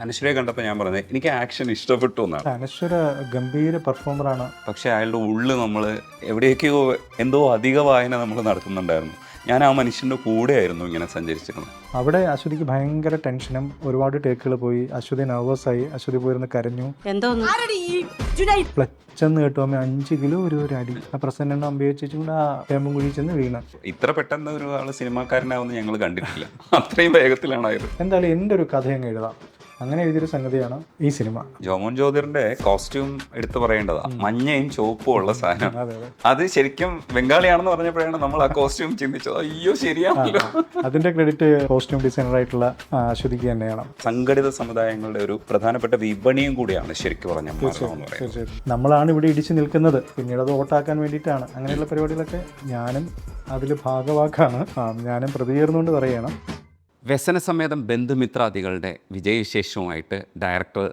അനശ്വരയെ കണ്ടപ്പോൾ ഞാൻ പറഞ്ഞത് എനിക്ക് ആക്ഷൻ ഇഷ്ടപ്പെട്ടു എന്നാണ്. അനശ്വര ഗംഭീര പെർഫോമറാണ്. പക്ഷേ അയാളുടെ ഉള്ളിൽ നമ്മൾ എവിടേക്കോ എന്തോ അധിക വായന നമ്മൾ നടത്തുന്നുണ്ടായിരുന്നു. ഞാൻ ആ മനുഷ്യൻ്റെ കൂടെയായിരുന്നു ഇങ്ങനെ സഞ്ചരിച്ചിരുന്നത്. അവിടെ അശ്വതിക്ക് ഭയങ്കര ടെൻഷനും ഒരുപാട് ടേക്കുകൾ പോയി. അശ്വതി നെർവസായി. അശ്വതി പോയിരുന്ന് കരഞ്ഞു. പ്ലച്ചെന്ന് കേട്ടു അമ്മ 5 കിലോ ഒരു അടി. ആ പ്രസന്ന അമ്പയെ ചേച്ചും കൂടെ ആ പേമ്പും കുഴി ചെന്ന് വീണ. ഇത്ര പെട്ടെന്ന് ഒരാൾ സിനിമാക്കാരനാവുന്ന ഞങ്ങൾ കണ്ടിട്ടില്ല. അത്രയും വേഗത്തിലാണ് ആയത്. എന്തായാലും എൻ്റെ ഒരു കഥ അങ്ങ് എഴുതാം. അങ്ങനെ എഴുതിയൊരു സംഗതിയാണ് ഈ സിനിമ. ജോമോൻ ജ്യോതിറിന്റെ കോസ്റ്റ്യൂം എടുത്തു പറയേണ്ടതാ. മഞ്ഞയും ചുവപ്പും ഉള്ള സാധനം. അത് ശരിക്കും ബംഗാളിയാണെന്ന് പറഞ്ഞപ്പോഴാണ് നമ്മൾ ആ കോസ്റ്റ്യൂം ചിന്തിച്ചത്. അയ്യോ ശരിയാണല്ലോ. അതിന്റെ ക്രെഡിറ്റ് കോസ്റ്റ്യൂം ഡിസൈനർ ആയിട്ടുള്ള അശ്വതിക്ക് തന്നെയാണ്. സംഘടിത സമുദായങ്ങളുടെ ഒരു പ്രധാനപ്പെട്ട വിപണിയും കൂടിയാണ് ശരിക്കും പറഞ്ഞാൽ. നമ്മളാണ് ഇവിടെ ഇടിച്ചു നിൽക്കുന്നത്, പിന്നീട് അത് വോട്ടാക്കാൻ വേണ്ടിയിട്ടാണ്. അങ്ങനെയുള്ള പരിപാടികളൊക്കെ ഞാനും അതിൽ ഭാഗവാക്കാണ്. ഞാനും പ്രതികരണമുകൊണ്ട് പറയണം. വ്യസനസമേതം ബന്ധുമിത്രാദികളുടെ വിജയവിശേഷവുമായിട്ട് ഡയറക്ടർ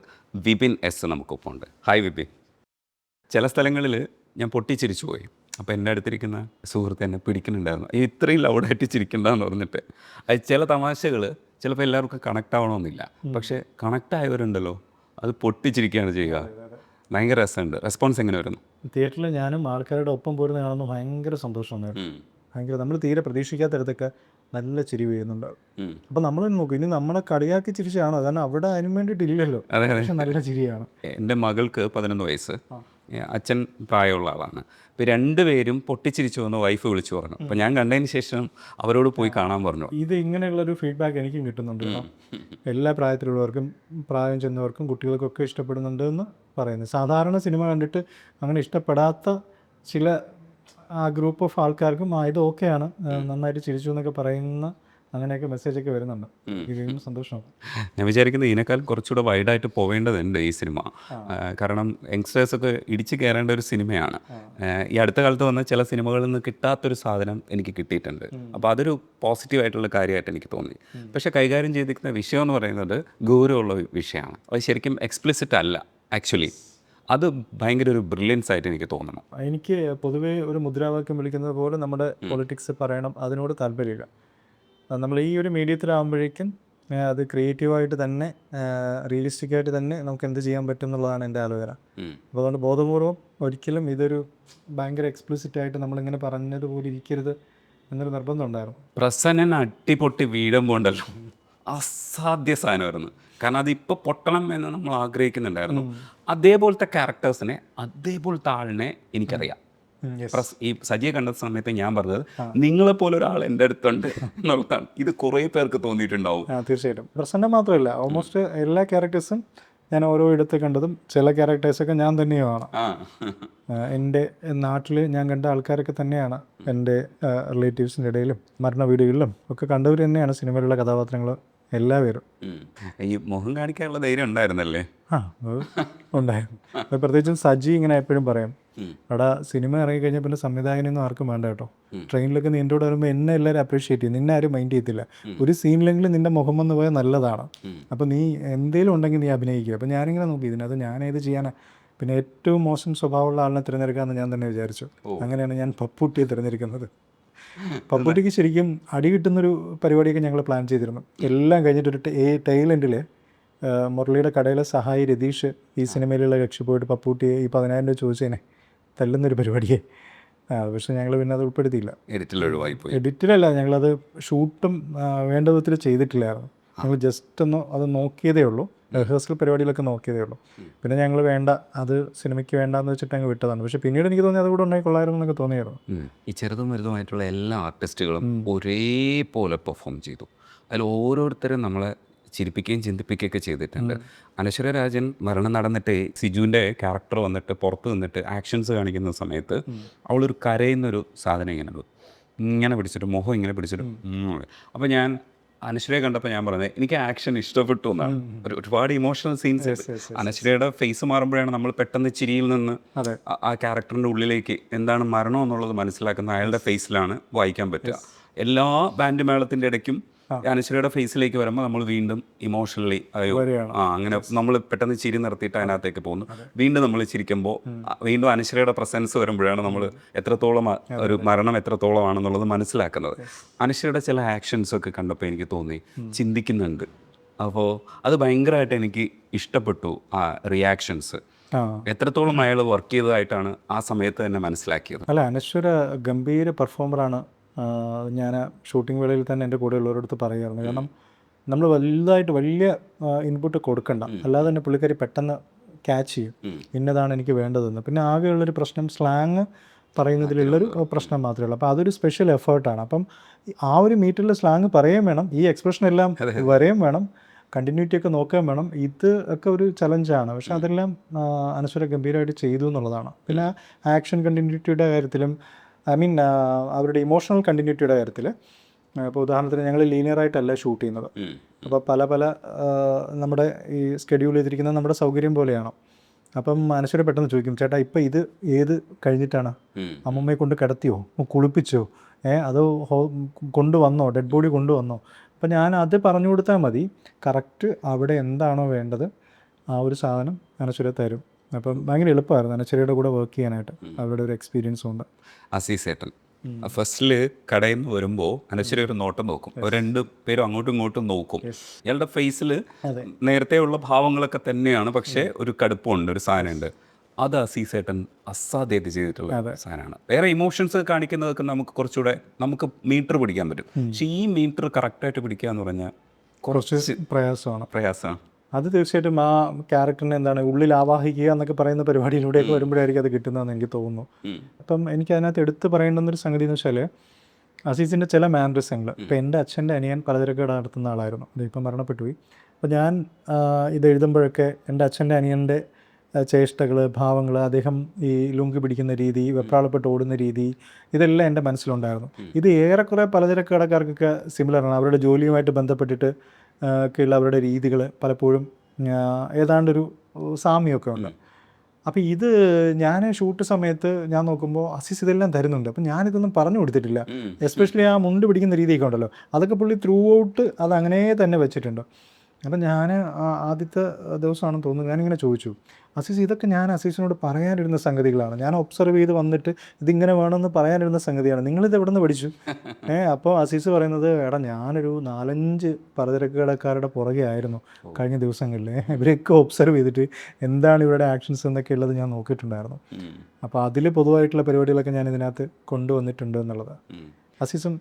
വിപിൻ എസ് നമുക്കൊപ്പമുണ്ട്. ഹായ് വിപിൻ. ചില സ്ഥലങ്ങളിൽ ഞാൻ പൊട്ടിച്ചിരിച്ചു പോയി. അപ്പോൾ എൻ്റെ അടുത്തിരിക്കുന്ന സുഹൃത്ത് എന്നെ പിടിക്കുന്നുണ്ടായിരുന്നു, ഇത്രയും ലൗഡായിട്ട് ചിരിക്കണ്ടെന്ന് പറഞ്ഞിട്ട്. അത് ചില തമാശകൾ ചിലപ്പോൾ എല്ലാവർക്കും കണക്റ്റ് ആവണമെന്നില്ല, പക്ഷേ കണക്റ്റ് ആയവരുണ്ടല്ലോ അത് പൊട്ടിച്ചിരിക്കുകയാണ് ചെയ്യുക. ഭയങ്കര രസമുണ്ട്. റെസ്പോൺസ് എങ്ങനെ വരുന്നു? തിയേറ്ററിൽ ഞാനും ആൾക്കാരുടെ ഒപ്പം പോരുന്ന കാണുമ്പോൾ ഭയങ്കര സന്തോഷമാണ്. ഭയങ്കര നമ്മൾ തീരെ പ്രതീക്ഷിക്കാത്തടത്തൊക്കെ നല്ല ചിരി വീഴുന്നുണ്ട്. അപ്പം നമ്മൾ നോക്കും, ഇനി നമ്മളെ കളിയാക്കി ചിരിച്ചാണോ? കാരണം അവിടെ അതിനും വേണ്ടിയിട്ടില്ലല്ലോ. പക്ഷെ നല്ല ചിരിയാണ്. എൻ്റെ മകൾക്ക് 11 വയസ്സ്, അച്ഛൻ പ്രായമുള്ള ആളാണ്. ഇപ്പോൾ രണ്ടുപേരും പൊട്ടിച്ചിരിച്ചു എന്ന് വൈഫ് വിളിച്ചു പറഞ്ഞു. അപ്പോൾ ഞാൻ കണ്ടതിന് ശേഷം അവരോട് പോയി കാണാൻ പറഞ്ഞു. ഇത് ഇങ്ങനെയുള്ളൊരു ഫീഡ്ബാക്ക് എനിക്കും കിട്ടുന്നുണ്ട്. എല്ലാ പ്രായത്തിലുള്ളവർക്കും പ്രായം ചെന്നവർക്കും കുട്ടികൾക്കൊക്കെ ഇഷ്ടപ്പെടുന്നുണ്ട് എന്ന് പറയുന്നത്. സാധാരണ സിനിമ കണ്ടിട്ട് അങ്ങനെ ഇഷ്ടപ്പെടാത്ത ചില ആ ഗ്രൂപ്പ് ഓഫ് ആൾക്കാർക്കും ഇത് ഓക്കെയാണ്, നന്നായിട്ട് ചിരിച്ചു എന്നൊക്കെ പറയുന്ന അങ്ങനെയൊക്കെ മെസ്സേജൊക്കെ വരുന്നുണ്ട്. ഇതിനും സന്തോഷമാണ്. ഞാൻ വിചാരിക്കുന്നത് ഇതിനേക്കാൾ കുറച്ചുകൂടെ വൈഡായിട്ട് പോവേണ്ടതുണ്ട് ഈ സിനിമ. കാരണം യങ്സ്റ്റേഴ്സൊക്കെ ഇടിച്ച് കയറേണ്ട ഒരു സിനിമയാണ്. ഈ അടുത്ത കാലത്ത് വന്ന ചില സിനിമകളിൽ നിന്ന് കിട്ടാത്തൊരു സാധനം എനിക്ക് കിട്ടിയിട്ടുണ്ട്. അപ്പോൾ അതൊരു പോസിറ്റീവായിട്ടുള്ള കാര്യമായിട്ട് എനിക്ക് തോന്നി. പക്ഷേ കൈകാര്യം ചെയ്തിരിക്കുന്ന വിഷയം എന്ന് പറയുന്നത് ഗൗരവമുള്ള വിഷയമാണ്. അത് ശരിക്കും എക്സ്പ്ലിസിറ്റ് അല്ല ആക്ച്വലി. അത് ഭയങ്കര ഒരു ബ്രില്യൻസ് ആയിട്ട് എനിക്ക് തോന്നണം. എനിക്ക് പൊതുവേ ഒരു മുദ്രാവാക്യം വിളിക്കുന്നത് പോലെ നമ്മുടെ പൊളിറ്റിക്സ് പറയണം, അതിനോട് താല്പര്യമില്ല. നമ്മൾ ഈ ഒരു മീഡിയത്തിലാകുമ്പോഴേക്കും അത് ക്രിയേറ്റീവായിട്ട് തന്നെ റിയലിസ്റ്റിക്കായിട്ട് തന്നെ നമുക്ക് എന്ത് ചെയ്യാൻ പറ്റും എന്നുള്ളതാണ് എൻ്റെ ആലോചന. അപ്പോൾ അതുകൊണ്ട് ബോധപൂർവം ഒരിക്കലും ഇതൊരു ഭയങ്കര എക്സ്പ്ലിസിറ്റ് ആയിട്ട് നമ്മളിങ്ങനെ പറഞ്ഞതുപോലെ ഇരിക്കരുത് എന്നൊരു നിർബന്ധം ഉണ്ടായിരുന്നു. പ്രസന്നൻ അട്ടിപ്പൊട്ടി വീഴുമ്പോൾ ഉണ്ടല്ലോ അസാധ്യ സാധനമായിരുന്നു. കാരണം അതിപ്പോൾ പൊട്ടണം എന്ന് നമ്മൾ ആഗ്രഹിക്കുന്നുണ്ടായിരുന്നു. അതേപോലത്തെ ക്യാരക്ടേഴ്സിനെ, അതേപോലത്തെ ആളിനെ എനിക്കറിയാം. ഈ സജിയെ കണ്ട സമയത്ത് ഞാൻ പറഞ്ഞത് നിങ്ങളെപ്പോലെ ഒരാൾ എൻ്റെ അടുത്തുണ്ട് എന്നുള്ളതാണ്. ഇത് കുറേ പേർക്ക് തോന്നിയിട്ടുണ്ടാവും. തീർച്ചയായിട്ടും. പ്രസന്ന മാത്രമല്ല, ഓൾമോസ്റ്റ് എല്ലാ ക്യാരക്ടേഴ്സും ഞാൻ ഓരോ ഇടത്ത് കണ്ടതും ചില ക്യാരക്ടേഴ്സൊക്കെ ഞാൻ തന്നെയുമാണ്. എൻ്റെ നാട്ടിൽ ഞാൻ കണ്ട ആൾക്കാരൊക്കെ തന്നെയാണ് എൻ്റെ റിലേറ്റീവ്സിൻ്റെ ഇടയിലും മരണ വീടുകളിലും ഒക്കെ കണ്ടവർ തന്നെയാണ് സിനിമയിലുള്ള കഥാപാത്രങ്ങൾ എല്ലാവരും. ഈ മുഖം കാണിക്കാനുള്ള ധൈര്യം ഉണ്ടായിരുന്നല്ലേ? ഉണ്ടായിരുന്നു. പ്രത്യേകിച്ചും സജി ഇങ്ങനെ എപ്പോഴും പറയും, അവിടെ സിനിമ ഇറങ്ങിക്കഴിഞ്ഞാൽ പിന്നെ സംവിധായകനൊന്നും ആർക്കും വേണ്ട കേട്ടോ. ട്രെയിനിലൊക്കെ നീ എൻ്റെ കൂടെ വരുമ്പോൾ എന്നെ എല്ലാവരും അപ്രീഷിയേറ്റ് ചെയ്യും, നിന്നെ ആരും മൈൻഡ് ചെയ്യത്തില്ല. ഒരു സീനിലെങ്കിലും നിൻ്റെ മുഖം വന്ന് പോയാൽ നല്ലതാണ്. അപ്പോൾ നീ എന്തെങ്കിലും ഉണ്ടെങ്കിൽ നീ അഭിനയിക്കുക. അപ്പോൾ ഞാനിങ്ങനെ നോക്കി, ഇതിനകത്ത് ഞാനേത് ചെയ്യാനാണ്? പിന്നെ ഏറ്റവും മോശം സ്വഭാവമുള്ള ആളിനെ തിരഞ്ഞെടുക്കാമെന്ന് ഞാൻ തന്നെ വിചാരിച്ചു. അങ്ങനെയാണ് ഞാൻ പപ്പൂട്ടിയെ തിരഞ്ഞെടുക്കുന്നത്. പപ്പൂട്ടിക്ക് ശരിക്കും അടി കിട്ടുന്നൊരു പരിപാടിയൊക്കെ ഞങ്ങൾ പ്ലാൻ ചെയ്തിരുന്നു. എല്ലാം കഴിഞ്ഞിട്ടൊരു ടൈൽ എൻഡിൽ മുരളിയുടെ കടയിലെ സഹായി രതീഷ് ഈ സിനിമയിലുള്ള കക്ഷി പോയിട്ട് പപ്പൂട്ടിയെ ഈ 10,000 രൂപ ചോദിച്ചതിനെ തല്ലുന്നൊരു പരിപാടിയെ. പക്ഷേ ഞങ്ങൾ പിന്നെ അത് ഉൾപ്പെടുത്തിയില്ല. എഡിറ്റിലല്ല, ഞങ്ങളത് ഷൂട്ടും വേണ്ട വിധത്തിൽ ചെയ്തിട്ടില്ലായിരുന്നു. ഞങ്ങൾ ജസ്റ്റ് ഒന്ന് അത് നോക്കിയതേ ഉള്ളൂ, റിഹേഴ്സൽ പരിപാടിയിലൊക്കെ നോക്കിയതേ ഉള്ളൂ. പിന്നെ ഞങ്ങൾ വേണ്ട, അത് സിനിമയ്ക്ക് വേണ്ടാന്ന് വെച്ചിട്ട് അങ്ങ് വിട്ടതാണ്. പക്ഷേ പിന്നീട് എനിക്ക് തോന്നി അതുകൂടെ ഉണ്ടായി കൊള്ളായിരുന്നു എന്നൊക്കെ തോന്നിയായിരുന്നു. ഈ ചെറുതും വലുതുമായിട്ടുള്ള എല്ലാ ആർട്ടിസ്റ്റുകളും ഒരേപോലെ പെർഫോം ചെയ്തു. അതിൽ ഓരോരുത്തരും നമ്മളെ ചിരിപ്പിക്കുകയും ചിന്തിപ്പിക്കുകയൊക്കെ ചെയ്തിട്ടുണ്ട്. അനശ്വര രാജൻ മരണം നടന്നിട്ട് സിജുവിൻ്റെ ക്യാരക്ടർ വന്നിട്ട് പുറത്ത് നിന്നിട്ട് ആക്ഷൻസ് കാണിക്കുന്ന സമയത്ത് അവളൊരു കരയുന്നൊരു സാധനം ഇങ്ങനെ പിടിച്ചിട്ട് മുഖം ഇങ്ങനെ പിടിച്ചിട്ട്. അപ്പോൾ ഞാൻ അനശ്വരയെ കണ്ടപ്പോൾ ഞാൻ പറഞ്ഞത് എനിക്ക് ആക്ഷൻ ഇഷ്ടപ്പെട്ടു എന്നാണ്. ഒരുപാട് ഇമോഷണൽ സീൻസ്. അനശ്വരയുടെ ഫേസ് മാറുമ്പോഴാണ് നമ്മൾ പെട്ടെന്ന് ചിരിയിൽ നിന്ന് ആ ക്യാരക്ടറിൻ്റെ ഉള്ളിലേക്ക് എന്താണ് മരണം എന്നുള്ളത് മനസ്സിലാക്കുന്ന അയാളുടെ ഫേസിലാണ് വായിക്കാൻ പറ്റുക. എല്ലാ ബാൻഡ് മേളത്തിൻ്റെ ഇടയ്ക്കും അനശ്വരയുടെ ഫേസിലേക്ക് വരുമ്പോൾ നമ്മൾ വീണ്ടും ഇമോഷണലി അങ്ങനെ നമ്മൾ പെട്ടെന്ന് ചിരി നിർത്തിയിട്ട് അതിനകത്തേക്ക് പോകുന്നു. വീണ്ടും നമ്മൾ ചിരിക്കുമ്പോൾ വീണ്ടും അനശ്വരയുടെ പ്രസൻസ് വരുമ്പോഴാണ് നമ്മൾ എത്രത്തോളം ഒരു മരണം എത്രത്തോളമാണെന്നുള്ളത് മനസ്സിലാക്കുന്നത്. അനശ്വരയുടെ ചില ആക്ഷൻസൊക്കെ കണ്ടപ്പോൾ എനിക്ക് തോന്നി ചിന്തിക്കുന്നുണ്ട് അപ്പോൾ അത് ഭയങ്കരമായിട്ട് എനിക്ക് ഇഷ്ടപ്പെട്ടു ആ റിയാക്ഷൻസ്. ആ എത്രത്തോളം അയാൾ വർക്ക് ചെയ്തതായിട്ടാണ് ആ സമയത്ത് തന്നെ മനസ്സിലാക്കിയത്. അല്ല, അനശ്വര ഗംഭീര പെർഫോമറാണ്. ഞാൻ ഷൂട്ടിംഗ് വേളയിൽ തന്നെ എൻ്റെ കൂടെ ഉള്ളവരടുത്ത് പറയുമായിരുന്നു. കാരണം നമ്മൾ വലുതായിട്ട് വലിയ ഇൻപുട്ട് കൊടുക്കണ്ട, അല്ലാതെ തന്നെ പുള്ളിക്കാരി പെട്ടെന്ന് ക്യാച്ച് ചെയ്യും ഇന്നതാണ് എനിക്ക് വേണ്ടതെന്ന്. പിന്നെ ആകെയുള്ളൊരു പ്രശ്നം സ്ലാങ് പറയുന്നതിലുള്ളൊരു പ്രശ്നം മാത്രമേ ഉള്ളൂ. അപ്പോൾ അതൊരു സ്പെഷ്യൽ എഫേർട്ടാണ്. അപ്പം ആ ഒരു മീറ്ററിൽ സ്ലാങ് പറയുകയും വേണം, ഈ എക്സ്പ്രഷൻ എല്ലാം വരെയും വേണം, കണ്ടിന്യൂറ്റി ഒക്കെ നോക്കുകയും വേണം. ഇത് ഒക്കെ ഒരു ചലഞ്ചാണ്. പക്ഷെ അതെല്ലാം അനശ്വര ഗംഭീരമായിട്ട് ചെയ്തു എന്നുള്ളതാണ്. പിന്നെ ആക്ഷൻ കണ്ടിന്യൂറ്റിയുടെ കാര്യത്തിലും അവരുടെ ഇമോഷണൽ കണ്ടിന്യൂറ്റിയുടെ കാര്യത്തിൽ, ഇപ്പോൾ ഉദാഹരണത്തിന് ഞങ്ങൾ ലീനിയറായിട്ടല്ല ഷൂട്ട് ചെയ്യുന്നത്. അപ്പോൾ പല നമ്മുടെ ഈ സ്കെഡ്യൂൾ ചെയ്തിരിക്കുന്നത് നമ്മുടെ സൗകര്യം പോലെയാണ്. അപ്പം അനശ്വര പെട്ടെന്ന് ചോദിക്കും, ചേട്ടാ ഇപ്പം ഇത് ഏത് കഴിഞ്ഞിട്ടാണ്? അമ്മമ്മയെ കൊണ്ട് കിടത്തിയോ, കുളിപ്പിച്ചോ, അതോ കൊണ്ടുവന്നോ, ഡെഡ് ബോഡി കൊണ്ടുവന്നോ? അപ്പം ഞാൻ അത് പറഞ്ഞു കൊടുത്താൽ മതി, കറക്റ്റ് അവിടെ എന്താണോ വേണ്ടത് ആ ഒരു സാധനം അനശ്വര തരും. അപ്പം ഭയങ്കര എളുപ്പമായിരുന്നു അനശ്വരയുടെ കൂടെ വർക്ക് ചെയ്യാനായിട്ട്, അവരുടെ ഒരു എക്സ്പീരിയൻസും ഉണ്ട്. അസീസേട്ടൻ ഫസ്റ്റിൽ കടയിൽ നിന്ന് വരുമ്പോൾ അനശ്വര ഒരു നോട്ടം നോക്കും, രണ്ട് പേരും അങ്ങോട്ടും ഇങ്ങോട്ടും നോക്കും. ഇയാളുടെ ഫേസിൽ നേരത്തെ ഉള്ള ഭാവങ്ങളൊക്കെ തന്നെയാണ്, പക്ഷേ ഒരു കടുപ്പമുണ്ട്, ഒരു സാധനമുണ്ട്. അത് അസീസേട്ടൻ അസാധ്യത ചെയ്തിട്ടുള്ള സാധനമാണ്. വേറെ ഇമോഷൻസ് കാണിക്കുന്നതൊക്കെ നമുക്ക് കുറച്ചുകൂടെ നമുക്ക് മീറ്റർ പിടിക്കാൻ പറ്റും. പക്ഷേ ഈ മീറ്റർ കറക്റ്റായിട്ട് പിടിക്കുക എന്ന് പറഞ്ഞാൽ കുറച്ച് പ്രയാസമാണ്. അത് തീർച്ചയായിട്ടും ആ ക്യാരക്ടറിനെ എന്താണ് ഉള്ളിൽ ആവാഹിക്കുക എന്നൊക്കെ പറയുന്ന പരിപാടിയിലൂടെയൊക്കെ വരുമ്പോഴായിരിക്കും അത് കിട്ടുന്നതെന്ന് എനിക്ക് തോന്നുന്നു. അപ്പം എനിക്ക് അതിനകത്ത് എടുത്ത് പറയേണ്ടുന്നൊരു സംഗതി എന്ന് വെച്ചാൽ അസീസിൻ്റെ ചില മാനറിസങ്ങൾ. ഇപ്പോൾ എൻ്റെ അച്ഛൻ്റെ അനിയൻ പലചരക്ക് കട നടത്തുന്ന ആളായിരുന്നു, അതിപ്പം മരണപ്പെട്ടു പോയി. അപ്പോൾ ഞാൻ ഇത് എഴുതുമ്പോഴൊക്കെ എൻ്റെ അച്ഛൻ്റെ അനിയൻ്റെ ചേഷ്ടകൾ, ഭാവങ്ങൾ, അദ്ദേഹം ഈ ലുങ്കി പിടിക്കുന്ന രീതി, വെപ്രാളപ്പെട്ട് ഓടുന്ന രീതി, ഇതെല്ലാം എൻ്റെ മനസ്സിലുണ്ടായിരുന്നു. ഇത് ഏറെക്കുറെ പലചരക്ക് കടക്കാർക്കൊക്കെ സിമിലറാണ്. അവരുടെ ജോലിയുമായിട്ട് ബന്ധപ്പെട്ടിട്ട് ഒക്കെയുള്ള അവരുടെ രീതികൾ പലപ്പോഴും ഏതാണ്ടൊരു സാമ്യമൊക്കെ ഉണ്ട്. അപ്പോൾ ഇത് ഞാൻ ഷൂട്ട് സമയത്ത് ഞാൻ നോക്കുമ്പോൾ അസീസ് ഇതെല്ലാം തരുന്നുണ്ട്. അപ്പം ഞാനിതൊന്നും പറഞ്ഞു കൊടുത്തിട്ടില്ല. എസ്പെഷ്യലി ആ മുണ്ട് പിടിക്കുന്ന രീതിയൊക്കെ ഉണ്ടല്ലോ, അതൊക്കെ പുള്ളി ത്രൂ ഔട്ട് അത് അങ്ങനെ തന്നെ വെച്ചിട്ടുണ്ട്. അപ്പം ഞാൻ ആദ്യത്തെ ദിവസമാണെന്ന് തോന്നുന്നു, ഞാനിങ്ങനെ ചോദിച്ചു, അസീസ് ഇതൊക്കെ ഞാൻ അസീസിനോട് പറയാനിരുന്ന സംഗതികളാണ്, ഞാൻ ഒബ്സർവ് ചെയ്ത് വന്നിട്ട് ഇതിങ്ങനെ വേണമെന്ന് പറയാനിരുന്ന സംഗതിയാണ്, നിങ്ങളിത് എവിടെ നിന്ന് പഠിച്ചു? അപ്പോൾ അസീസ് പറയുന്നത്, എടാ ഞാനൊരു 4-5 പലചരക്ക് കടക്കാരുടെ പുറകെ ആയിരുന്നു കഴിഞ്ഞ ദിവസങ്ങളിൽ, ഇവരൊക്കെ ഒബ്സർവ് ചെയ്തിട്ട് എന്താണ് ഇവരുടെ ആക്ഷൻസ് എന്നൊക്കെ ഉള്ളത് ഞാൻ നോക്കിയിട്ടുണ്ടായിരുന്നു. അപ്പോൾ അതിൽ പൊതുവായിട്ടുള്ള പരിപാടികളൊക്കെ ഞാൻ ഇതിനകത്ത് കൊണ്ടുവന്നിട്ടുണ്ട് എന്നുള്ളത്. അസീസും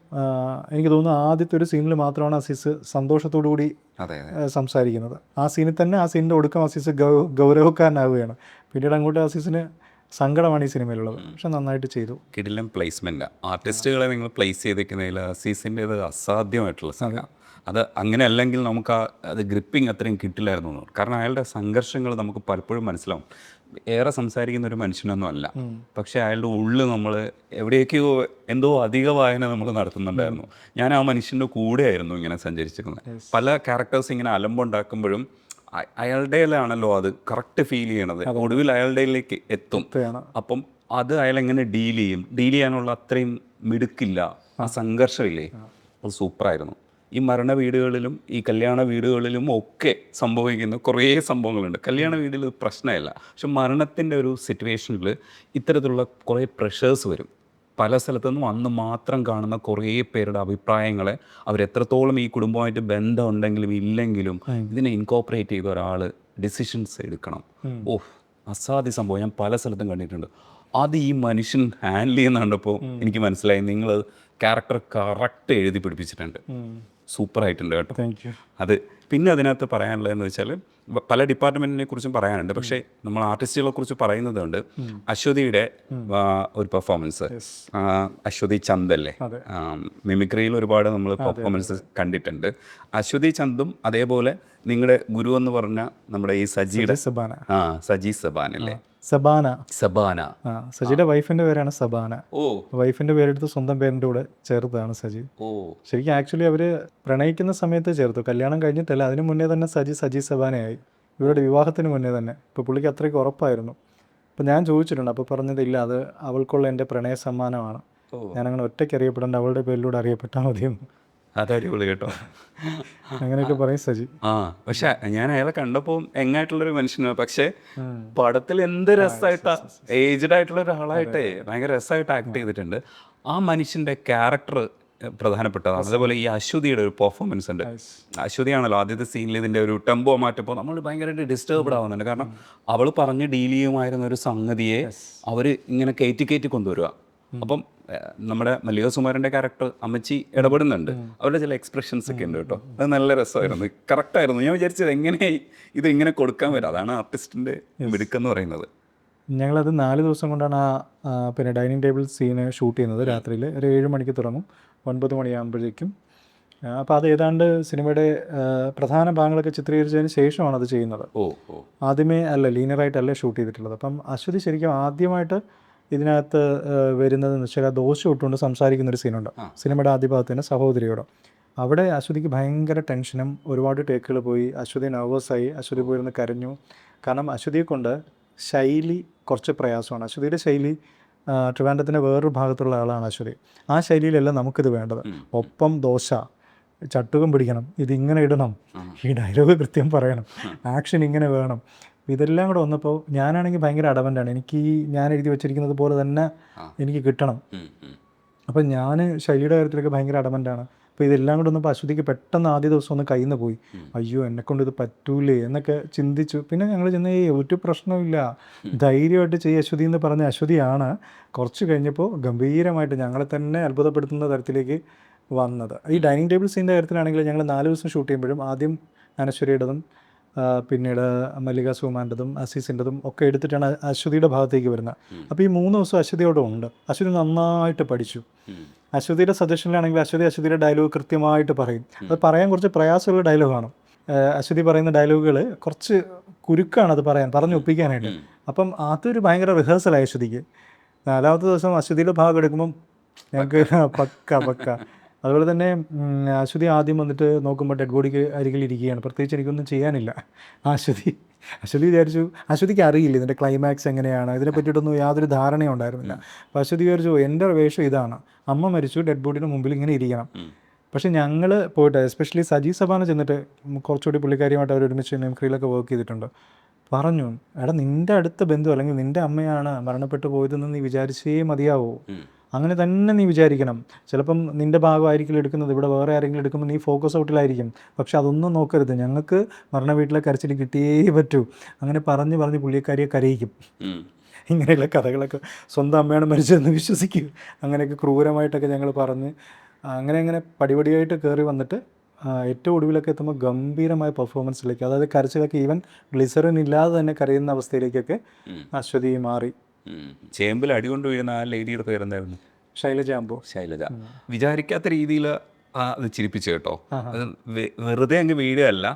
എനിക്ക് തോന്നുന്നു ആദ്യത്തെ ഒരു സീനിൽ മാത്രമാണ് അസീസ് സന്തോഷത്തോടു കൂടി സംസാരിക്കുന്നത്. ആ സീനിൽ തന്നെ, ആ സീനിൻ്റെ ഒടുക്കം അസീസ് ഗൗരവക്കാരനാവുകയാണ്. പിന്നീട് അങ്ങോട്ട് അസീസിന് സങ്കടമാണ് ഈ സിനിമയിലുള്ളത്. പക്ഷെ നന്നായിട്ട് ചെയ്തു. കിടിലൻ പ്ലേസ്മെൻറ്റ്. ആർട്ടിസ്റ്റുകളെ നിങ്ങൾ പ്ലേസ് ചെയ്തിരിക്കുന്നതിൽ അസീസിൻ്റേത് അസാധ്യമായിട്ടുള്ള സാധനം. അത് അങ്ങനെ അല്ലെങ്കിൽ നമുക്ക് അത് ഗ്രിപ്പിംഗ് അത്രയും കിട്ടില്ലായിരുന്നു. കാരണം അയാളുടെ സംഘർഷങ്ങൾ നമുക്ക് പലപ്പോഴും മനസ്സിലാവും. ഏറെ സംസാരിക്കുന്ന ഒരു മനുഷ്യനൊന്നും അല്ല, പക്ഷേ അയാളുടെ ഉള്ളിൽ നമ്മൾ എവിടെയൊക്കെയോ എന്തോ അധിക വായന നമ്മൾ നടത്തുന്നുണ്ടായിരുന്നു. ഞാൻ ആ മനുഷ്യൻ്റെ കൂടെയായിരുന്നു ഇങ്ങനെ സഞ്ചരിച്ചിരുന്നത്. പല ക്യാരക്ടേഴ്സ് ഇങ്ങനെ അലമ്പുണ്ടാക്കുമ്പോഴും അയാളുടെയിലാണല്ലോ അത് കറക്റ്റ് ഫീൽ ചെയ്യണത്. ഒടുവിൽ അയാളുടെയിലേക്ക് എത്തും. അപ്പം അത് അയാളെങ്ങനെ ഡീൽ ചെയ്യാനുള്ള അത്രയും മിടുക്കില്ല, ആ സംഘർഷമില്ലേ, അത് സൂപ്പറായിരുന്നു. ഈ മരണ വീടുകളിലും ഈ കല്യാണ വീടുകളിലും ഒക്കെ സംഭവിക്കുന്ന കുറേ സംഭവങ്ങളുണ്ട്. കല്യാണ വീട്ടിൽ പ്രശ്നമില്ല, പക്ഷെ മരണത്തിൻ്റെ ഒരു സിറ്റുവേഷനിൽ ഇത്തരത്തിലുള്ള കുറേ പ്രഷേഴ്സ് വരും. പല സ്ഥലത്തുനിന്നും അന്ന് മാത്രം കാണുന്ന കുറേ പേരുടെ അഭിപ്രായങ്ങളെ അവരെത്രത്തോളം ഈ കുടുംബമായിട്ട് ബന്ധം ഉണ്ടെങ്കിലും ഇല്ലെങ്കിലും ഇതിനെ ഇൻകോപ്പറേറ്റ് ചെയ്ത ഒരാൾ ഡിസിഷൻസ് എടുക്കണം. അസാധ്യ സംഭവം ഞാൻ പല സ്ഥലത്തും കണ്ടിട്ടുണ്ട്. അത് ഈ മനുഷ്യൻ ഹാൻഡിൽ ചെയ്യുന്ന കണ്ടപ്പോൾ എനിക്ക് മനസ്സിലായി, നിങ്ങൾ ക്യാരക്ടർ കറക്റ്റ് എഴുതി പിടിപ്പിച്ചിട്ടുണ്ട്. സൂപ്പറായിട്ടുണ്ട് കേട്ടോ. അത് പിന്നെ അതിനകത്ത് പറയാനുള്ളതെന്ന് വെച്ചാൽ പല ഡിപ്പാർട്ട്മെൻറ്റിനെ കുറിച്ചും പറയാനുണ്ട്, പക്ഷേ നമ്മൾ ആർട്ടിസ്റ്റുകളെ കുറിച്ച് പറയുന്നതുകൊണ്ട് അശ്വതിയുടെ ഒരു പെർഫോമൻസ്, അശ്വതി ചന്ദ് അല്ലേ, മിമിക്രിയിൽ ഒരുപാട് നമ്മൾ പെർഫോമൻസ് കണ്ടിട്ടുണ്ട്. അശ്വതി ചന്ദും അതേപോലെ നിങ്ങളുടെ ഗുരു എന്ന് പറഞ്ഞ നമ്മുടെ ഈ സജി സബാന അല്ലേ, സബാന സജിയുടെ വൈഫിന്റെ പേരാണ് സബാന. വൈഫിന്റെ പേരെടുത്ത് സ്വന്തം പേരിന്റെ കൂടെ ചേർത്തതാണ് സജി. ശരിക്കും ആക്ച്വലി അവര് പ്രണയിക്കുന്ന സമയത്ത് ചേർത്തു, കല്യാണം കഴിഞ്ഞിട്ടല്ല, അതിന് മുന്നേ തന്നെ സജി സബാനയായി, ഇവരുടെ വിവാഹത്തിന് മുന്നേ തന്നെ. ഇപ്പോൾ പുള്ളിക്ക് അത്രയ്ക്ക് ഉറപ്പായിരുന്നു. അപ്പോൾ ഞാൻ ചോദിച്ചിട്ടുണ്ട്, അപ്പോൾ പറഞ്ഞതില്ല, അത് അവൾക്കുള്ള എൻ്റെ പ്രണയ സമ്മാനമാണ്, ഞാനങ്ങനെ ഒറ്റയ്ക്ക് അറിയപ്പെടേണ്ട, അവളുടെ പേരിലൂടെ അറിയപ്പെട്ടാൽ മതിയെന്ന്. അതടിപൊളി കേട്ടോ. അങ്ങനെയൊക്കെ പറയും സജി. പക്ഷെ ഞാൻ അയാളെ കണ്ടപ്പോൾ എങ്ങായിട്ടുള്ളൊരു മനുഷ്യനാണ്, പക്ഷെ പടത്തിൽ എന്ത് രസമായിട്ടാ, ഏജ്ഡ് ആയിട്ടുള്ള ഒരാളായിട്ടേ ഭയങ്കര രസമായിട്ട് ആക്ട് ചെയ്തിട്ടുണ്ട്. ആ മനുഷ്യൻ്റെ ക്യാരക്ടർ പ്രധാനപ്പെട്ടതാണ്. അതേപോലെ ഈ അശ്വതിയുടെ ഒരു പെർഫോമൻസ് ഉണ്ട്. അശ്വതിയാണല്ലോ ആദ്യത്തെ സീനിൽ ഇതിൻ്റെ ഒരു ടെമ്പോ മാറ്റപ്പോൾ നമ്മൾ ഭയങ്കരമായിട്ട് ഡിസ്റ്റർബ്ഡ് ആവുന്നുണ്ട്. കാരണം അവൾ പറഞ്ഞ് ഡീൽ ചെയ്യുമായിരുന്ന ഒരു സംഗതിയെ അവർ ഇങ്ങനെ കയറ്റി കൊണ്ടുവരിക. അപ്പം നമ്മുടെ മല്ലിക സുമാരൻ്റെ ക്യാരക്ടർ അമ്മച്ചി ഇടപെടുന്നുണ്ട്. അവരുടെ ചില എക്സ്പ്രഷൻസ് ഒക്കെ ഉണ്ട് കേട്ടോ. അത് നല്ല രസമായിരുന്നു, കറക്റ്റായിരുന്നു. ഞാൻ വിചാരിച്ചത് എങ്ങനെ ഇത് ഇങ്ങനെ കൊടുക്കാൻ വരും. അതാണ് ആർട്ടിസ്റ്റിൻ്റെ മിടുക്കെന്ന് പറയുന്നത്. ഞങ്ങളത് 4 ദിവസം കൊണ്ടാണ് പിന്നെ ഡൈനിങ് ടേബിൾ സീന് ഷൂട്ട് ചെയ്യുന്നത്. രാത്രിയിൽ ഒരു 7 മണിക്ക് തുടങ്ങും, 9 മണിയാകുമ്പോഴേക്കും. അപ്പോൾ അത് ഏതാണ്ട് സിനിമയുടെ പ്രധാന ഭാഗങ്ങളൊക്കെ ചിത്രീകരിച്ചതിന് ശേഷമാണ് അത് ചെയ്യുന്നത്. ആദ്യമേ ലീനിയറായിട്ടല്ല ഷൂട്ട് ചെയ്തിട്ടുള്ളത്. അപ്പം അശ്വതി ശരിക്കും ആദ്യമായിട്ട് ഇതിനകത്ത് വരുന്നതെന്ന് വെച്ചാൽ ദോശ ഇട്ടുകൊണ്ട് സംസാരിക്കുന്നൊരു സീനുണ്ട് സിനിമയുടെ ആദ്യ ഭാഗത്ത് തന്നെ സഹോദരിയോട്. അവിടെ അശ്വതിക്ക് ഭയങ്കര ടെൻഷനും ഒരുപാട് ടേക്കുകൾ പോയി. അശ്വതി നെർവസായി, അശ്വതി പോയിരുന്ന് കരഞ്ഞു. കാരണം അശ്വതിയെ കൊണ്ട് ശൈലി കുറച്ച് പ്രയാസമാണ്. അശ്വതിയുടെ ശൈലി ട്രിവാൻഡ്രത്തിൻ്റെ വേറൊരു ഭാഗത്തുള്ള ആളാണ് അശ്വതി. ആ ശൈലിയിലല്ല നമുക്കിത് വേണ്ടത്. ഒപ്പം ദോശ, ചട്ടുകം പിടിക്കണം, ഇതിങ്ങനെ ഇടണം, ഈ ഡയലോഗ് കൃത്യം പറയണം, ആക്ഷൻ ഇങ്ങനെ വേണം. ഇതെല്ലാം കൂടെ വന്നപ്പോൾ ഞാനാണെങ്കിൽ ഭയങ്കര അടവൻ്റാണ്. എനിക്ക് ഞാൻ എഴുതി വെച്ചിരിക്കുന്നത് പോലെ തന്നെ എനിക്ക് കിട്ടണം. അപ്പം ഞാൻ ശൈലിയുടെ കാര്യത്തിലൊക്കെ ഭയങ്കര അടവൻ്റാണ്. അപ്പോൾ ഇതെല്ലാം കൂടെ വന്നപ്പോൾ അശ്വതിക്ക് പെട്ടെന്ന് ആദ്യ ദിവസം ഒന്ന് കയ്യിൽ നിന്ന് പോയി. അയ്യോ എന്നെക്കൊണ്ട് ഇത് പറ്റൂലേ എന്നൊക്കെ ചിന്തിച്ചു. പിന്നെ ഞങ്ങൾ ചെന്ന് ഒരു പ്രശ്നമില്ല, ധൈര്യമായിട്ട് ചെയ്യുക അശ്വതി എന്ന് പറഞ്ഞ അശ്വതിയാണ് കുറച്ച് കഴിഞ്ഞപ്പോൾ ഗംഭീരമായിട്ട് ഞങ്ങളെ തന്നെ അത്ഭുതപ്പെടുത്തുന്ന തരത്തിലേക്ക് വന്നത്. ഈ ഡൈനിങ് ടേബിൾ സീൻ്റെ കാര്യത്തിലാണെങ്കിൽ ഞങ്ങൾ 4 ദിവസം ഷൂട്ട് ചെയ്യുമ്പോഴും ആദ്യം അനശ്വരയുടേതും പിന്നീട് മല്ലിക സുമാൻ്റെതും അസീസിൻ്റെതും ഒക്കെ എടുത്തിട്ടാണ് അശ്വതിയുടെ ഭാഗത്തേക്ക് വരുന്നത്. അപ്പോൾ ഈ 3 ദിവസം അശ്വതിയോടെ ഉണ്ട്. അശ്വതി നന്നായിട്ട് പഠിച്ചു. അശ്വതിയുടെ സജഷനിലാണെങ്കിൽ അശ്വതിയുടെ ഡയലോഗ് കൃത്യമായിട്ട് പറയും. അത് പറയാൻ കുറച്ച് പ്രയാസമുള്ള ഡയലോഗാണ്. അശ്വതി പറയുന്ന ഡയലോഗുകൾ കുറച്ച് കുരുക്കാണ് അത് പറഞ്ഞു ഒപ്പിക്കാനായിട്ട്. അപ്പം അതൊരു ഭയങ്കര റിഹേഴ്സലായി അശ്വതിക്ക്. 4ാമത്തെ ദിവസം അശ്വതിയുടെ ഭാഗം എടുക്കുമ്പം ഞങ്ങൾക്ക് പക്ക. അതുപോലെ തന്നെ അശ്വതി ആദ്യം വന്നിട്ട് നോക്കുമ്പോൾ ഡെഡ് ബോഡിക്ക് അരികിൽ ഇരിക്കുകയാണ്. പ്രത്യേകിച്ച് എനിക്കൊന്നും ചെയ്യാനില്ല. അശ്വതി വിചാരിച്ചു, അശ്വതിക്ക് അറിയില്ല ഇതിൻ്റെ ക്ലൈമാക്സ് എങ്ങനെയാണ്, ഇതിനെ പറ്റിയിട്ടൊന്നും യാതൊരു ധാരണയും ഉണ്ടായിരുന്നില്ല. അപ്പോൾ അശ്വതി വിചാരിച്ചു എൻ്റെ വേഷം ഇതാണ്, അമ്മ മരിച്ചു, ഡെഡ് ബോഡിയുടെ മുമ്പിൽ ഇങ്ങനെ ഇരിക്കണം. പക്ഷെ ഞങ്ങൾ പോയിട്ട് എസ്പെഷ്യലി സജി സബാന ചെന്നിട്ട് കുറച്ചുകൂടി പുള്ളിക്കാരിയുമായിട്ട് അവർ ഒരുമിച്ച് മിമിക്രിയിലൊക്കെ വർക്ക് ചെയ്തിട്ടുണ്ട്. പറഞ്ഞു, എടാ നിൻ്റെ അടുത്ത ബന്ധു അല്ലെങ്കിൽ നിൻ്റെ അമ്മയാണ് മരണപ്പെട്ടു പോയതെന്ന് നീ വിചാരിച്ചേ മതിയാവോ, അങ്ങനെ തന്നെ നീ വിചാരിക്കണം. ചിലപ്പം നിൻ്റെ ഭാഗമായിരിക്കും എടുക്കുന്നത്, ഇവിടെ വേറെ ആരെങ്കിലും എടുക്കുമ്പോൾ നീ ഫോക്കസ് ഔട്ടിലായിരിക്കും. പക്ഷെ അതൊന്നും നോക്കരുത്, ഞങ്ങൾക്ക് മരണ വീട്ടിലെ കരച്ചിൽ കിട്ടിയേ പറ്റൂ. അങ്ങനെ പറഞ്ഞ് പുള്ളിക്കാരിയെ കരയിക്കും. ഇങ്ങനെയുള്ള കഥകളൊക്കെ സ്വന്തം അമ്മയാണ് മരിച്ചതെന്ന് വിശ്വസിക്കും. അങ്ങനെയൊക്കെ ക്രൂരമായിട്ടൊക്കെ ഞങ്ങൾ പറഞ്ഞ് അങ്ങനെ പടിപടിയായിട്ട് കയറി വന്നിട്ട് ഏറ്റവും ഒടുവിലൊക്കെ എത്തുമ്പോൾ ഗംഭീരമായ പെർഫോമൻസിലേക്ക്, അതായത് കരച്ചിലൊക്കെ ഈവൻ ഗ്ലിസറിൻ ഇല്ലാതെ തന്നെ കരയുന്ന അവസ്ഥയിലേക്കൊക്കെ അശ്വതി മാറി. ചേമ്പിൽ അടികൊണ്ട് വീഴുന്ന ആ ലേഡിയുടെ പേരെന്തായിരുന്നു? ശൈലജ. വിചാരിക്കാത്ത രീതിയിൽ അത് ചിരിപ്പിച്ചു കേട്ടോ. അത് വെറുതെ അങ്ങ് വീഴുകയല്ല,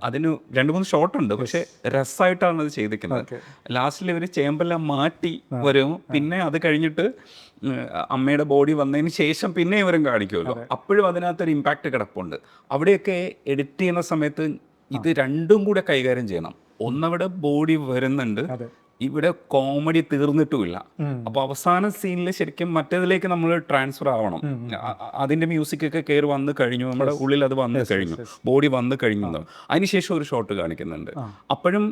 അതിന് 2-3 ഷോട്ടുണ്ട്, പക്ഷെ രസമായിട്ടാണ് അത് ചെയ്തിരിക്കുന്നത്. ലാസ്റ്റിൽ ഇവർ ചേമ്പെല്ലാം മാറ്റി വരും, പിന്നെ അത് കഴിഞ്ഞിട്ട് അമ്മയുടെ ബോഡി വന്നതിന് ശേഷം പിന്നെ ഇവരും കാണിക്കുമല്ലോ, അപ്പോഴും അതിനകത്തൊരു ഇമ്പാക്റ്റ് കിടപ്പുണ്ട്. അവിടെയൊക്കെ എഡിറ്റ് ചെയ്യുന്ന സമയത്ത് ഇത് രണ്ടും കൂടെ കൈകാര്യം ചെയ്യണം. ഒന്നവിടെ ബോഡി വരുന്നുണ്ട്, ഇവിടെ കോമഡി തീർന്നിട്ടുമില്ല. അപ്പോൾ അവസാന സീനിൽ ശരിക്കും മറ്റേതിലേക്ക് നമ്മൾ ട്രാൻസ്ഫർ ആവണം. അതിൻ്റെ മ്യൂസിക്കൊക്കെ കയറി വന്ന് കഴിഞ്ഞു, നമ്മുടെ ഉള്ളിൽ അത് വന്ന് കഴിഞ്ഞു, ബോഡി വന്ന് കഴിഞ്ഞു. അതിനുശേഷം ഒരു ഷോട്ട് കാണിക്കുന്നുണ്ട്, അപ്പോഴും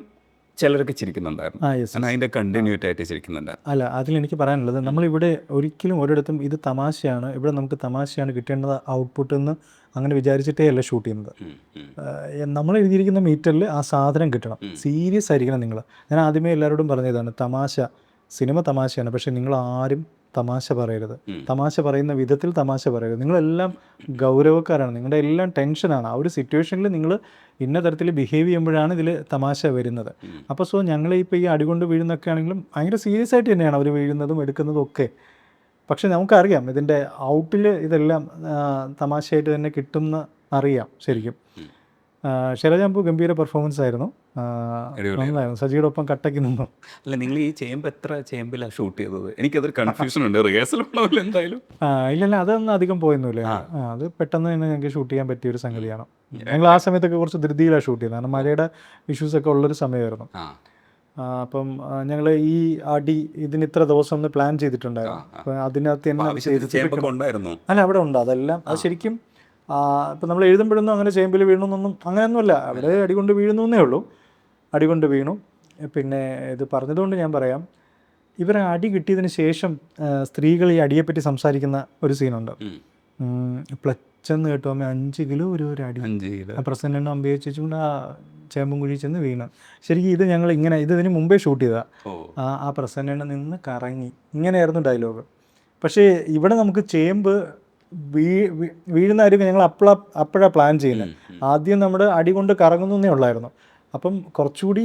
ചിലരൊക്കെ ചിരിക്കുന്നുണ്ടായിരുന്നു. അതിൻ്റെ കണ്ടിന്യൂറ്റി ആയിട്ട് ചിരിക്കുന്നുണ്ടായിരുന്നു. അല്ല, അതിലെനിക്ക് പറയാനുള്ളത്, നമ്മളിവിടെ ഒരിക്കലും ഒരിടത്തും ഇത് തമാശയാണ്, ഇവിടെ നമുക്ക് തമാശയാണ് കിട്ടേണ്ടത് ഔട്ട്പുട്ട് എന്ന് അങ്ങനെ വിചാരിച്ചിട്ടേ അല്ല ഷൂട്ട് ചെയ്യുന്നത്. നമ്മൾ എഴുതിയിരിക്കുന്ന മീറ്ററിൽ ആ സാധനം കിട്ടണം. സീരിയസ് ആയിരിക്കണം നിങ്ങൾ. ഞാൻ ആദ്യമേ എല്ലാവരോടും പറഞ്ഞതാണ്, സിനിമ തമാശയാണ്, പക്ഷേ നിങ്ങൾ ആരും തമാശ പറയരുത്. തമാശ പറയുന്ന വിധത്തിൽ തമാശ പറയരുത്. നിങ്ങളെല്ലാം ഗൗരവക്കാരാണ്, നിങ്ങളുടെ എല്ലാം ടെൻഷനാണ്. ആ ഒരു സിറ്റുവേഷനിൽ നിങ്ങൾ ഇന്ന തരത്തിൽ ബിഹേവ് ചെയ്യുമ്പോഴാണ് ഇതിൽ തമാശ വരുന്നത്. അപ്പോൾ ഞങ്ങളിപ്പോൾ ഈ അടികൊണ്ട് വീഴുന്നൊക്കെ ആണെങ്കിലും ഭയങ്കര സീരിയസ് ആയിട്ട് തന്നെയാണ് അവർ വീഴുന്നതും എടുക്കുന്നതും ഒക്കെ. പക്ഷെ നമുക്കറിയാം ഇതിൻ്റെ ഔട്ടിൽ ഇതെല്ലാം തമാശയായിട്ട് തന്നെ കിട്ടുമെന്ന് അറിയാം ശരിക്കും. ശൈലജാമ്പു ഗംഭീര പെർഫോമൻസ് ആയിരുന്നു, നന്നായിരുന്നു. സജിയുടെ ഒപ്പം കട്ടയ്ക്ക് നിന്നു. അല്ല, നിങ്ങൾ ഈ ചേമ്പ് എത്ര ചേമ്പിലാണ് ഷൂട്ട് ചെയ്തത്? എനിക്കതൊരു കൺഫ്യൂഷൻ ഉണ്ട്. റിഹേഴ്സൽ എന്തായാലും ഇല്ല, അതൊന്നും അധികം പോയൊന്നുമില്ല. അത് പെട്ടെന്ന് തന്നെ ഞങ്ങൾക്ക് ഷൂട്ട് ചെയ്യാൻ പറ്റിയ ഒരു സംഗതിയാണ്. ഞങ്ങൾ ആ സമയത്തൊക്കെ കുറച്ച് ധൃതിയിലാണ് ഷൂട്ട് ചെയ്തത്, കാരണം മഴയുടെ ഇഷ്യൂസൊക്കെ ഉള്ളൊരു സമയമായിരുന്നു. അപ്പം ഞങ്ങൾ ഈ ഇതിന് ഇത്ര ദിവസം ഒന്ന് പ്ലാൻ ചെയ്തിട്ടുണ്ടായിരുന്നു. അപ്പം അതിനകത്ത് തന്നെ അല്ല അവിടെ ഉണ്ട് അതെല്ലാം. അത് ശരിക്കും ഇപ്പം നമ്മൾ എഴുതുമ്പോഴൊന്നും അങ്ങനെ ചേമ്പിൽ വീണൊന്നും അങ്ങനെയൊന്നുമല്ല, അവിടെ അടികൊണ്ട് വീഴുന്നേ ഉള്ളൂ. അടികൊണ്ട് വീണു. പിന്നെ ഇത് പറഞ്ഞതുകൊണ്ട് ഞാൻ പറയാം, ഇവരെ അടി കിട്ടിയതിന് ശേഷം സ്ത്രീകൾ ഈ അടിയെപ്പറ്റി സംസാരിക്കുന്ന ഒരു സീനുണ്ട്. പ്ലച്ചെന്ന് കേട്ടോ അമ്മ 5 കിലോ ഒരു അടി 5 കിലോ. ആ പ്രസन्न അമ്പയെ വെച്ചുകൊണ്ട് ആ ചേമ്പും കുഴി ചെന്ന് വീണ്. ശരിക്കും ഇത് ഞങ്ങൾ ഇങ്ങനെ ഇതിന് മുമ്പേ ഷൂട്ട് ചെയ്തതാണ്. ആ പ്രസന്ന നിന്ന് കറങ്ങി ഇങ്ങനെയായിരുന്നു ഡയലോഗ്. പക്ഷേ ഇവിടെ നമുക്ക് ചേമ്പ് വീഴുന്ന കാര്യം ഞങ്ങൾ അപ്പോഴാണ് പ്ലാൻ ചെയ്യുന്നത്. ആദ്യം നമ്മുടെ അടി കൊണ്ട് കറങ്ങുന്നേ ഉള്ളായിരുന്നു. അപ്പം കുറച്ചുകൂടി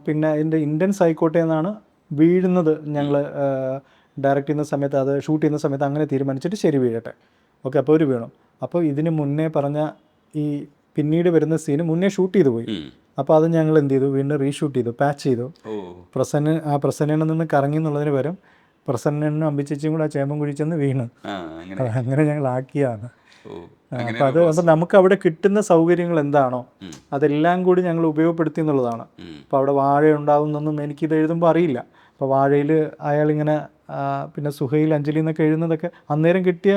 പിന്നെ അതിൻ്റെ ഇൻറ്റൻസ് ആയിക്കോട്ടെ എന്നാണ് വീഴുന്നത്. ഞങ്ങൾ ഡയറക്റ്റ് ചെയ്യുന്ന സമയത്ത് അത് ഷൂട്ട് ചെയ്യുന്ന സമയത്ത് അങ്ങനെ തീരുമാനിച്ചിട്ട് ശരി വീഴട്ടെ, ഓക്കെ അപ്പോൾ ഒരു വീണു. അപ്പോൾ ഇതിന് മുന്നേ പറഞ്ഞ ഈ പിന്നീട് വരുന്ന സീന് മുന്നേ ഷൂട്ട് ചെയ്ത് പോയി. അപ്പോൾ അത് ഞങ്ങൾ എന്ത് ചെയ്തു, വീണ്ടും റീഷൂട്ട് ചെയ്തു, പാച്ച് ചെയ്തു. പ്രസന്നയിൽ നിന്ന് കറങ്ങി എന്നുള്ളതിന് പകരം പ്രസന്നനും അമ്പിച്ചേച്ചിയും കൂടെ ആ ചേമ്പം കുഴിച്ചെന്ന് വീണ്. അങ്ങനെ ഞങ്ങൾ ആക്കിയാണ്. അപ്പം അത് നമുക്ക് അവിടെ കിട്ടുന്ന സൗകര്യങ്ങൾ എന്താണോ അതെല്ലാം കൂടി ഞങ്ങൾ ഉപയോഗപ്പെടുത്തി എന്നുള്ളതാണ്. അപ്പോൾ അവിടെ വാഴ ഉണ്ടാകുന്നൊന്നും എനിക്കിത് എഴുതുമ്പോൾ അറിയില്ല. അപ്പോൾ വാഴയിൽ അയാളിങ്ങനെ പിന്നെ സുഹൈൽ അഞ്ജലി എന്നൊക്കെ എഴുതുന്നതൊക്കെ അന്നേരം കിട്ടിയ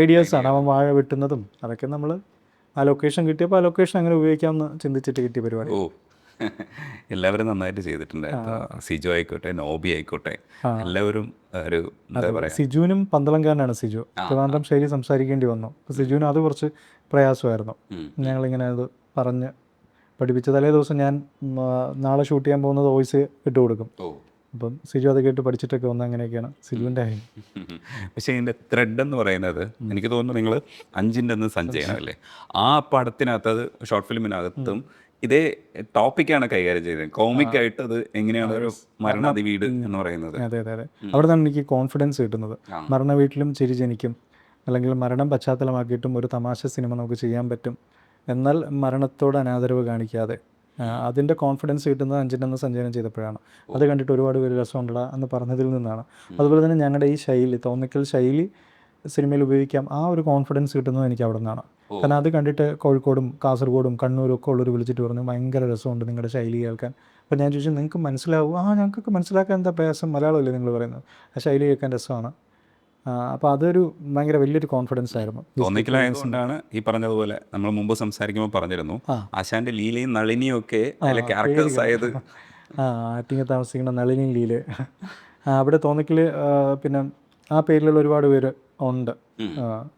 ഐഡിയാസാണ്. അവൻ വാഴ വെട്ടുന്നതും അതൊക്കെ നമ്മൾ ആ ലൊക്കേഷൻ കിട്ടിയപ്പോൾ ആ ലൊക്കേഷൻ അങ്ങനെ ഉപയോഗിക്കാമെന്ന് ചിന്തിച്ചിട്ട് കിട്ടിയ പരിപാടി. എല്ലാവരും നന്നായിട്ട് ചെയ്തിട്ടുണ്ടായിരുന്നു. സിജു ആയിക്കോട്ടെ, നോബി ആയിക്കോട്ടെ, എല്ലാവരും ഒരു എന്താ പറയുക. സിജുവിനും പന്തളംകാരനാണ് സിജു. ട്രിവാൻഡ്രം ശൈലി സംസാരിക്കേണ്ടി വന്നു. അപ്പോൾ സിജുവിന് അത് കുറച്ച് പ്രയാസമായിരുന്നു. ഞങ്ങളിങ്ങനെ അത് പറഞ്ഞ് പഠിപ്പിച്ച തലേ ദിവസം ഞാൻ നാളെ ഷൂട്ട് ചെയ്യാൻ പോകുന്നത് വോയിസ് ഇട്ട് കൊടുക്കും. അപ്പം സിജു അത് കേട്ട് പഠിച്ചിട്ടൊക്കെ വന്ന് അങ്ങനെയൊക്കെയാണ് സിജുവിൻ്റെ കാര്യം. പക്ഷേ ഇതിൻ്റെ ത്രെഡ് എന്ന് പറയുന്നത് എനിക്ക് തോന്നുന്നു നിങ്ങൾ 5 സഞ്ചയനമല്ലേ ആ പടത്തിനകത്ത്, അത് ഷോർട്ട് ഫിലിമിനകത്തും ഇതേ ടോപ്പിക്കാണ് കൈകാര്യം ചെയ്തത്. കോമിക് ആയിട്ട് അത് എങ്ങനെയാണ് ഒരു മരണാതി വീട് എന്ന് പറയുന്നത്. അതെ അതെ അതെ, അവിടെ നിന്നാണ് എനിക്ക് കോൺഫിഡൻസ് കിട്ടുന്നത്. മരണ വീട്ടിലും ചിരി ജനിക്കും, അല്ലെങ്കിൽ മരണം പശ്ചാത്തലമാക്കിയിട്ടും ഒരു തമാശ സിനിമ നമുക്ക് ചെയ്യാൻ പറ്റും, എന്നാൽ മരണത്തോട് അനാദരവ് കാണിക്കാതെ. അതിൻ്റെ കോൺഫിഡൻസ് കിട്ടുന്നത് 5 സഞ്ചയനം ചെയ്തപ്പോഴാണ്. അത് കണ്ടിട്ട് ഒരുപാട് പേര് രസമുണ്ടടാ എന്ന് പറഞ്ഞതിൽ നിന്നാണ്. അതുപോലെ തന്നെ ഞങ്ങളുടെ ഈ ശൈലി, തോന്നിക്കൽ ശൈലി സിനിമയിൽ ഉപയോഗിക്കാം, ആ ഒരു കോൺഫിഡൻസ് കിട്ടുന്നത് എനിക്ക് അവിടെ നിന്നാണ്. കാരണം അത് കണ്ടിട്ട് കോഴിക്കോടും കാസർഗോഡും കണ്ണൂരും ഒക്കെ ഉള്ളവർ വിളിച്ചിട്ട് പറഞ്ഞു ഭയങ്കര രസമുണ്ട് നിങ്ങളുടെ ശൈലി കേൾക്കാൻ. അപ്പോൾ ഞാൻ ചോദിച്ചു നിങ്ങൾക്ക് മനസ്സിലാവും? ഞങ്ങൾക്കൊക്കെ മനസ്സിലാക്കാൻ എന്താ പ്രയാസം, മലയാളമല്ലേ നിങ്ങൾ പറയുന്നത്, ആ ശൈലി കേൾക്കാൻ രസമാണ്. അപ്പോൾ അതൊരു ഭയങ്കര വലിയൊരു കോൺഫിഡൻസ് ആയിരുന്നു. തോന്നിക്കലായതുകൊണ്ടാണ് ഈ പറഞ്ഞതുപോലെ നമ്മൾ മുമ്പ് സംസാരിക്കുമ്പോൾ പറഞ്ഞിരുന്നു ആശാന്റെ ലീലയും നളിനിയും ഒക്കെ അതിലെ ക്യാരക്ടേഴ്സ് ആയത്. ആറ്റിങ്ങ താമസിക്കുന്ന നളിനിയും ലീല അവിടെ തോന്നിക്കൽ പിന്നെ ആ പേരിലുള്ള ഒരുപാട് പേര് ഉണ്ട്.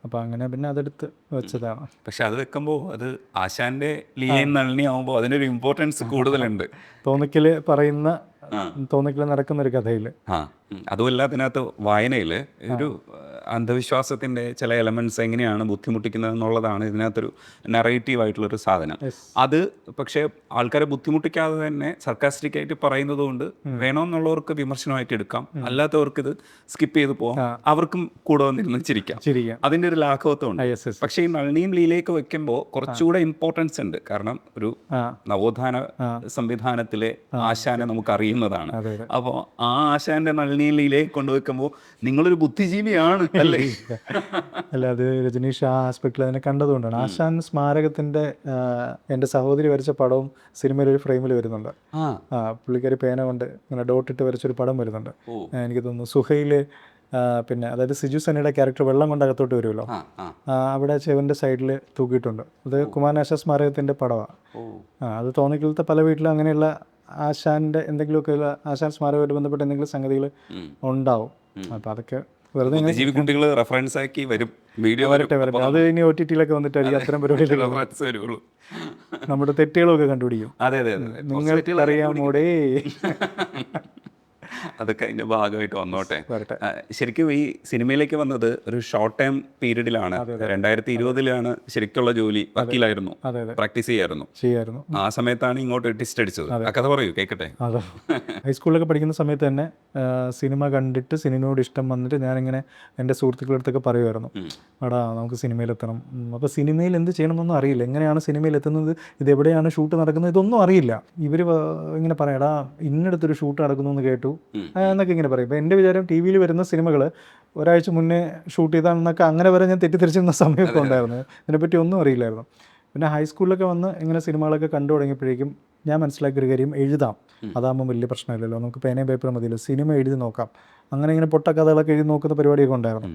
അപ്പോൾ അങ്ങനെ പിന്നെ അതെടുത്ത് വെച്ചതാണ്. പക്ഷെ അത് വെക്കുമ്പോൾ അത് ആശാന്റെ ലീലയും നളിനിയും ആകുമ്പോൾ അതിനൊരു ഇമ്പോർട്ടൻസ് കൂടുതലുണ്ട്. തോന്നിക്കൽ പറയുന്ന തോന്നിക്കൽ നടക്കുന്ന ഒരു കഥയിൽ. അതുമല്ല അതിനകത്ത് വായനയിൽ ഒരു അന്ധവിശ്വാസത്തിൻ്റെ ചില എലമെൻറ്റ്സ് എങ്ങനെയാണ് ബുദ്ധിമുട്ടിക്കുന്നത് എന്നുള്ളതാണ് ഇതിനകത്തൊരു നറേറ്റീവ് ആയിട്ടുള്ളൊരു സാധനം. അത് പക്ഷേ ആൾക്കാരെ ബുദ്ധിമുട്ടിക്കാതെ തന്നെ സർക്കാസ്റ്റിക് ആയിട്ട് പറയുന്നത് കൊണ്ട് വേണമെന്നുള്ളവർക്ക് വിമർശനമായിട്ട് എടുക്കാം, അല്ലാത്തവർക്ക് ഇത് സ്കിപ്പ് ചെയ്ത് പോകാം, അവർക്കും കൂടെ വന്നിരുന്ന് ചിരിക്കാം. അതിൻ്റെ ഒരു ലാഘവത്വം ഉണ്ട്. പക്ഷേ ഈ നളിനിയും ലീലയൊക്കെ വെക്കുമ്പോൾ കുറച്ചുകൂടെ ഇമ്പോർട്ടൻസ് ഉണ്ട്. കാരണം ഒരു നവോത്ഥാന സംവിധാനത്തിലെ ആശാനെ നമുക്ക് അറിയുന്നതാണ്. അപ്പോൾ ആ ആശാന്റെ നളിനിയും ലീലയെ കൊണ്ടുവെക്കുമ്പോൾ നിങ്ങളൊരു ബുദ്ധിജീവിയാണ് അല്ലേ? അല്ല, അത് രജനീഷ് ആ ആസ്പെക്റ്റിൽ അതിനെ കണ്ടതുകൊണ്ടാണ്. ആശാൻ സ്മാരകത്തിൻ്റെ എൻ്റെ സഹോദരി വരച്ച പടവും സിനിമയിൽ ഒരു ഫ്രെയിമിൽ വരുന്നുണ്ട്. പുള്ളിക്കാരി പേന കൊണ്ട് ഇങ്ങനെ ഡോട്ടിട്ട് വരച്ചൊരു പടം വരുന്നുണ്ട്. എനിക്ക് തോന്നുന്നു സുഹൈൽ, പിന്നെ അതായത് സിജു സന്നിയുടെ ക്യാരക്ടർ വെള്ളം കൊണ്ട് അകത്തോട്ട് വരുമല്ലോ, അവിടെ ചെവിൻ്റെ സൈഡിൽ തൂക്കിയിട്ടുണ്ട്. അത് കുമാരനാശ സ്മാരകത്തിൻ്റെ പടമാണ്. അത് തോന്നിക്കലത്തെ പല വീട്ടിലും അങ്ങനെയുള്ള ആശാന്റെ എന്തെങ്കിലുമൊക്കെ ആശാൻ സ്മാരകമായിട്ട് ബന്ധപ്പെട്ട എന്തെങ്കിലും സംഗതികൾ ഉണ്ടാവും. അപ്പോൾ അതൊക്കെ വെറുതെ കുട്ടികൾ റെഫറൻസ് ആക്കി വരും. വീഡിയോ വരട്ടെ. അത് ഇനി OTT-ലൊക്കെ വന്നിട്ടായിരിക്കും അത്തരം പരിപാടികൾ നമ്മുടെ തെറ്റുകളൊക്കെ കണ്ടുപിടിക്കും. അതെ അതെ, നിങ്ങൾക്കറിയാമോടേ. അതൊക്കെ അതിൻ്റെ ഭാഗമായിട്ട് വന്നോട്ടെ. ശരിക്കും ഈ സിനിമയിലേക്ക് വന്നത് ഒരു ഷോർട്ട് ടൈം പീരീഡിലാണ്. 2020 ശരിക്കുള്ള ജോലി വക്കീലായിരുന്നു, പ്രാക്ടീസ് ചെയ്യായിരുന്നു. ആ സമയത്താണ് ഇങ്ങോട്ട് ടിസ്റ്റ് അടിച്ചത്. ആ കഥ പറയൂ, കേൾക്കട്ടെ. അതെ, ഹൈസ്കൂളിലൊക്കെ പഠിക്കുന്ന സമയത്ത് തന്നെ സിനിമ കണ്ടിട്ട് സിനിമയോട് ഇഷ്ടം വന്നിട്ട് ഞാനിങ്ങനെ എൻ്റെ സുഹൃത്തുക്കളുടെ അടുത്തൊക്കെ പറയുമായിരുന്നു, എടാ നമുക്ക് സിനിമയിലെത്തണം. അപ്പോൾ സിനിമയിൽ എന്ത് ചെയ്യണമെന്നൊന്നും അറിയില്ല, എങ്ങനെയാണ് സിനിമയിലെത്തുന്നത്, ഇതെവിടെയാണ് ഷൂട്ട് നടക്കുന്നത്, ഇതൊന്നും അറിയില്ല. ഇവർ ഇങ്ങനെ പറയാം, എടാ ഇന്നടത്തൊരു ഷൂട്ട് നടക്കുന്നു എന്ന് കേട്ടു എന്നൊക്കെ ഇങ്ങനെ പറയും. ഇപ്പോൾ എൻ്റെ വിചാരം ടി വിയിൽ വരുന്ന സിനിമകൾ ഒരാഴ്ച മുന്നേ ഷൂട്ട് ചെയ്താണെന്നൊക്കെ അങ്ങനെ വരെ ഞാൻ തെറ്റിദ്ധരിച്ചിരുന്ന സമയമൊക്കെ ഉണ്ടായിരുന്നു. ഇതിനെപ്പറ്റി ഒന്നും അറിയില്ലായിരുന്നു. പിന്നെ ഹൈസ്കൂളിലൊക്കെ വന്ന് ഇങ്ങനെ സിനിമകളൊക്കെ കണ്ടു തുടങ്ങിയപ്പോഴേക്കും ഞാൻ മനസ്സിലാക്കിയൊരു കാര്യം, എഴുതാം, അതാകുമ്പോൾ വലിയ പ്രശ്നമില്ലല്ലോ, നമുക്ക് പേനയും പേപ്പറും മതിയല്ലോ, സിനിമ എഴുതി നോക്കാം. അങ്ങനെ ഇങ്ങനെ പൊട്ടക്കഥകളൊക്കെ എഴുതി നോക്കുന്ന പരിപാടിയൊക്കെ ഉണ്ടായിരുന്നു.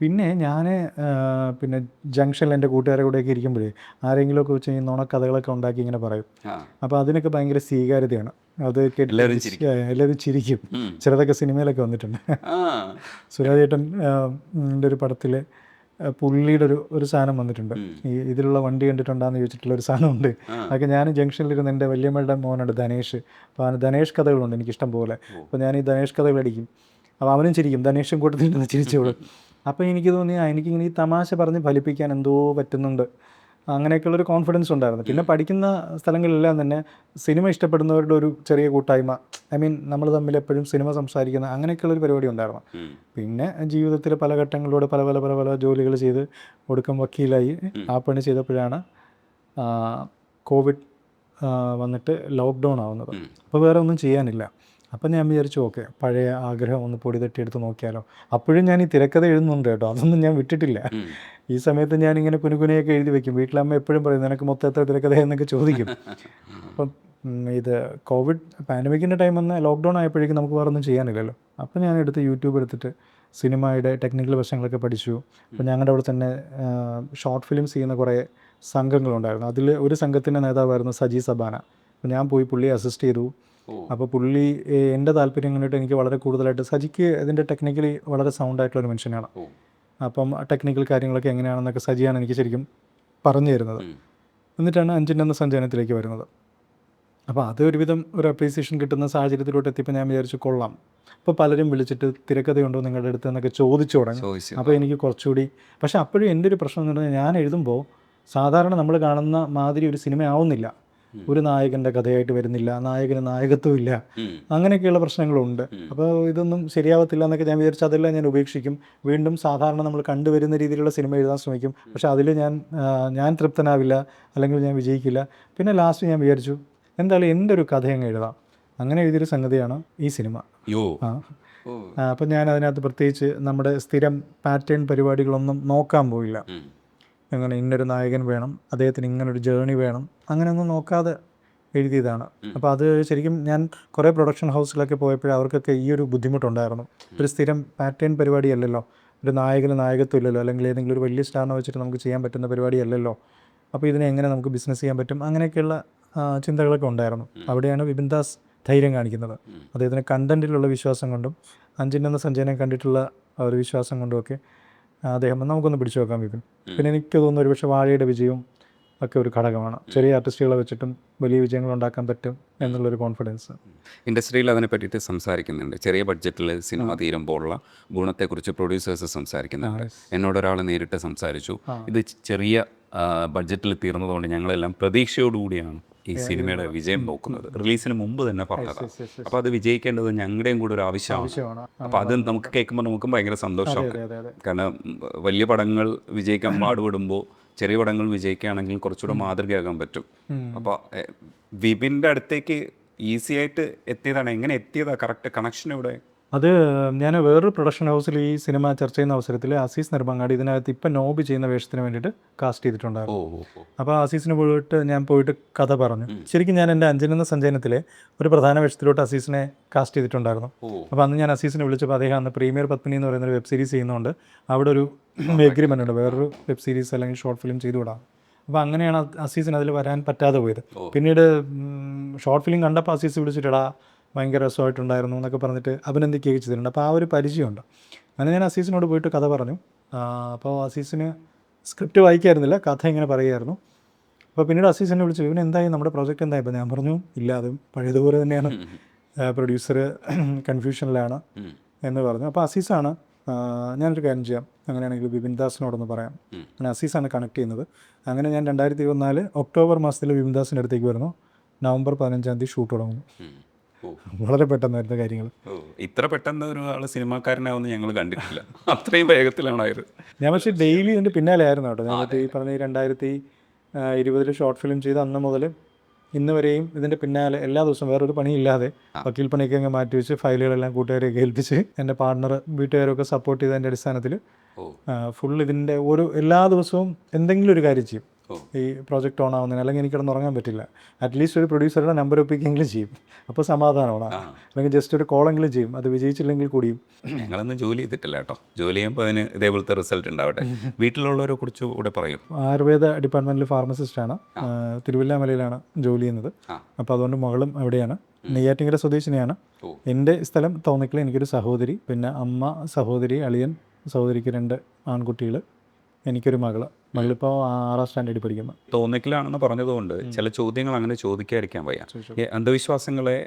പിന്നെ ഞാൻ പിന്നെ ജംഗ്ഷനിൽ എൻ്റെ കൂട്ടുകാരെ കൂടെയൊക്കെ ഇരിക്കുമ്പോഴേ ആരെങ്കിലുമൊക്കെ വെച്ച് നുണക്കഥകളൊക്കെ ഉണ്ടാക്കി ഇങ്ങനെ പറയും. അപ്പോൾ അതിനൊക്കെ ഭയങ്കര സ്വീകാര്യതയാണ്. അത് എല്ലാവരും ചിരിക്കും. ചിലതൊക്കെ സിനിമയിലൊക്കെ വന്നിട്ടുണ്ട്. സുരാജേട്ടൻ എൻ്റെ ഒരു പടത്തിൽ പുള്ളിയുടെ ഒരു സാധനം വന്നിട്ടുണ്ട്. ഇതിലുള്ള വണ്ടി കണ്ടിട്ടുണ്ടാന്ന് ചോദിച്ചിട്ടുള്ള ഒരു സാധനമുണ്ട്. അതൊക്കെ ഞാൻ ജംഗ്ഷനിലിരുന്ന് എൻ്റെ വല്യമ്മയുടെ മോനുണ്ട് ധനേഷ്. അപ്പോൾ അവന് ധനേഷ് കഥകളുണ്ട് എനിക്കിഷ്ടം പോലെ. അപ്പോൾ ഞാൻ ഈ ധനേഷ് കഥകൾ അടിക്കും. അപ്പോൾ അവനും ചിരിക്കും, ധനേഷും കൂട്ടത്തിൽ നിന്ന് ചിരിച്ചോളും. അപ്പോൾ എനിക്ക് തോന്നി എനിക്കിങ്ങനെ ഈ തമാശ പറഞ്ഞ് ഫലിപ്പിക്കാൻ എന്തോ പറ്റുന്നുണ്ട്, അങ്ങനെയൊക്കെയുള്ളൊരു കോൺഫിഡൻസ് ഉണ്ടായിരുന്നു. പിന്നെ പഠിക്കുന്ന സ്ഥലങ്ങളിലെല്ലാം തന്നെ സിനിമ ഇഷ്ടപ്പെടുന്നവരുടെ ഒരു ചെറിയ കൂട്ടായ്മ, ഐ മീൻ നമ്മൾ തമ്മിൽ എപ്പോഴും സിനിമ സംസാരിക്കുന്ന അങ്ങനെയൊക്കെയുള്ളൊരു പരിപാടി ഉണ്ടായിരുന്നു. പിന്നെ ജീവിതത്തിൽ പല ഘട്ടങ്ങളിലൂടെ പല പല പല പല ജോലികൾ ചെയ്ത് ഒടുക്കം വക്കീലായി. ആ പണി ചെയ്തപ്പോഴാണ് കോവിഡ് വന്നിട്ട് ലോക്ക്ഡൗൺ ആവുന്നത്. അപ്പോൾ വേറെ ഒന്നും ചെയ്യാനില്ല. അപ്പം ഞാൻ വിചാരിച്ചു ഓക്കെ, പഴയ ആഗ്രഹം ഒന്ന് പൊടി തട്ടിയെടുത്ത് നോക്കിയാലോ. അപ്പോഴും ഞാൻ ഈ തിരക്കഥ എഴുതുന്നുണ്ട് കേട്ടോ, അതൊന്നും ഞാൻ വിട്ടിട്ടില്ല. ഈ സമയത്ത് ഞാനിങ്ങനെ കുനുകുനയൊക്കെ എഴുതി വെക്കും. വീട്ടിലമ്മ എപ്പോഴും പറയും നിനക്ക് മൊത്തം എത്ര തിരക്കഥ എന്നൊക്കെ ചോദിക്കും. അപ്പം ഇത് കോവിഡ് പാൻഡമിക്കിൻ്റെ ടൈം വന്ന് ലോക്ക്ഡൗൺ ആയപ്പോഴേക്കും നമുക്ക് വേറെ ഒന്നും ചെയ്യാനില്ലല്ലോ. അപ്പം ഞാൻ യൂട്യൂബ് എടുത്തിട്ട് സിനിമയുടെ ടെക്നിക്കൽ വശങ്ങളൊക്കെ പഠിച്ചു. അപ്പം ഞങ്ങളുടെ അവിടെ തന്നെ ഷോർട്ട് ഫിലിംസ് ചെയ്യുന്ന കുറേ സംഘങ്ങളുണ്ടായിരുന്നു. അതിൽ ഒരു സംഘത്തിൻ്റെ നേതാവായിരുന്നു സജി സബാന. അപ്പം ഞാൻ പോയി പുള്ളിയെ അസിസ്റ്റ് ചെയ്തു. അപ്പോൾ പുള്ളി എൻ്റെ താല്പര്യം കണ്ടിട്ട് എനിക്ക് വളരെ കൂടുതലായിട്ട്, സജിക്ക് ഇതിൻ്റെ ടെക്നിക്കലി വളരെ സൗണ്ടായിട്ടുള്ളൊരു മനുഷ്യനാണ്. അപ്പം ടെക്നിക്കൽ കാര്യങ്ങളൊക്കെ എങ്ങനെയാണെന്നൊക്കെ സജിയാണ് എനിക്ക് ശരിക്കും പറഞ്ഞു തരുന്നത്. എന്നിട്ടാണ് അഞ്ചിൻ്റെ സഞ്ചയനത്തിലേക്ക് വരുന്നത്. അപ്പോൾ അത് ഒരുവിധം ഒരു അപ്രീസിയേഷൻ കിട്ടുന്ന സാഹചര്യത്തിലോട്ട് എത്തിയപ്പോൾ ഞാൻ വിചാരിച്ചു കൊള്ളാം. അപ്പോൾ പലരും വിളിച്ചിട്ട് തിരക്കഥയുണ്ടോ നിങ്ങളുടെ അടുത്ത് എന്നൊക്കെ ചോദിച്ചു തുടങ്ങി. അപ്പോൾ എനിക്ക് കുറച്ചുകൂടി, പക്ഷേ അപ്പോഴും എൻ്റെ ഒരു പ്രശ്നം എന്ന് പറഞ്ഞാൽ ഞാൻ എഴുതുമ്പോൾ സാധാരണ നമ്മൾ കാണുന്ന മാതിരി ഒരു സിനിമ ആവുന്നില്ല. ഒരു നായകൻ്റെ കഥയായിട്ട് വരുന്നില്ല, നായകന് നായകത്വം ഇല്ല, അങ്ങനെയൊക്കെയുള്ള പ്രശ്നങ്ങളുണ്ട്. അപ്പോൾ ഇതൊന്നും ശരിയാവത്തില്ല എന്നൊക്കെ ഞാൻ വിചാരിച്ചു. അതെല്ലാം ഞാൻ ഉപേക്ഷിക്കും. വീണ്ടും സാധാരണ നമ്മൾ കണ്ടുവരുന്ന രീതിയിലുള്ള സിനിമ എഴുതാൻ ശ്രമിക്കും. പക്ഷേ അതിൽ ഞാൻ തൃപ്തനാവില്ല, അല്ലെങ്കിൽ ഞാൻ വിജയിക്കില്ല. പിന്നെ ലാസ്റ്റ് ഞാൻ വിചാരിച്ചു എന്തായാലും എൻ്റെ ഒരു കഥ അങ്ങ് എഴുതാം. അങ്ങനെ എഴുതിയൊരു സംഗതിയാണ് ഈ സിനിമ. അപ്പം ഞാൻ അതിനകത്ത് പ്രത്യേകിച്ച് നമ്മുടെ സ്ഥിരം പാറ്റേൺ പരിപാടികളൊന്നും നോക്കാൻ പോയില്ല. അങ്ങനെ ഇന്നൊരു നായകൻ വേണം, അദ്ദേഹത്തിന് ഇങ്ങനൊരു ജേർണി വേണം, അങ്ങനെയൊന്നും നോക്കാതെ എഴുതിയതാണ്. അപ്പോൾ അത് ശരിക്കും ഞാൻ കുറേ പ്രൊഡക്ഷൻ ഹൗസിലൊക്കെ പോയപ്പോഴും അവർക്കൊക്കെ ഈ ഒരു ബുദ്ധിമുട്ടുണ്ടായിരുന്നു. ഒരു സ്ഥിരം പാറ്റേൺ പരിപാടിയല്ലല്ലോ, ഒരു നായകന് നായകത്വം ഇല്ലല്ലോ, അല്ലെങ്കിൽ ഏതെങ്കിലും ഒരു വലിയ സ്റ്റാറിനെ വെച്ചിട്ട് നമുക്ക് ചെയ്യാൻ പറ്റുന്ന പരിപാടിയല്ലല്ലോ. അപ്പോൾ ഇതിനെ എങ്ങനെ നമുക്ക് ബിസിനസ് ചെയ്യാൻ പറ്റും, അങ്ങനെയൊക്കെയുള്ള ചിന്തകളൊക്കെ ഉണ്ടായിരുന്നു. അവിടെയാണ് വിപിൻ ദാസ് ധൈര്യം കാണിക്കുന്നത്. അദ്ദേഹത്തിന് കണ്ടൻറ്റിലുള്ള വിശ്വാസം കൊണ്ടും അഞ്ചിൻ്റെ സഞ്ചയനം കണ്ടിട്ടുള്ള ഒരു വിശ്വാസം കൊണ്ടുമൊക്കെ അദ്ദേഹം നമുക്കൊന്ന് പിടിച്ചു നോക്കാം വിപിൻ. പിന്നെ എനിക്ക് തോന്നുന്നു ഒരുപക്ഷെ വാഴയുടെ വിജയവും ഒക്കെ ഒരു ഘടകമാണ്. ചെറിയ ആർട്ടിസ്റ്റുകളെ വെച്ചിട്ടും വലിയ വിജയങ്ങൾ ഉണ്ടാക്കാൻ പറ്റും എന്നുള്ളൊരു കോൺഫിഡൻസ്. ഇൻഡസ്ട്രിയിൽ അതിനെ പറ്റിയിട്ട് സംസാരിക്കുന്നുണ്ട്. ചെറിയ ബഡ്ജറ്റിൽ സിനിമ തീരുമ്പോഴുള്ള ഗുണത്തെക്കുറിച്ച് പ്രൊഡ്യൂസേഴ്സ് സംസാരിക്കുന്നുണ്ട്. എന്നോടൊരാൾ നേരിട്ട് സംസാരിച്ചു, ഇത് ചെറിയ ബഡ്ജറ്റിൽ തീർന്നതുകൊണ്ട് ഞങ്ങളെല്ലാം പ്രതീക്ഷയോടുകൂടിയാണ് ഈ സിനിമയുടെ വിജയം നോക്കുന്നത്. റിലീസിന് മുമ്പ് തന്നെ പറഞ്ഞതാണ്. അപ്പോൾ അത് വിജയിക്കേണ്ടത് ഞങ്ങളുടെയും കൂടെ ഒരു ആവശ്യമാണ്. അപ്പോൾ അത് നമുക്ക് കേൾക്കുമ്പോൾ നമുക്കും ഭയങ്കര സന്തോഷമാണ്. കാരണം വലിയ പടങ്ങൾ വിജയിക്കാൻ പാടുപെടുമ്പോൾ ചെറിയ പടങ്ങൾ വിജയിക്കുകയാണെങ്കിൽ കുറച്ചുകൂടെ മാതൃകയാകാൻ പറ്റും. അപ്പോൾ വിപിൻ്റെ അടുത്തേക്ക് ഈസി ആയിട്ട് എത്തിയതാണ്. എങ്ങനെ എത്തിയതാണ് കറക്റ്റ് കണക്ഷൻ ഇവിടെ? അത് ഞാൻ വേറൊരു പ്രൊഡക്ഷൻ ഹൗസിൽ ഈ സിനിമ ചർച്ച ചെയ്യുന്ന അവസരത്തിൽ അസീസ് നെടുമങ്ങാട് ഇതിനകത്ത് ഇപ്പം നോബ് ചെയ്യുന്ന വേഷത്തിന് വേണ്ടിയിട്ട് കാസ്റ്റ് ചെയ്തിട്ടുണ്ടായിരുന്നു. അപ്പോൾ അസീസിന് ഞാൻ പോയിട്ട് കഥ പറഞ്ഞു. ശരിക്കും ഞാൻ എൻ്റെ അഞ്ചിനെന്ന സഞ്ചയനത്തിലെ ഒരു പ്രധാന വേഷത്തിലോട്ട് അസീസിനെ കാസ്റ്റ് ചെയ്തിട്ടുണ്ടായിരുന്നു. അപ്പോൾ അന്ന് ഞാൻ അസീസിനെ വിളിച്ചപ്പോൾ അദ്ദേഹം അന്ന് പ്രീമിയർ പത്മിനി എന്ന് പറയുന്ന ഒരു വെബ് സീരീസ് ചെയ്യുന്നതുകൊണ്ട് അവിടെ ഒരു എഗ്രിമെൻ്റ് ഉണ്ട്, വേറൊരു വെബ് സീരീസ് അല്ലെങ്കിൽ ഷോർട്ട് ഫിലിം ചെയ്തു വിടാം. അപ്പോൾ അങ്ങനെയാണ് അസീസിന് അതിൽ വരാൻ പറ്റാതെ പോയത്. പിന്നീട് ഷോർട്ട് ഫിലിം കണ്ടപ്പോൾ അസീസ് വിളിച്ചിട്ടാ ഭയങ്കര രസമായിട്ടുണ്ടായിരുന്നു എന്നൊക്കെ പറഞ്ഞിട്ട് അഭിനന്ദിക്കുകയൊക്കെ ചെയ്തിട്ടുണ്ട്. അപ്പോൾ ആ ഒരു പരിചയമുണ്ട്. അങ്ങനെ ഞാൻ അസീസിനോട് പോയിട്ട് കഥ പറഞ്ഞു. അപ്പോൾ അസീസിന് സ്ക്രിപ്റ്റ് വായിക്കായിരുന്നില്ല, കഥ ഇങ്ങനെ പറയുമായിരുന്നു. അപ്പോൾ പിന്നീട് അസീസിനെ വിളിച്ചു, ഇവന് എന്തായി, നമ്മുടെ പ്രോജക്റ്റ് എന്തായി? അപ്പോൾ ഞാൻ പറഞ്ഞു ഇല്ല, അതും പഴയതുപോലെ തന്നെയാണ്, പ്രൊഡ്യൂസർ കൺഫ്യൂഷനിലാണ് എന്ന് പറഞ്ഞു. അപ്പോൾ അസീസാണ് ഞാനൊരു കാര്യം ചെയ്യാം, അങ്ങനെയാണെങ്കിൽ വിപിൻ ദാസിനോടൊന്ന് പറയാം. അങ്ങനെ അസീസാണ് കണക്ട് ചെയ്യുന്നത്. അങ്ങനെ ഞാൻ 2024 ഒക്ടോബർ മാസത്തിൽ വിപിൻ ദാസിൻ്റെ അടുത്തേക്ക് വരുന്നു. നവംബർ 15-ാം തീയതി ഷൂട്ട് തുടങ്ങുന്നു. വളരെ പെട്ടെന്നായിരുന്നു കാര്യങ്ങൾ. ഇത്ര പെട്ടെന്ന് ഒരാൾ സിനിമാക്കാരനാവുന്ന ഞങ്ങൾ കണ്ടിട്ടില്ല. അത്രയും വേഗത്തിലാണായത്. ഞാൻ പക്ഷേ ഡെയിലി ഇതിൻ്റെ പിന്നാലെ ആയിരുന്നു കേട്ടോ. ഞാൻ ഈ പറഞ്ഞ 2020 ഷോർട്ട് ഫിലിം ചെയ്ത് അന്ന് മുതൽ ഇന്ന് വരെയും ഇതിൻ്റെ പിന്നാലെ എല്ലാ ദിവസവും വേറൊരു പണിയില്ലാതെ വക്കീൽ പണിയൊക്കെ അങ്ങ് മാറ്റി വെച്ച് ഫയലുകളെല്ലാം കൂട്ടുകാരെയൊക്കെ ഏൽപ്പിച്ച് എൻ്റെ പാർട്ണർ വീട്ടുകാരൊക്കെ സപ്പോർട്ട് ചെയ്തതിൻ്റെ അടിസ്ഥാനത്തിൽ ഫുൾ ഇതിൻ്റെ എല്ലാ ദിവസവും എന്തെങ്കിലും ഒരു കാര്യം ചെയ്യും ഈ പ്രോജക്റ്റ് ഓൺ ആവുന്നതിന്. അല്ലെങ്കിൽ എനിക്ക് കിടന്ന് ഉറങ്ങാൻ പറ്റില്ല. അറ്റ്ലീസ്റ്റ് ഒരു പ്രൊഡ്യൂസറുടെ നമ്പർ ഒപ്പിക്കെങ്കിലും ചെയ്യും, അപ്പോൾ സമാധാനമാണ്. അല്ലെങ്കിൽ ജസ്റ്റ് ഒരു കോളെങ്കിലും ചെയ്യും, അത് വിജയിച്ചില്ലെങ്കിൽ കൂടിയും. ഞങ്ങളൊന്നും ജോലി ചെയ്തിട്ടില്ല കേട്ടോ. ജോലി ചെയ്യുമ്പോൾ അതിന് ഇതേപോലത്തെ റിസൾട്ട് ഉണ്ടാവട്ടെ. വീട്ടിലുള്ളവരെ കുറിച്ച് കൂടെ പറയും. ആയുർവേദ ഡിപ്പാർട്ട്മെൻറ്റിൽ ഫാർമസിസ്റ്റാണ്, തിരുവല്ലാമലയിലാണ് ജോലി ചെയ്യുന്നത്. അപ്പോൾ അതുകൊണ്ട് മകളും അവിടെയാണ്. നെയ്യാറ്റിങ്കര സ്വദേശിനിയാണ്. എൻ്റെ സ്ഥലം തോന്നിക്കൽ. എനിക്കൊരു സഹോദരി, പിന്നെ അമ്മ, സഹോദരി, അളിയൻ, സഹോദരിക്ക് 2 ആൺകുട്ടികൾ, എനിക്കൊരു മകളിപ്പോൾ 6ാം സ്റ്റാൻഡേർഡിൽ പഠിക്കുന്നു. തോന്നിക്കലാണെന്ന് പറഞ്ഞതുകൊണ്ട് ചില ചോദ്യങ്ങൾ അങ്ങനെ ചോദിക്കാതിരിക്കാൻ വയ്യ. ഈ അന്ധവിശ്വാസങ്ങളെ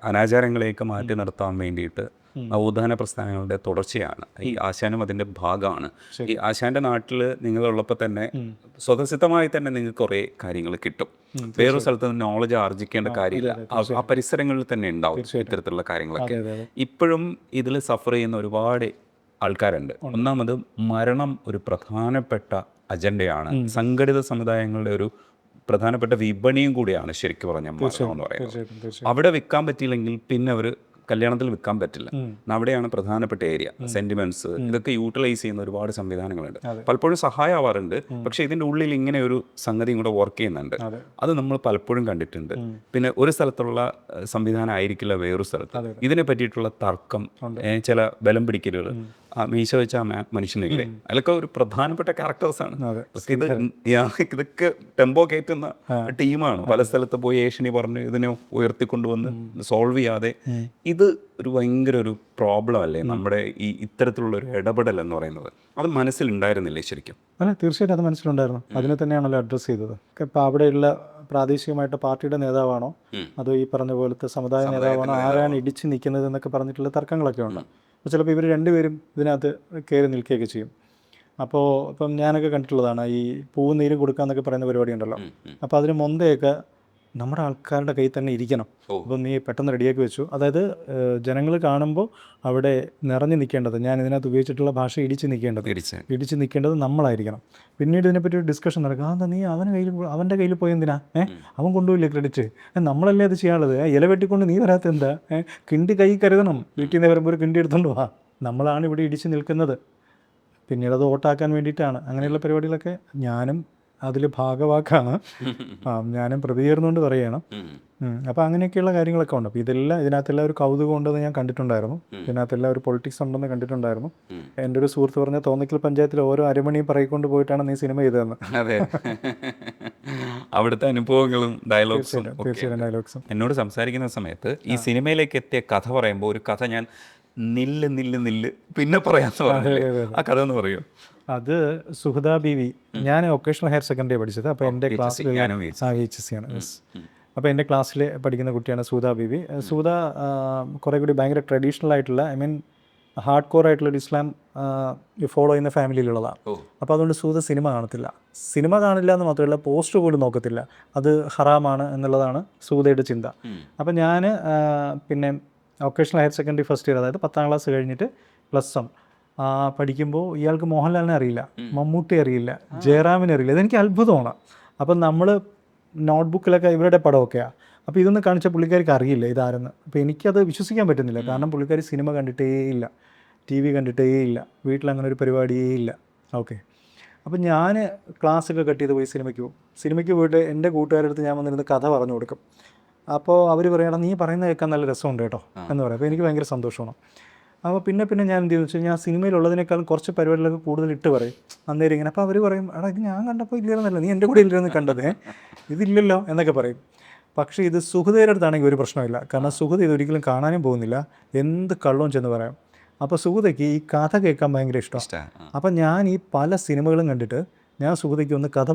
അനാചാരങ്ങളെയൊക്കെ മാറ്റി നിർത്താൻ വേണ്ടിയിട്ട് നവോത്ഥാന പ്രസ്ഥാനങ്ങളുടെ തുടർച്ചയാണ് ഈ ആശാനും അതിൻ്റെ ഭാഗമാണ്. ഈ ആശാൻ്റെ നാട്ടിൽ നിങ്ങളുള്ളപ്പോൾ തന്നെ സ്വതസിദ്ധമായി തന്നെ നിങ്ങൾക്ക് കുറേ കാര്യങ്ങൾ കിട്ടും. വേറൊരു സ്ഥലത്ത് നിന്ന് നോളജ് ആർജിക്കേണ്ട കാര്യമില്ല. ആ പരിസരങ്ങളിൽ തന്നെ ഉണ്ടാവും ഇത്തരത്തിലുള്ള കാര്യങ്ങളൊക്കെ. ഇപ്പോഴും ഇതിൽ സഫർ ചെയ്യുന്ന ഒരുപാട് ആൾക്കാരുണ്ട്. ഒന്നാമത് മരണം ഒരു പ്രധാനപ്പെട്ട അജണ്ടയാണ്. സംഘടിത സമുദായങ്ങളുടെ ഒരു പ്രധാനപ്പെട്ട വിപണിയും കൂടിയാണ് ശരിക്കും പറഞ്ഞാൽ മരണം എന്ന് പറയുന്നത്. അവിടെ വിൽക്കാൻ പറ്റിയില്ലെങ്കിൽ പിന്നെ അവർ കല്യാണത്തിൽ വിൽക്കാൻ പറ്റില്ല. അവിടെയാണ് പ്രധാനപ്പെട്ട ഏരിയ. സെന്റിമെന്റ്സ് ഇതൊക്കെ യൂട്ടിലൈസ് ചെയ്യുന്ന ഒരുപാട് സംവിധാനങ്ങളുണ്ട്. പലപ്പോഴും സഹായമാവാറുണ്ട്. പക്ഷേ ഇതിൻ്റെ ഉള്ളിൽ ഇങ്ങനെ ഒരു സംഗതിയും കൂടെ വർക്ക് ചെയ്യുന്നുണ്ട്. അത് നമ്മൾ പലപ്പോഴും കണ്ടിട്ടുണ്ട്. പിന്നെ ഒരു സ്ഥലത്തുള്ള സംവിധാനം ആയിരിക്കില്ല വേറൊരു സ്ഥലത്ത്. ഇതിനെ പറ്റിയിട്ടുള്ള തർക്കം, ചില ബലം പിടിക്കലുകൾ, മീശ വെച്ച മനുഷ്യനില്ലേ, അതിലൊക്കെ ഒരു പ്രധാനപ്പെട്ട ക്യാരക്ടേഴ്സാണ്. ഇതൊക്കെ ടെമ്പോ കയറ്റുന്ന ടീമാണ്. പല സ്ഥലത്ത് പോയി ഏഷ്യനി പറഞ്ഞ് ഇതിനെ ഉയർത്തിക്കൊണ്ടുവന്ന് സോൾവ് ചെയ്യാതെ ഇത് ഒരു ഭയങ്കര ഒരു പ്രോബ്ലം അല്ലേ നമ്മുടെ ഈ ഇത്തരത്തിലുള്ള ഒരു ഇടപെടൽ എന്ന് പറയുന്നത്. അത് മനസ്സിലുണ്ടായിരുന്നില്ലേ ശരിക്കും? അല്ല, തീർച്ചയായിട്ടും അത് മനസ്സിലുണ്ടായിരുന്നു. അതിനെ തന്നെയാണല്ലോ അഡ്രസ്സ് ചെയ്തത്. ഇപ്പോൾ അവിടെയുള്ള പ്രാദേശികമായിട്ട് പാർട്ടിയുടെ നേതാവാണോ അതോ ഈ പറഞ്ഞ പോലത്തെ സമുദായ നേതാവാണോ, ആരാണ് ഇടിച്ച് നിൽക്കുന്നത് എന്നൊക്കെ പറഞ്ഞിട്ടുള്ള തർക്കങ്ങളൊക്കെ ഉണ്ട്. അപ്പോൾ ചിലപ്പോൾ ഇവർ രണ്ടുപേരും ഇതിനകത്ത് കയറി നിൽക്കുകയൊക്കെ ചെയ്യും. അപ്പോൾ ഇപ്പം ഞാനൊക്കെ കണ്ടിട്ടുള്ളതാണ് ഈ പൂവും നീരും കൊടുക്കുക എന്നൊക്കെ പറയുന്ന പരിപാടി ഉണ്ടല്ലോ. അപ്പോൾ അതിന് മൊന്തയൊക്കെ നമ്മുടെ ആൾക്കാരുടെ കയ്യിൽ തന്നെ ഇരിക്കണം. അപ്പം നീ പെട്ടെന്ന് റെഡിയാക്കി വെച്ചു. അതായത് ജനങ്ങൾ കാണുമ്പോൾ അവിടെ നിറഞ്ഞു നിൽക്കേണ്ടത്, ഞാൻ ഇതിനകത്ത് ഉപയോഗിച്ചിട്ടുള്ള ഭാഷ ഇടിച്ച് നിൽക്കേണ്ടത് നമ്മളായിരിക്കണം. പിന്നീട് ഇതിനെപ്പറ്റി ഒരു ഡിസ്കഷൻ നടക്കുക. അതെന്താ നീ അവൻ്റെ കയ്യിൽ പോയി എന്തിനാ? അവൻ കൊണ്ടുപോയില്ലേ ക്രെഡിറ്റ്? നമ്മളല്ലേ അത് ചെയ്യാനുള്ളത്? ഇല വെട്ടിക്കൊണ്ട് നീ വരാത്ത എന്താ? കിണ്ടി കൈ കരുതണം. വീട്ടിൽ നിന്ന് വരുമ്പോൾ ഒരു കിണ്ടി എടുത്തോണ്ട് വാ. നമ്മളാണ് ഇവിടെ ഇടിച്ച് നിൽക്കുന്നത്. പിന്നീട് അത് വോട്ടാക്കാൻ വേണ്ടിയിട്ടാണ്. അങ്ങനെയുള്ള പരിപാടികളൊക്കെ ഞാനും അതിൽ ഭാഗവാക്കാണ്. ഞാനും പ്രതികരണമുകൊണ്ട് പറയണം. അപ്പോൾ അങ്ങനെയൊക്കെയുള്ള കാര്യങ്ങളൊക്കെ ഉണ്ട്. അപ്പോൾ ഇതിനകത്തെല്ലാം ഒരു കൗതുകം ഉണ്ടെന്ന് ഞാൻ കണ്ടിട്ടുണ്ടായിരുന്നു. ഇതിനകത്തെല്ലാം ഒരു പൊളിറ്റിക്സ് ഉണ്ടെന്ന് കണ്ടിട്ടുണ്ടായിരുന്നു. എൻ്റെ ഒരു സുഹൃത്ത് പറഞ്ഞ തോന്നിക്കൽ പഞ്ചായത്തിൽ ഓരോ അരമണിയും പറയിക്കൊണ്ട് പോയിട്ടാണ് നീ സിനിമ ചെയ്തതെന്ന്. അതെ, അവിടുത്തെ അനുഭവങ്ങളും ഡയലോഗ്സും. തീർച്ചയായും ഡയലോഗ്സും. എന്നോട് സംസാരിക്കുന്ന സമയത്ത് ഈ സിനിമയിലേക്ക് എത്തിയ കഥ പറയുമ്പോൾ ഒരു കഥ ഞാൻ നില്ല് പിന്നെ പറയാമെന്ന് പറഞ്ഞു. ആ കഥ എന്ന് പറയൂ. അത് സുഹൃത ബീവി. ഞാൻ വൊക്കേഷണൽ ഹയർ സെക്കൻഡറി പഠിച്ചത്. അപ്പോൾ എൻ്റെ ക്ലാസ്സിൽ HSC ആണ്. അപ്പോൾ എൻ്റെ ക്ലാസ്സിൽ പഠിക്കുന്ന കുട്ടിയാണ് സുഹൃത ബീവി. സുഹൃത കുറേ കൂടി ഭയങ്കര ട്രഡീഷണൽ ആയിട്ടുള്ള, ഹാർഡ് കോർ ആയിട്ടുള്ളൊരു ഇസ്ലാം ഫോളോ ചെയ്യുന്ന ഫാമിലിയിലുള്ളതാണ്. അപ്പോൾ അതുകൊണ്ട് സുഹൃത സിനിമ കാണില്ല എന്ന് മാത്രമല്ല, പോസ്റ്റർ പോലും നോക്കത്തില്ല. അത് ഹറാമാണ് എന്നുള്ളതാണ് സുഹൃതയുടെ ചിന്ത. അപ്പോൾ ഞാൻ പിന്നെ vocational higher secondary first year, അതായത് 10ാം ക്ലാസ് കഴിഞ്ഞിട്ട് +1 പഠിക്കുമ്പോൾ ഇയാൾക്ക് മോഹൻലാലിനെ അറിയില്ല, മമ്മൂട്ടി അറിയില്ല, ജയറാമിനെ അറിയില്ല. ഇതെനിക്ക് അത്ഭുതമാണ്. അപ്പം നമ്മൾ നോട്ട്ബുക്കിലൊക്കെ ഇവരുടെ പടമൊക്കെയാണ്. അപ്പോൾ ഇതൊന്നും കാണിച്ച പുള്ളിക്കാർക്ക് അറിയില്ല ഇതാരെന്ന്. അപ്പോൾ എനിക്കത് വിശ്വസിക്കാൻ പറ്റുന്നില്ല. കാരണം പുള്ളിക്കാർ സിനിമ കണ്ടിട്ടേ ഇല്ല, TV കണ്ടിട്ടേ ഇല്ല, വീട്ടിലങ്ങനെ ഒരു പരിപാടിയേ ഇല്ല. ഓക്കെ. അപ്പം ഞാൻ ക്ലാസ്സൊക്കെ കട്ട് ചെയ്ത് പോയി സിനിമയ്ക്ക് പോയിട്ട് എൻ്റെ കൂട്ടുകാരുടെ അടുത്ത് ഞാൻ വന്നിരുന്ന് കഥ പറഞ്ഞു കൊടുക്കും. അപ്പോൾ അവർ പറയണം, നീ പറയുന്നത് കേൾക്കാൻ നല്ല രസമുണ്ട് കേട്ടോ എന്ന് പറയും. അപ്പോൾ എനിക്ക് ഭയങ്കര സന്തോഷമാണ്. അപ്പോൾ പിന്നെ ഞാൻ എന്ത് ചെയ്യുന്നു വെച്ചാൽ, ഞാൻ സിനിമയിലുള്ളതിനേക്കാളും കുറച്ച് പരിപാടികളൊക്കെ കൂടുതൽ ഇട്ട് പറയും അന്നേരം ഇങ്ങനെ. അപ്പോൾ അവർ പറയും, എടാ ഇത് ഞാൻ കണ്ടപ്പോൾ ഇല്ലായിരുന്നല്ലോ, നീ എൻ്റെ കൂടെ ഇല്ലായിരുന്നു കണ്ടത്, ഇതില്ലല്ലോ എന്നൊക്കെ പറയും. പക്ഷേ ഇത് സുഹൃതയുടെ അടുത്താണെങ്കിൽ ഒരു പ്രശ്നമില്ല. കാരണം സുഹൃത ഇതൊരിക്കലും കാണാനും പോകുന്നില്ല, എന്ത് കള്ളവും ചെന്ന് പറയാം. അപ്പോൾ സുഹൃതയ്ക്ക് ഈ കഥ കേൾക്കാൻ ഭയങ്കര ഇഷ്ടമാണ്. അപ്പം ഞാൻ ഈ പല സിനിമകളും കണ്ടിട്ട് ഞാൻ സുഹൃതയ്ക്ക് ഒന്ന് കഥ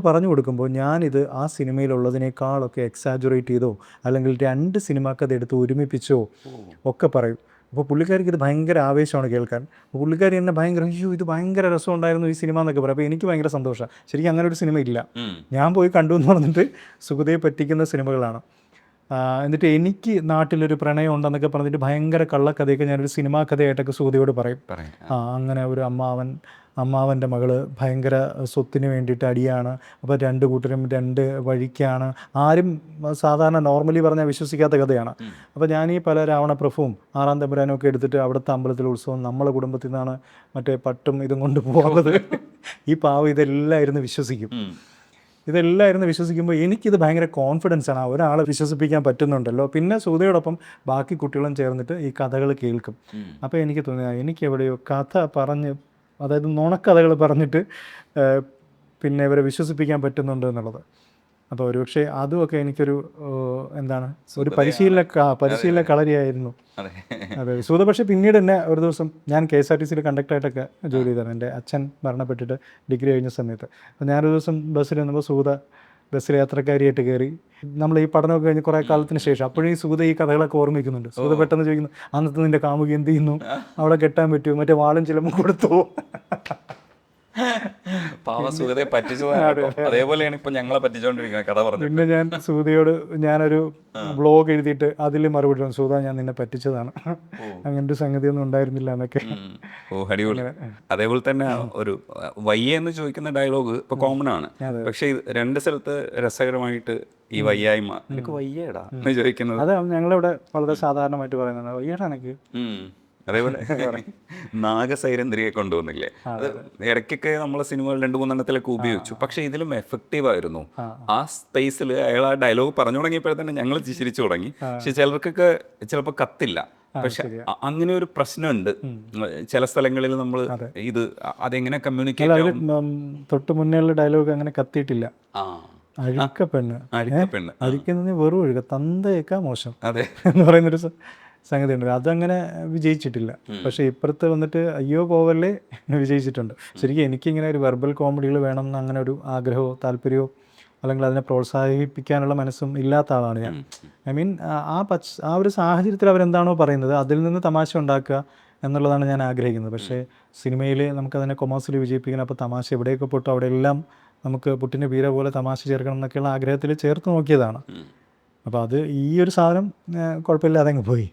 പറഞ്ഞു കൊടുക്കുമ്പോൾ ഞാനിത് ആ സിനിമയിലുള്ളതിനേക്കാളൊക്കെ എക്സാജുറേറ്റ് ചെയ്തോ അല്ലെങ്കിൽ 2 സിനിമക്കത് എടുത്ത് ഒരുമിപ്പിച്ചോ ഒക്കെ പറയും. അപ്പോൾ പുള്ളിക്കാരിക്ക് ഇത് ഭയങ്കര ആവേശമാണ് കേൾക്കാൻ. പുള്ളിക്കാരി എന്നെ ഭയങ്കര, അയ്യോ ഇത് ഭയങ്കര രസമുണ്ടായിരുന്നു ഈ സിനിമ എന്നൊക്കെ പറയും. അപ്പോൾ എനിക്ക് ഭയങ്കര സന്തോഷമാണ്. ശരിക്കും അങ്ങനെ ഒരു സിനിമ ഇല്ല, ഞാൻ പോയി കണ്ടു എന്ന് പറഞ്ഞിട്ട് സുഹൃതയെ പറ്റിക്കുന്ന സിനിമകളാണ്. എന്നിട്ട് എനിക്ക് നാട്ടിലൊരു പ്രണയം ഉണ്ടെന്നൊക്കെ പറഞ്ഞിട്ട് ഭയങ്കര കള്ളക്കഥയൊക്കെ ഞാനൊരു സിനിമാ കഥയായിട്ടൊക്കെ സുഹൃതയോട് പറയും. അങ്ങനെ ഒരു അമ്മാവൻ്റെ മകള് ഭയങ്കര സ്വത്തിന് വേണ്ടിയിട്ട് അടിയാണ്. അപ്പോൾ 2 കൂട്ടരും 2 വഴിക്കാണ്. ആരും സാധാരണ നോർമലി പറഞ്ഞാൽ വിശ്വസിക്കാത്ത കഥയാണ്. അപ്പോൾ ഞാൻ ഈ പല രാവണപ്രഭുവും 6ാം തമ്പുരാനും ഒക്കെ എടുത്തിട്ട് അവിടുത്തെ അമ്പലത്തിലെ ഉത്സവം നമ്മളെ കുടുംബത്തിൽ നിന്നാണ് മറ്റേ പട്ടും ഇതും കൊണ്ട് പോകുന്നത്. ഈ പാവം ഇതെല്ലാമായിരുന്നു വിശ്വസിക്കുമ്പോൾ എനിക്കിത് ഭയങ്കര കോൺഫിഡൻസാണ്. ഒരാളെ വിശ്വസിപ്പിക്കാൻ പറ്റുന്നുണ്ടല്ലോ. പിന്നെ സുഹൃതയോടൊപ്പം ബാക്കി കുട്ടികളും ചേർന്നിട്ട് ഈ കഥകൾ കേൾക്കും. അപ്പോൾ എനിക്ക് തോന്നിയ എനിക്ക് എവിടെയോ കഥ പറഞ്ഞ്, അതായത് നുണക്കഥകൾ പറഞ്ഞിട്ട് പിന്നെ ഇവരെ വിശ്വസിപ്പിക്കാൻ പറ്റുന്നുണ്ട് എന്നുള്ളത്. അപ്പോൾ ഒരുപക്ഷെ അതുമൊക്കെ എനിക്കൊരു എന്താണ് ഒരു പരിശീലന കളരിയായിരുന്നു. അതെ. അതെ, സൂത പക്ഷേ പിന്നീട് തന്നെ ഒരു ദിവസം ഞാൻ KSRTCയിൽ കണ്ടക്ടറായിട്ടൊക്കെ ജോലി ചെയ്തതാണ്. എൻ്റെ അച്ഛൻ മരണപ്പെട്ടിട്ട് ഡിഗ്രി കഴിഞ്ഞ സമയത്ത്. അപ്പോൾ ഞാനൊരു ദിവസം ബസ്സിൽ വന്നപ്പോൾ സൂത ബസ്സിൽ യാത്രക്കാരിയായിട്ട് കയറി. നമ്മൾ ഈ പഠനമൊക്കെ കഴിഞ്ഞ് കുറേ കാലത്തിന് ശേഷം അപ്പോഴും ഈ സൂത ഈ കഥകളൊക്കെ ഓർമ്മിക്കുന്നുണ്ട്. സൂത പെട്ടെന്ന് ചോദിക്കുന്നു, അന്നത്തെ നിൻ്റെ കാമുകി എന്ത് ചെയ്യുന്നു, അവിടെ കെട്ടാൻ പറ്റുമോ, മറ്റേ വാളും ചിലമ്പും കൊടുത്തു. പാവസുഖതയെ പറ്റിച്ചതാണ്. അതേപോലെയാണ് ഇപ്പൊ ഞങ്ങളെ പറ്റിച്ചോണ്ടിരിക്കുന്നത് കഥ പറഞ്ഞു. പിന്നെ ഞാൻ സൂതയോട് ഞാനൊരു ബ്ലോഗ് എഴുതിയിട്ട് അതിൽ മറുപടി പറഞ്ഞു, സൂത ഞാൻ നിന്നെ പറ്റിച്ചതാണ്, അങ്ങനത്തെ സംഗതിയൊന്നും ഉണ്ടായിരുന്നില്ല എന്നൊക്കെ. ഓ അടിപൊളി. അതേപോലെ തന്നെ ഒരു വയ്യ എന്ന് ചോദിക്കുന്ന ഡയലോഗ് ഇപ്പൊ കോമൺ ആണ്. പക്ഷെ രണ്ട് സ്ഥലത്ത് രസകരമായിട്ട് ഈ വയ്യായ്മ എനിക്ക് വയ്യടാ എന്ന് ചോദിക്കുന്നത് അത് ഞങ്ങളിവിടെ വളരെ സാധാരണമായിട്ട് പറയുന്നത് വയ്യടാ എനിക്ക്. അതേപോലെ നാഗസൈരന്ധ്രിയെ കൊണ്ടുവന്നില്ലേ, അത് ഇടയ്ക്കൊക്കെ നമ്മളെ സിനിമകൾ 2-3 ഉപയോഗിച്ചു. പക്ഷെ ഇതിലും എഫക്റ്റീവ് ആയിരുന്നു. ആ സ്പേസിൽ അയാൾ ആ ഡയലോഗ് പറഞ്ഞു തുടങ്ങിയപ്പോഴത്തന്നെ ഞങ്ങൾ ചിരിച്ചു തുടങ്ങി. പക്ഷെ ചിലർക്കൊക്കെ ചിലപ്പോൾ കത്തില്ല. പക്ഷെ അങ്ങനെ ഒരു പ്രശ്നമുണ്ട് ചില സ്ഥലങ്ങളിൽ. നമ്മൾ ഇത് അതെങ്ങനെ കമ്മ്യൂണിക്കേറ്റ് തൊട്ട് മുന്നേയുള്ള ഡയലോഗ് അങ്ങനെ കത്തിയിട്ടില്ല. അഴുക്കപ്പെണ്ണ് അഴിക്കുന്നത് വെറും ഒഴുക തന്തയേക്കാ മോശം എന്ന് പറയുന്നൊരു സംഗതി ഉണ്ട്. അതങ്ങനെ വിജയിച്ചിട്ടില്ല. പക്ഷേ ഇപ്പുറത്ത് വന്നിട്ട് അയ്യോ പോവല്ലേ വിജയിച്ചിട്ടുണ്ട്. ശരിക്കും എനിക്കിങ്ങനെ ഒരു വെർബൽ കോമഡികൾ വേണം എന്ന് അങ്ങനെ ഒരു ആഗ്രഹമോ താല്പര്യമോ അല്ലെങ്കിൽ അതിനെ പ്രോത്സാഹിപ്പിക്കാനുള്ള മനസ്സും ഇല്ലാത്ത ആളാണ് ഞാൻ. ഐ മീൻ ആ ഒരു സാഹചര്യത്തിൽ അവരെന്താണോ പറയുന്നത് അതിൽ നിന്ന് തമാശ ഉണ്ടാക്കുക എന്നുള്ളതാണ് ഞാൻ ആഗ്രഹിക്കുന്നത്. പക്ഷേ സിനിമയിൽ നമുക്കതിനെ കൊമേഴ്സിൽ വിജയിപ്പിക്കണം. അപ്പോൾ തമാശ എവിടെയൊക്കെ പൊട്ടും അവിടെയെല്ലാം നമുക്ക് പുട്ടിൻ്റെ പീര പോലെ തമാശ ചേർക്കണം എന്നൊക്കെയുള്ള ആഗ്രഹത്തിൽ ചേർത്ത് നോക്കിയതാണ്. അപ്പോൾ അത് ഈ ഒരു സാധനം കുഴപ്പമില്ലാതെ അങ്ങ് പോയി.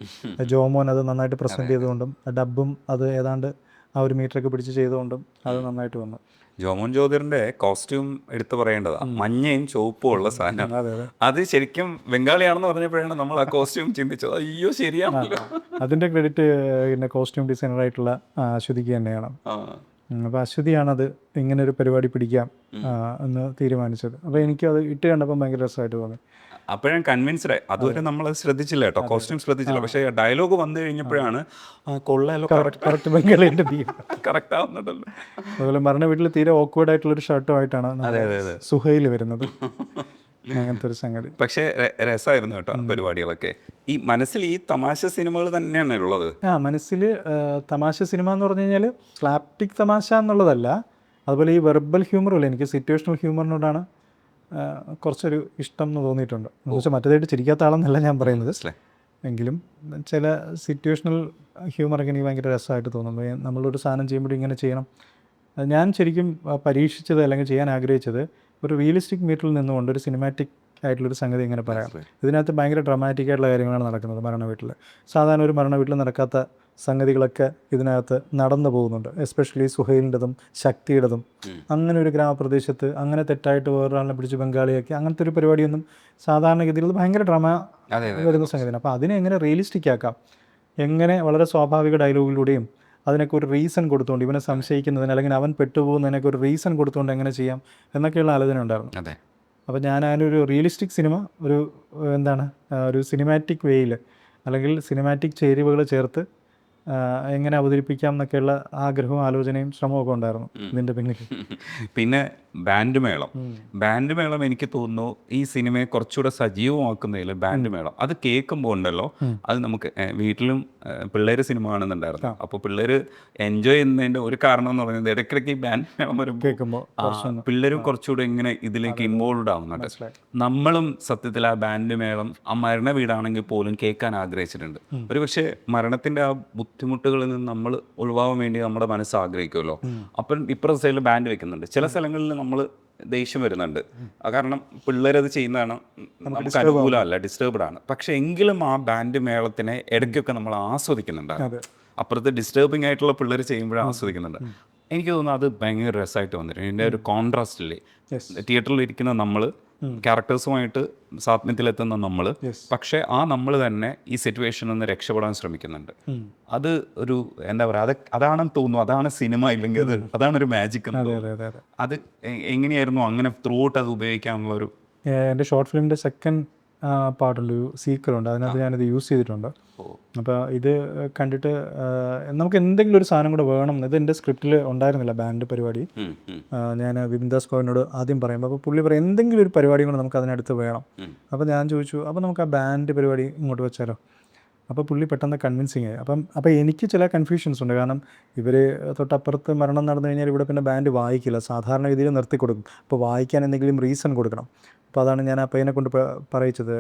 ജോമോൻ അത് നന്നായിട്ട് പ്രസൻറ്റ് ചെയ്തുകൊണ്ടും ഡബും അത് ഏതാണ്ട് ആ ഒരു മീറ്ററൊക്കെ പിടിച്ച് ചെയ്തുകൊണ്ടും അത് നന്നായിട്ട് വന്നു. ജോമോൻ ജ്യോതിറിന്റെ കോസ്റ്റ്യൂം എടുത്തു പറയേണ്ടതാ. മഞ്ഞയും ചുവപ്പും ഉള്ള സാധനം. അത് ശരിക്കും ബംഗാളിയാണെന്ന് പറഞ്ഞപ്പോഴാണ് നമ്മൾ ആ കോസ്റ്റ്യൂം ചിന്തിച്ചത്. അയ്യോ ശരിയാണല്ലോ. അതിൻ്റെ ക്രെഡിറ്റ് പിന്നെ കോസ്റ്റ്യൂം ഡിസൈനറായിട്ടുള്ള അശ്വതിക്ക് തന്നെയാണ്. അപ്പോൾ അശ്വതിയാണത് ഇങ്ങനെ ഒരു പരിപാടി പിടിക്കാം എന്ന് തീരുമാനിച്ചത്. അപ്പോൾ എനിക്കത് ഇട്ട് കണ്ടപ്പോൾ ഭയങ്കര രസമായിട്ട് തോന്നി. അപ്പോഴും കൺവിൻസ്ഡ് ആയി. അതുവരെ നമ്മളത് ശ്രദ്ധിച്ചില്ല കേട്ടോ, കോസ്റ്റ്യൂം ശ്രദ്ധിച്ചില്ല. പക്ഷേ ഡയലോഗ് വന്നു കഴിഞ്ഞപ്പോഴാണ് കൊള്ളാലോ, കറക്റ്റ് ബംഗാളിൻ്റെ തീം കറക്റ്റ് ആവുന്നുണ്ടല്ലോ. അതുപോലെ മരണ വീട്ടിൽ തീരെ ഓക്വേർഡ് ആയിട്ടുള്ളൊരു ഷർട്ടുമായിട്ടാണ് സുഹൈൽ വരുന്നത്. അങ്ങനത്തെ ഒരു സംഗതി. പക്ഷേ രസമായിരുന്നു കേട്ടോ പരിപാടികളൊക്കെ. ഈ മനസ്സിൽ ഈ തമാശ സിനിമകൾ തന്നെയാണ് ഉള്ളത്. മനസ്സിൽ തമാശ സിനിമ എന്ന് പറഞ്ഞു കഴിഞ്ഞാൽ സ്ലാപ്റ്റിക് തമാശ എന്നുള്ളതല്ല. അതുപോലെ ഈ വെർബൽ ഹ്യൂമറും എനിക്ക് സിറ്റുവേഷണൽ ഹ്യൂമറിനോടാണ് കുറച്ചൊരു ഇഷ്ടം എന്ന് തോന്നിയിട്ടുണ്ട്. എന്ന് വെച്ചാൽ മറ്റേതായിട്ട് ചിരിക്കാത്ത ആളെന്നല്ല ഞാൻ പറയുന്നത്, എങ്കിലും ചില സിറ്റുവേഷണൽ ഹ്യൂമറൊക്കെ എനിക്ക് ഭയങ്കര രസമായിട്ട് തോന്നുന്നു. നമ്മളൊരു സാധനം ചെയ്യുമ്പോൾ ഇങ്ങനെ ചെയ്യണം. ഞാൻ ശരിക്കും പരീക്ഷിച്ചത് അല്ലെങ്കിൽ ചെയ്യാൻ ആഗ്രഹിച്ചത് ഒരു റിയലിസ്റ്റിക് മീറ്ററിൽ നിന്നുകൊണ്ട് ഒരു സിനിമാറ്റിക് ആയിട്ടുള്ളൊരു സംഗതി ഇങ്ങനെ പറയാം. ഇതിനകത്ത് ഭയങ്കര ഡ്രമാറ്റിക് ആയിട്ടുള്ള കാര്യങ്ങളാണ് നടക്കുന്നത് മരണ വീട്ടിൽ. സാധാരണ ഒരു മരണ വീട്ടിൽ നടക്കാത്ത സംഗതികളൊക്കെ ഇതിനകത്ത് നടന്നു പോകുന്നുണ്ട്. എസ്പെഷ്യലി സുഹൈലിൻ്റെതും ശക്തിയുടേതും. അങ്ങനെ ഒരു ഗ്രാമപ്രദേശത്ത് അങ്ങനെ തെറ്റായിട്ട് വേറൊരാളിനെ പിടിച്ച് ബംഗാളിയാക്കി അങ്ങനത്തെ ഒരു പരിപാടിയൊന്നും സാധാരണഗതിയിൽ ഭയങ്കര ഡ്രാമ വരുന്ന സംഗതിയാണ്. അപ്പോൾ അതിനെ എങ്ങനെ റിയലിസ്റ്റിക് ആക്കാം, എങ്ങനെ വളരെ സ്വാഭാവിക ഡയലോഗിലൂടെയും അതിനൊക്കെ ഒരു റീസൺ കൊടുത്തുകൊണ്ട് ഇവനെ സംശയിക്കുന്നതിന് അല്ലെങ്കിൽ അവൻ പെട്ടുപോകുന്നതിനൊക്കെ ഒരു റീസൺ കൊടുത്തുകൊണ്ട് എങ്ങനെ ചെയ്യാം എന്നൊക്കെയുള്ള ആലോചന ഉണ്ടായിരുന്നു. അപ്പോൾ ഞാൻ അതിനൊരു റിയലിസ്റ്റിക് സിനിമ ഒരു സിനിമാറ്റിക് വേയിൽ അല്ലെങ്കിൽ സിനിമാറ്റിക് ചേരുവകൾ ചേർത്ത് എങ്ങനെ അവതരിപ്പിക്കാം എന്നൊക്കെയുള്ള ആഗ്രഹവും ആലോചനയും ശ്രമമൊക്കെ ഉണ്ടായിരുന്നു ഇതിൻ്റെ പിന്നിൽ. പിന്നെ ബാൻഡ് മേളം എനിക്ക് തോന്നുന്നു ഈ സിനിമയെ കുറച്ചുകൂടെ സജീവമാക്കുന്നതിൽ ബാൻഡ് മേളം അത് കേൾക്കുമ്പോൾ ഉണ്ടല്ലോ, അത് നമുക്ക് വീട്ടിലും പിള്ളേർ സിനിമ കാണുന്നുണ്ടായിരുന്നു. അപ്പോൾ പിള്ളേർ എൻജോയ് ചെയ്യുന്നതിൻ്റെ ഒരു കാരണം എന്ന് പറയുന്നത് ഇടയ്ക്കിടയ്ക്ക് ഈ ബാൻഡ് മേളം വരുമ്പോൾ കേൾക്കുമ്പോൾ പിള്ളേരും കുറച്ചുകൂടെ ഇങ്ങനെ ഇതിലേക്ക് ഇൻവോൾവ് ആവുന്നുണ്ട്. നമ്മളും സത്യത്തിൽ ആ ബാൻഡ് മേളം ആ മരണ വീടാണെങ്കിൽ പോലും കേൾക്കാൻ ആഗ്രഹിച്ചിട്ടുണ്ട്. ഒരു പക്ഷേ മരണത്തിൻ്റെ ആ ബുദ്ധിമുട്ടുകളിൽ നിന്ന് നമ്മൾ ഒഴിവാകാൻ വേണ്ടി നമ്മുടെ മനസ്സ് ആഗ്രഹിക്കുമല്ലോ. അപ്പം ഇപ്പുറത്തെ സൈഡിൽ ബാൻഡ് വെക്കുന്നുണ്ട്. ചില സ്ഥലങ്ങളിൽ നമ്മൾ ദേഷ്യം വരുന്നുണ്ട്, കാരണം പിള്ളേരത് ചെയ്യുന്നതാണ് നമുക്ക് അനുകൂലമല്ല, ഡിസ്റ്റർബ്ഡ് ആണ്. പക്ഷെ എങ്കിലും ആ ബാൻഡ് മേളത്തിനെ ഇടയ്ക്കൊക്കെ നമ്മൾ ആസ്വദിക്കുന്നുണ്ട്. അപ്പുറത്ത് ഡിസ്റ്റർബിംഗ് ആയിട്ടുള്ള പിള്ളേർ ചെയ്യുമ്പോഴും ആസ്വദിക്കുന്നുണ്ട്. എനിക്ക് തോന്നുന്നു അത് ഭയങ്കര രസമായിട്ട് വന്നിട്ടുണ്ട്. ഇതിൻ്റെ ഒരു കോൺട്രാസ്റ്റ് ഇല്ലേ, തിയേറ്ററിൽ ഇരിക്കുന്ന നമ്മൾ ക്യാരക്ടേഴ്സുമായിട്ട് സാത്മ്യത്തിലെത്തുന്ന നമ്മൾ, പക്ഷെ ആ നമ്മൾ തന്നെ ഈ സിറ്റുവേഷനിൽ നിന്ന് രക്ഷപ്പെടാൻ ശ്രമിക്കുന്നുണ്ട്. അത് ഒരു എന്താ പറയുക, അതാണെന്ന് തോന്നുന്നു, അതാണ് സിനിമ. ഇല്ലെങ്കിൽ അതാണ് ഒരു മാജിക്. അത് എങ്ങനെയായിരുന്നു അങ്ങനെ ത്രൂ ഔട്ട് അത് ഉപയോഗിക്കാനുള്ള ഒരു എൻ്റെ ഷോർട്ട് ഫിലിമിൻ്റെ സെക്കൻഡ് പാട്ടുണ്ട്, ഒരു സീക്വലുണ്ട്, അതിനകത്ത് ഞാനിത് യൂസ് ചെയ്തിട്ടുണ്ട്. അപ്പോൾ ഇത് കണ്ടിട്ട് നമുക്ക് എന്തെങ്കിലും ഒരു സാധനം കൂടെ വേണം. ഇത് എൻ്റെ സ്ക്രിപ്റ്റിൽ ഉണ്ടായിരുന്നില്ല, ബാൻഡ് പരിപാടി. ഞാൻ വിപിൻദാസ് കോവിനോട് ആദ്യം പറയുമ്പോൾ അപ്പോൾ പുള്ളി പറയും എന്തെങ്കിലും ഒരു പരിപാടി കൂടെ നമുക്ക് അതിനടുത്ത് വേണം. അപ്പോൾ ഞാൻ ചോദിച്ചു അപ്പോൾ നമുക്ക് ആ ബാൻഡ് പരിപാടി ഇങ്ങോട്ട് വെച്ചാലോ. അപ്പോൾ പുള്ളി പെട്ടെന്ന് കൺവിൻസിങ് ആയി. അപ്പോൾ എനിക്ക് ചില കൺഫ്യൂഷൻസ് ഉണ്ട്. കാരണം ഇവർ തൊട്ടപ്പുറത്ത് മരണം നടന്നു കഴിഞ്ഞാൽ ഇവിടെ പിന്നെ ബാൻഡ് വായിക്കില്ല, സാധാരണ രീതിയിൽ നിർത്തി കൊടുക്കും. അപ്പോൾ വായിക്കാൻ എന്തെങ്കിലും റീസൺ കൊടുക്കണം. അപ്പോൾ അതാണ് ഞാൻ ആ പയ്യനെ കൊണ്ട് പറയിച്ചത്.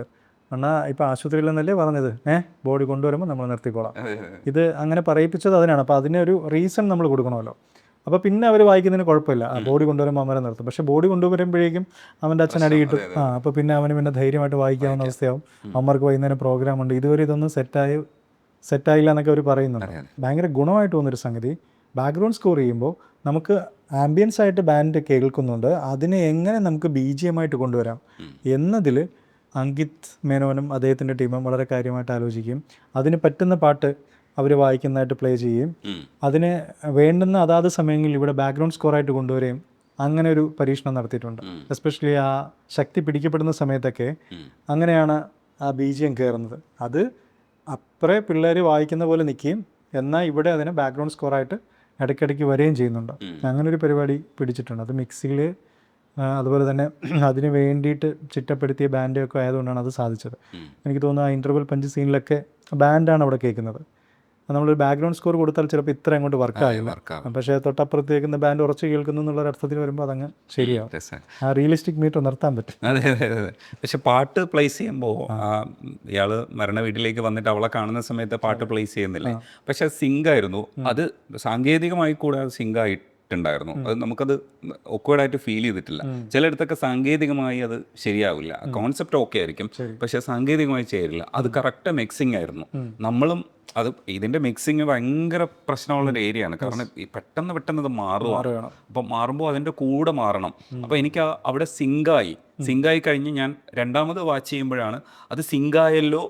എന്നാൽ ഇപ്പോൾ ആശുപത്രിയിൽ നിന്നല്ലേ പറഞ്ഞത്, ബോഡി കൊണ്ടുവരുമ്പോൾ നമ്മൾ നിർത്തിക്കോളാം. ഇത് അങ്ങനെ പറയിപ്പിച്ചത് അതിനാണ്. അപ്പോൾ അതിനൊരു റീസൺ നമ്മൾ കൊടുക്കണമല്ലോ. അപ്പോൾ പിന്നെ അവർ വായിക്കുന്നതിന് കുഴപ്പമില്ല, ബോഡി കൊണ്ടുവരുമ്പോൾ അവരെ നിർത്തും. പക്ഷേ ബോഡി കൊണ്ടുവരുമ്പോഴേക്കും അവൻ്റെ അച്ഛൻ അടി കിട്ടും. അപ്പോൾ പിന്നെ അവന് പിന്നെ ധൈര്യമായിട്ട് വായിക്കാവുന്ന അവസ്ഥയാവും. അമ്മമാർക്ക് വൈകുന്നേരം പ്രോഗ്രാം ഉണ്ട്, ഇതുവരെ ഇതൊന്നും സെറ്റായില്ല എന്നൊക്കെ അവർ പറയുന്നുണ്ട്. ഭയങ്കര ഗുണമായിട്ട് തോന്നുന്നൊരു സംഗതി. ബാക്ക്ഗ്രൗണ്ട് സ്കോർ ചെയ്യുമ്പോൾ നമുക്ക് ആംബിയൻസ് ആയിട്ട് ബാൻഡ് കേൾക്കുന്നുണ്ട്, അതിനെ എങ്ങനെ നമുക്ക് BGM ആയിട്ട് കൊണ്ടുവരാം എന്നതിൽ അങ്കിത് മേനോനും അദ്ദേഹത്തിൻ്റെ ടീമും വളരെ കാര്യമായിട്ട് ആലോചിക്കും. അതിന് പറ്റുന്ന പാട്ട് അവർ വായിക്കുന്നതായിട്ട് പ്ലേ ചെയ്യും. അതിന് വേണ്ടുന്ന അതാത് സമയങ്ങളിൽ ഇവിടെ ബാക്ക്ഗ്രൗണ്ട് സ്കോറായിട്ട് കൊണ്ടുവരികയും അങ്ങനെ ഒരു പരീക്ഷണം നടത്തിയിട്ടുണ്ട്. എസ്പെഷ്യലി ആ ശക്തി പിടിക്കപ്പെടുന്ന സമയത്തൊക്കെ അങ്ങനെയാണ് ആ BGM കയറുന്നത്. അത് അപ്പറേ പിള്ളേർ വായിക്കുന്ന പോലെ നിൽക്കുകയും എന്നാൽ ഇവിടെ അതിനെ ബാക്ക്ഗ്രൗണ്ട് സ്കോറായിട്ട് ഇടയ്ക്കിടയ്ക്ക് വരികയും ചെയ്യുന്നുണ്ട്. അങ്ങനെ ഒരു പരിപാടി പിടിച്ചിട്ടുണ്ട്. അത് മിക്സിയിൽ അതുപോലെ തന്നെ അതിന് വേണ്ടിയിട്ട് ചിട്ടപ്പെടുത്തിയ ബാൻഡൊക്കെ ആയതുകൊണ്ടാണ് അത് സാധിച്ചത്. എനിക്ക് തോന്നുന്നു ആ ഇൻ്റർവൽ പഞ്ച് സീനിലൊക്കെ ബാൻഡാണ് അവിടെ കേൾക്കുന്നത്. നമ്മളൊരു ബാക്ക്ഗ്രൗണ്ട് സ്കോർ കൊടുത്താൽ ചിലപ്പോൾ ഇത്ര അങ്ങോട്ട് വർക്കായില്ല. പക്ഷേ തൊട്ടപ്പുറത്ത് കേൾക്കുന്ന ബാൻഡ് ഉറച്ച് കേൾക്കുന്നു എന്നുള്ളൊരു അർത്ഥത്തിൽ വരുമ്പോൾ അതങ്ങ് ശരിയാവും. ആ റിയലിസ്റ്റിക് മീറ്റർ നിർത്താൻ പറ്റും. അതെ അതെ അതെ. പക്ഷെ പാട്ട് പ്ലേസ് ചെയ്യുമ്പോൾ ഇയാൾ മരണ വീട്ടിലേക്ക് വന്നിട്ട് അവളെ കാണുന്ന സമയത്ത് പാട്ട് പ്ലേസ് ചെയ്യുന്നില്ലേ, പക്ഷെ അത് സിങ്കായിരുന്നു. അത് സാങ്കേതികമായി കൂടെ അത് സിങ്കായിട്ടുണ്ടായിരുന്നു. അത് നമുക്കത് ഒക്വേർഡായിട്ട് ഫീൽ ചെയ്തിട്ടില്ല. ചിലയിടത്തൊക്കെ സാങ്കേതികമായി അത് ശരിയാവില്ല. കോൺസെപ്റ്റ് ഓക്കെ ആയിരിക്കും, പക്ഷെ സാങ്കേതികമായി ചേരില്ല. അത് കറക്റ്റ് മിക്സിംഗ് ആയിരുന്നു. നമ്മളും അത് ഇതിൻ്റെ മിക്സിങ് ഭയങ്കര പ്രശ്നമുള്ളൊരു ഏരിയ ആണ്. കാരണം ഈ പെട്ടെന്ന് ഇത് മാറുകയാണ്. അപ്പം മാറുമ്പോൾ അതിൻ്റെ കൂടെ മാറണം. അപ്പോൾ എനിക്ക് അവിടെ സിങ്കായി കഴിഞ്ഞ് ഞാൻ രണ്ടാമത് വാച്ച് ചെയ്യുമ്പോഴാണ് അത് സിങ്കായല്ലോ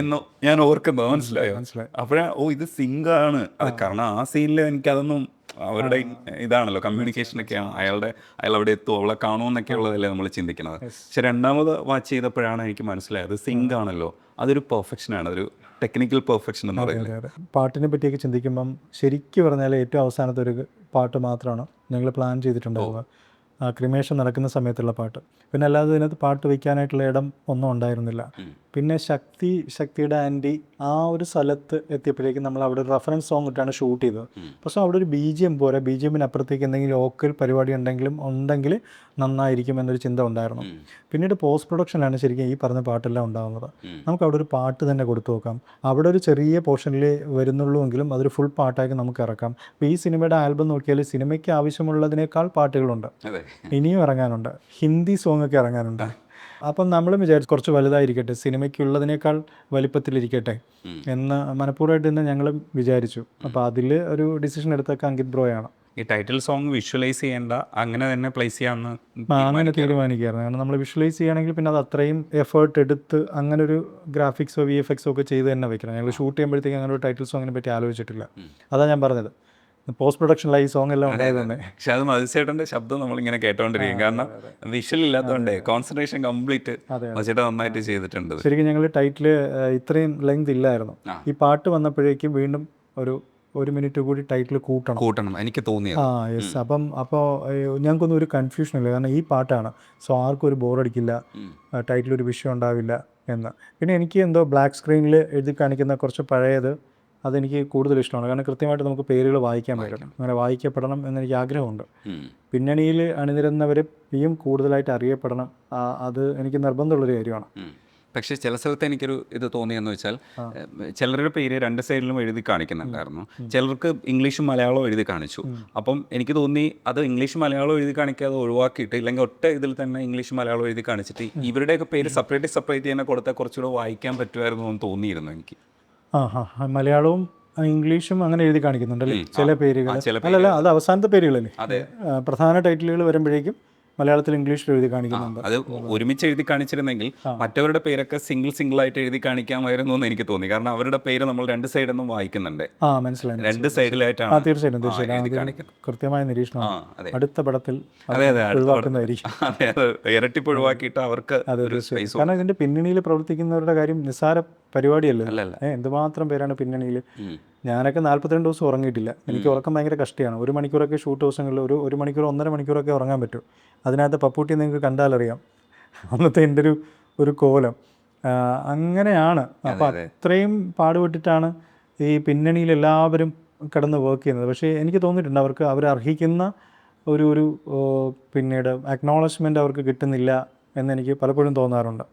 എന്ന് ഞാൻ ഓർക്കുന്നത്. മനസ്സിലായോ? അപ്പോഴാ ഇത് സിങ്കാണ് അത്. കാരണം ആ സീനിൽ എനിക്കതൊന്നും അവരുടെ ഇതാണല്ലോ കമ്മ്യൂണിക്കേഷനൊക്കെയാണ്. അയാൾ അവിടെ എത്തുമോ, അവളെ കാണുമെന്നൊക്കെ ഉള്ളതല്ലേ നമ്മൾ ചിന്തിക്കുന്നത്. പക്ഷെ രണ്ടാമത് വാച്ച് ചെയ്തപ്പോഴാണ് എനിക്ക് മനസ്സിലായത് സിങ്ക് ആണല്ലോ, അതൊരു പെർഫെക്ഷനാണ്, അതൊരു ടെക്നിക്കൽ പെർഫെക്ഷൻ എന്ന് പറയുന്നത്. പാട്ടിനെ പറ്റിയൊക്കെ ചിന്തിക്കുമ്പം ശരിക്കും പറഞ്ഞാൽ ഏറ്റവും അവസാനത്തെ ഒരു പാട്ട് മാത്രമാണ് ഞങ്ങൾ പ്ലാൻ ചെയ്തിട്ടുണ്ടാവുക, ക്രിമേഷൻ നടക്കുന്ന സമയത്തുള്ള പാട്ട്. പിന്നെ അല്ലാതെ ഇതിനകത്ത് പാട്ട് വയ്ക്കാനായിട്ടുള്ള ഇടം ഒന്നും ഉണ്ടായിരുന്നില്ല. പിന്നെ ശക്തിയുടെ ആൻറ്റി ആ ഒരു സ്ഥലത്ത് എത്തിയപ്പോഴേക്കും നമ്മൾ അവിടെ ഒരു റെഫറൻസ് സോങ് ഇട്ടാണ് ഷൂട്ട് ചെയ്തത്. പക്ഷേ അവിടെ ഒരു BGM പോരാ, BGMന് അപ്പുറത്തേക്ക് എന്തെങ്കിലും ലോക്കൽ പരിപാടി ഉണ്ടെങ്കിൽ നന്നായിരിക്കും എന്നൊരു ചിന്ത ഉണ്ടായിരുന്നു. പിന്നീട് പോസ്റ്റ് പ്രൊഡക്ഷനിലാണ് ശരിക്കും ഈ പറഞ്ഞ പാട്ടെല്ലാം ഉണ്ടാകുന്നത്. നമുക്ക് അവിടെ ഒരു പാട്ട് തന്നെ കൊടുത്തു നോക്കാം. അവിടെ ഒരു ചെറിയ പോർഷനിൽ വരുന്നുള്ളൂ എങ്കിലും അതൊരു ഫുൾ പാട്ടാക്കി നമുക്ക് ഇറക്കാം. അപ്പോൾ ഈ സിനിമയുടെ ആൽബം നോക്കിയാൽ സിനിമയ്ക്ക് ആവശ്യമുള്ളതിനേക്കാൾ പാട്ടുകളുണ്ട്, ഇനിയും ഇറങ്ങാനുണ്ട്, ഹിന്ദി സോങ് ഒക്കെ ഇറങ്ങാനുണ്ട്. അപ്പം നമ്മളും വിചാരിച്ചു കുറച്ച് വലുതായിരിക്കട്ടെ, സിനിമയ്ക്കുള്ളതിനേക്കാൾ വലിപ്പത്തിലിരിക്കട്ടെ എന്ന് മനഃപൂർവ്വമായിട്ട് തന്നെ ഞങ്ങളും വിചാരിച്ചു. അപ്പോൾ അതിൽ ഒരു ഡിസിഷൻ എടുത്തൊക്കെ അങ്കിത് ബ്രോയാണ്. ഈ ടൈറ്റിൽ സോങ് വിഷ്വലൈസ് ചെയ്യേണ്ട, അങ്ങനെ തന്നെ പ്ലേസ് ചെയ്യാമെന്ന് അങ്ങനെ തീരുമാനിക്കുകയായിരുന്നു. കാരണം നമ്മൾ വിഷ്വലൈസ് ചെയ്യുകയാണെങ്കിൽ പിന്നെ അത് അത്രയും എഫേർട്ട് എടുത്ത് അങ്ങനെ ഒരു ഗ്രാഫിക്സോ VFXോ ഒക്കെ ചെയ്ത് തന്നെ വെക്കണം. ഞങ്ങൾ ഷൂട്ട് ചെയ്യുമ്പോഴത്തേക്ക് അങ്ങനെ ഒരു ടൈറ്റിൽ സോങ്ങിനെ പറ്റി ആലോചിച്ചിട്ടില്ല. അതാണ് ഞാൻ പറഞ്ഞത്, പോസ്റ്റ് പ്രൊഡക്ഷനിലായി സോങ് എല്ലാം ഉണ്ടായത് തന്നെ. പക്ഷെ അത് മധുസേട്ടൻ്റെ ശബ്ദം നമ്മളിങ്ങനെ കേട്ടോണ്ടിരിക്കും. കാരണം വിഷ്വൽ ഇല്ലാത്തതുകൊണ്ട് കോൺസെൻട്രേഷൻ കംപ്ലീറ്റ് മധുസേട്ടൻ നന്നായിട്ട് ചെയ്തിട്ടുണ്ട്. ശരിക്കും ഞങ്ങൾ ടൈറ്റിൽ ഇത്രയും ലെങ്ത് ഇല്ലായിരുന്നു. ഈ പാട്ട് വന്നപ്പോഴേക്കും വീണ്ടും ഒരു മിനിറ്റ് കൂടി ടൈറ്റിൽ കൂട്ടണം എനിക്ക് തോന്നിയത്. യെസ്. അപ്പോൾ ഞങ്ങൾക്കൊന്നും ഒരു കൺഫ്യൂഷൻ ഇല്ല. കാരണം ഈ പാട്ടാണ്, സോ ആർക്കും ഒരു ബോറടിക്കില്ല, ടൈറ്റിലൊരു വിഷയം ഉണ്ടാവില്ല എന്ന്. പിന്നെ എനിക്ക് എന്തോ ബ്ലാക്ക് സ്ക്രീനിൽ എഴുതി കാണിക്കുന്ന കുറച്ച് പഴയത് അതെനിക്ക് കൂടുതൽ ഇഷ്ടമാണ്. കാരണം കൃത്യമായിട്ട് നമുക്ക് പേരുകൾ വായിക്കാൻ പറ്റും, അങ്ങനെ വായിക്കപ്പെടണം എന്നെനിക്ക് ആഗ്രഹമുണ്ട്. പിന്നണിയിൽ അണിനിരന്നവരെയും കൂടുതലായിട്ട് അറിയപ്പെടണം, അത് എനിക്ക് നിർബന്ധമുള്ളൊരു കാര്യമാണ്. പക്ഷേ ചില സ്ഥലത്ത് എനിക്കൊരു ഇത് തോന്നിയെന്ന് വെച്ചാൽ ചിലരുടെ പേര് രണ്ട് സൈഡിലും എഴുതി കാണിക്കുന്നുണ്ടായിരുന്നു. ചിലർക്ക് ഇംഗ്ലീഷും മലയാളവും എഴുതി കാണിച്ചു. അപ്പം എനിക്ക് തോന്നി അത് ഇംഗ്ലീഷ് മലയാളം എഴുതി കാണിക്കാതെ ഒഴിവാക്കിയിട്ട്, ഇല്ലെങ്കിൽ ഒറ്റ ഇതിൽ തന്നെ ഇംഗ്ലീഷ് മലയാളം എഴുതി കാണിച്ചിട്ട് ഇവരുടെയൊക്കെ പേര് സെപ്പറേറ്റ് തന്നെ കൊടുത്താൽ കുറച്ചുകൂടെ വായിക്കാൻ പറ്റുമായിരുന്നു എന്ന് തോന്നിയിരുന്നു എനിക്ക്. മലയാളവും ഇംഗ്ലീഷും അങ്ങനെ എഴുതി കാണിക്കുന്നുണ്ടല്ലേ ചില പേരുകൾ? അല്ലല്ല, അത് അവസാനത്തെ പേരുകളല്ലേ. പ്രധാന ടൈറ്റിലുകൾ വരുമ്പോഴേക്കും മലയാളത്തിൽ ഇംഗ്ലീഷിൽ എഴുതി കാണിക്കുന്നുണ്ട്. അത് ഒരുമിച്ച് എഴുതി കാണിച്ചിരുന്നെങ്കിൽ മറ്റവരുടെ പേരൊക്കെ സിംഗിൾ ആയിട്ട് എഴുതി കാണിക്കാമായിരുന്നു എന്ന് എനിക്ക് തോന്നി. കാരണം അവരുടെ പേര് നമ്മൾ രണ്ട് സൈഡിൽ നിന്നും വായിക്കുന്നുണ്ട്. മനസ്സിലായി. രണ്ട് സൈഡിലായിട്ടാണ് തീർച്ചയായും കൃത്യമായ നിരീക്ഷണം അടുത്ത പടത്തിൽ അതെ ഒഴിവാക്കുന്നതായിരിക്കും. അതെ, അത് ഇരട്ടിപ്പ് ഒഴിവാക്കിയിട്ട് അവർക്ക് ഒരു space കാരണം ഇതിന്റെ പിന്നണിയിൽ പ്രവർത്തിക്കുന്നവരുടെ കാര്യം നിസ്സാര പരിപാടിയല്ലേ. എന്തുമാത്രം പേരാണ് പിന്നണിയിൽ. ഞാനൊക്കെ 42 ദിവസം ഉറങ്ങിയിട്ടില്ല. എനിക്ക് ഉറക്കം ഭയങ്കര കഷ്ടമാണ്. 1 മണിക്കൂറൊക്കെ ഷൂട്ട് ദിവസങ്ങളിൽ ഒരു മണിക്കൂർ 1.5 മണിക്കൂറൊക്കെ ഉറങ്ങാൻ പറ്റും. അതിനകത്ത് പപ്പൂട്ടി നിങ്ങൾക്ക് കണ്ടാലറിയാം അന്നത്തെ എൻ്റെ ഒരു കോലം. അങ്ങനെയാണ്. അപ്പോൾ അത്രയും പാടുപെട്ടിട്ടാണ് ഈ പിന്നണിയിൽ എല്ലാവരും കിടന്ന് വർക്ക് ചെയ്യുന്നത്. പക്ഷേ എനിക്ക് തോന്നിയിട്ടുണ്ട് അവർക്ക് അവരർഹിക്കുന്ന ഒരു പിന്നീട് അക്നോളജ്മെൻറ്റ് അവർക്ക് കിട്ടുന്നില്ല എന്നെനിക്ക് പലപ്പോഴും തോന്നാറുണ്ട്.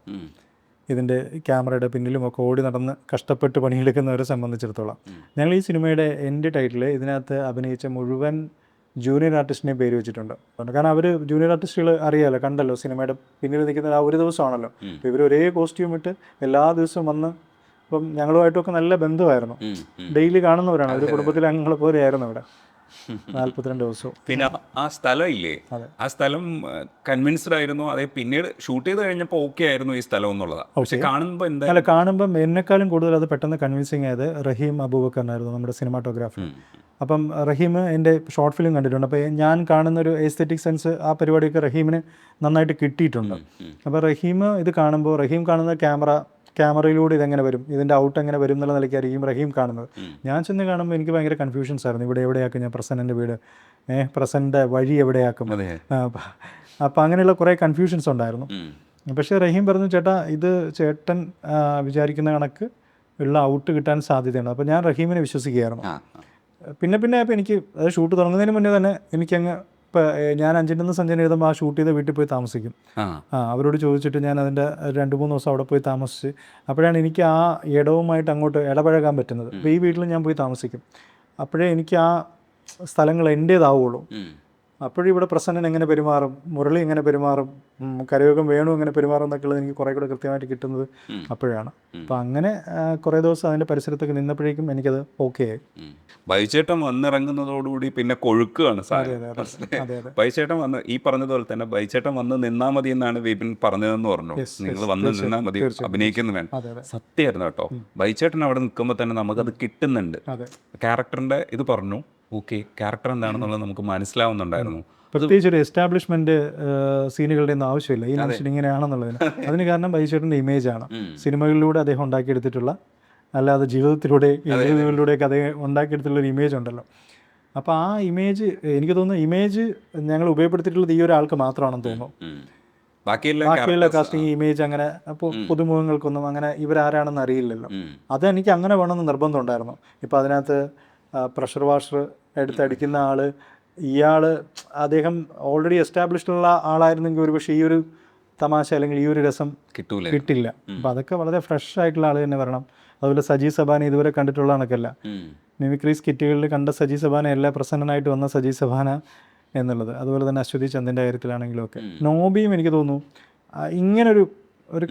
ഇതിൻ്റെ ക്യാമറയുടെ പിന്നിലുമൊക്കെ ഓടി നടന്ന് കഷ്ടപ്പെട്ട് പണിയെടുക്കുന്നവരെ സംബന്ധിച്ചിടത്തോളം. ഞങ്ങൾ ഈ സിനിമയുടെ എൻ്റെ ടൈറ്റിൽ ഇതിനകത്ത് അഭിനയിച്ച മുഴുവൻ ജൂനിയർ ആർട്ടിസ്റ്റിനെ പേര് വെച്ചിട്ടുണ്ട്. കാരണം അവർ ജൂനിയർ ആർട്ടിസ്റ്റുകൾ അറിയാമല്ലോ, കണ്ടല്ലോ, സിനിമയുടെ പിന്നിൽ നിൽക്കുന്ന ആ ഒരു ദിവസമാണല്ലോ. അപ്പോൾ ഇവർ ഒരേ കോസ്റ്റ്യൂം ഇട്ട് എല്ലാ ദിവസവും വന്ന്, ഇപ്പം ഞങ്ങളുമായിട്ടൊക്കെ നല്ല ബന്ധമായിരുന്നു. ഡെയിലി കാണുന്നവരാണ്. ഒരു കുടുംബത്തിലെ അംഗങ്ങളെ പോലെയായിരുന്നു അവിടെ 42 ദിവസവും. പിന്നെ ആ സ്ഥലം ഇല്ലേ, ആ സ്ഥലം കൺവിൻസ്ഡ് ആയിരുന്നു. അതെ, പിന്നീട് ഷൂട്ട് ചെയ്ത് കഴിഞ്ഞപ്പോൾ ഓക്കെ ആയിരുന്നു ഈ സ്ഥലം എന്നുള്ളതാണ്. പക്ഷെ കാണുമ്പോൾ എന്തായാലും കാണുമ്പം എന്നെക്കാളും കൂടുതൽ അത് പെട്ടെന്ന് കൺവിൻസിങ് ആയത് റഹീം അബൂബക്കറിനായിരുന്നു, നമ്മുടെ സിനിമാറ്റോഗ്രാഫർ. അപ്പം റഹീം എൻ്റെ ഷോർട്ട് ഫിലിം കണ്ടിട്ടുണ്ട്. അപ്പോൾ ഞാൻ കാണുന്നൊരു എസ്തെറ്റിക് സെൻസ് ആ പരിപാടിയൊക്കെ റഹീമിന് നന്നായിട്ട് കിട്ടിയിട്ടുണ്ട്. അപ്പോൾ റഹീം ഇത് കാണുമ്പോൾ റഹീം കാണുന്ന ക്യാമറയിലൂടെ ഇതെങ്ങനെ വരും, ഇതിൻ്റെ ഔട്ട് എങ്ങനെ വരും എന്നുള്ള നിലയ്ക്കായിരിക്കും റഹീം കാണുന്നത്. ഞാൻ ചെന്ന് കാണുമ്പോൾ എനിക്ക് ഭയങ്കര കൺഫ്യൂഷൻസ് ആയിരുന്നു. ഇവിടെ എവിടെയാക്കും ഞാൻ പ്രസന്നൻ്റെ വീട്, പ്രസൻ്റെ വഴി എവിടെയാക്കും. അപ്പോൾ അങ്ങനെയുള്ള കുറേ കൺഫ്യൂഷൻസ് ഉണ്ടായിരുന്നു. പക്ഷേ റഹീം പറഞ്ഞു, ചേട്ടാ ഇത് ചേട്ടൻ വിചാരിക്കുന്ന കണക്ക് ഉള്ള ഔട്ട് കിട്ടാൻ സാധ്യതയുണ്ട്. അപ്പോൾ ഞാൻ റഹീമിനെ വിശ്വസിക്കുകയായിരുന്നു. പിന്നെ അപ്പോൾ എനിക്ക് അത് ഷൂട്ട് തുടങ്ങുന്നതിന് മുന്നേ തന്നെ എനിക്കങ്ങ്, ഇപ്പോൾ ഞാൻ 5 നിന്ന് സഞ്ജന എഴുതുമ്പോൾ ആ ഷൂട്ട് ചെയ്ത വീട്ടിൽ പോയി താമസിക്കും. അവരോട് ചോദിച്ചിട്ട് ഞാൻ അതിൻ്റെ 2-3 ദിവസം അവിടെ പോയി താമസിച്ച്, അപ്പോഴാണ് എനിക്ക് ആ ഇടവുമായിട്ട് അങ്ങോട്ട് ഇടപഴകാൻ പറ്റുന്നത്. അപ്പോൾ ഈ വീട്ടിൽ ഞാൻ പോയി താമസിക്കും. അപ്പോഴേ എനിക്ക് ആ സ്ഥലങ്ങൾ എൻ്റേതാവുള്ളൂ. അപ്പോഴിവിടെ പ്രസന്നൻ എങ്ങനെ പെരുമാറും, മുരളി എങ്ങനെ പെരുമാറും, കരയോഗം വേണു എങ്ങനെ പെരുമാറും എന്നൊക്കെയുള്ളത് എനിക്ക് കുറേ കൂടെ കൃത്യമായിട്ട് കിട്ടുന്നത് അപ്പോഴാണ്. അപ്പോൾ അങ്ങനെ കുറേ ദിവസം അതിൻ്റെ പരിസരത്തൊക്കെ നിന്നപ്പോഴേക്കും എനിക്കത് ഓക്കെ ആയി. ബൈചേട്ടൻ വന്നിറങ്ങുന്നതോടുകൂടി പിന്നെ കൊഴുക്കുകയാണ് ബൈചേട്ടൻ വന്ന് ഈ പറഞ്ഞതുപോലെ തന്നെ ബൈചേട്ടൻ വന്ന് നിന്നാൽ മതി എന്നാണ് വിപിൻ പറഞ്ഞതെന്ന് പറഞ്ഞു. നിങ്ങൾ വന്ന് നിന്നാൽ മതി, അഭിനയിക്കുന്നു വേണം. സത്യമായിരുന്നു കേട്ടോ. ബൈചേട്ടൻ അവിടെ നിൽക്കുമ്പോൾ തന്നെ നമുക്കത് കിട്ടുന്നുണ്ട്. ക്യാരക്ടറിൻ്റെ ഇത് പറഞ്ഞു, ഓക്കെ, ക്യാരക്ടർ എന്താണെന്നുള്ളത് നമുക്ക് മനസ്സിലാവുന്നുണ്ടായിരുന്നു. പ്രത്യേകിച്ച് ഒരു എസ്റ്റാബ്ലിഷ്മെന്റ് സീനുകളുടെ ഒന്നും ആവശ്യമില്ല ഈ മനുഷ്യൻ ഇങ്ങനെയാണെന്നുള്ളതിന്. അതിന് കാരണം ബൈചേട്ടൻ്റെ ഇമേജാണ്. സിനിമകളിലൂടെ അദ്ദേഹം ഉണ്ടാക്കിയെടുത്തിട്ടുള്ള, അല്ലാതെ ജീവിതത്തിലൂടെയൊക്കെ അദ്ദേഹം ഉണ്ടാക്കിയെടുത്തിട്ടുള്ളൊരു ഇമേജ് ഉണ്ടല്ലോ. അപ്പോൾ ആ ഇമേജ്, എനിക്ക് തോന്നുന്നു ഇമേജ് ഞങ്ങൾ ഉപയോഗപ്പെടുത്തിയിട്ടുള്ളത് ഈ ഒരാൾക്ക് മാത്രമാണെന്ന് തോന്നുന്നു. ബാക്കിയുള്ള കാസ്റ്റിംഗ് ഇമേജ് അങ്ങനെ പുതുമുഖങ്ങൾക്കൊന്നും അങ്ങനെ ഇവരാരാണെന്ന് അറിയില്ലല്ലോ. അതെനിക്ക് അങ്ങനെ വേണമെന്ന് നിർബന്ധം ഉണ്ടായിരുന്നു. ഇപ്പോൾ അതിനകത്ത് പ്രഷർ വാഷർ എടുത്തടിക്കുന്ന ആൾ, ഇയാൾ അദ്ദേഹം ഓൾറെഡി എസ്റ്റാബ്ലിഷ്ഡ് ഉള്ള ആളായിരുന്നെങ്കിൽ ഒരുപക്ഷെ ഈ ഒരു തമാശ അല്ലെങ്കിൽ ഈ ഒരു രസം കിട്ടില്ല. അപ്പം അതൊക്കെ വളരെ ഫ്രഷ് ആയിട്ടുള്ള ആൾ തന്നെ വരണം. അതുപോലെ സജി സബാന ഇതുവരെ കണ്ടിട്ടുള്ള കണക്കല്ല. മിമിക്രി സ്കിറ്റുകളിൽ കണ്ട സജി സബാന അല്ല പ്രസന്നനായിട്ട് വന്ന സജി സബാന എന്നുള്ളത്. അതുപോലെ തന്നെ അശ്വതി ചന്ദിൻ്റെ കാര്യത്തിലാണെങ്കിലും ഒക്കെ. നോബിയും എനിക്ക് തോന്നുന്നു ഇങ്ങനൊരു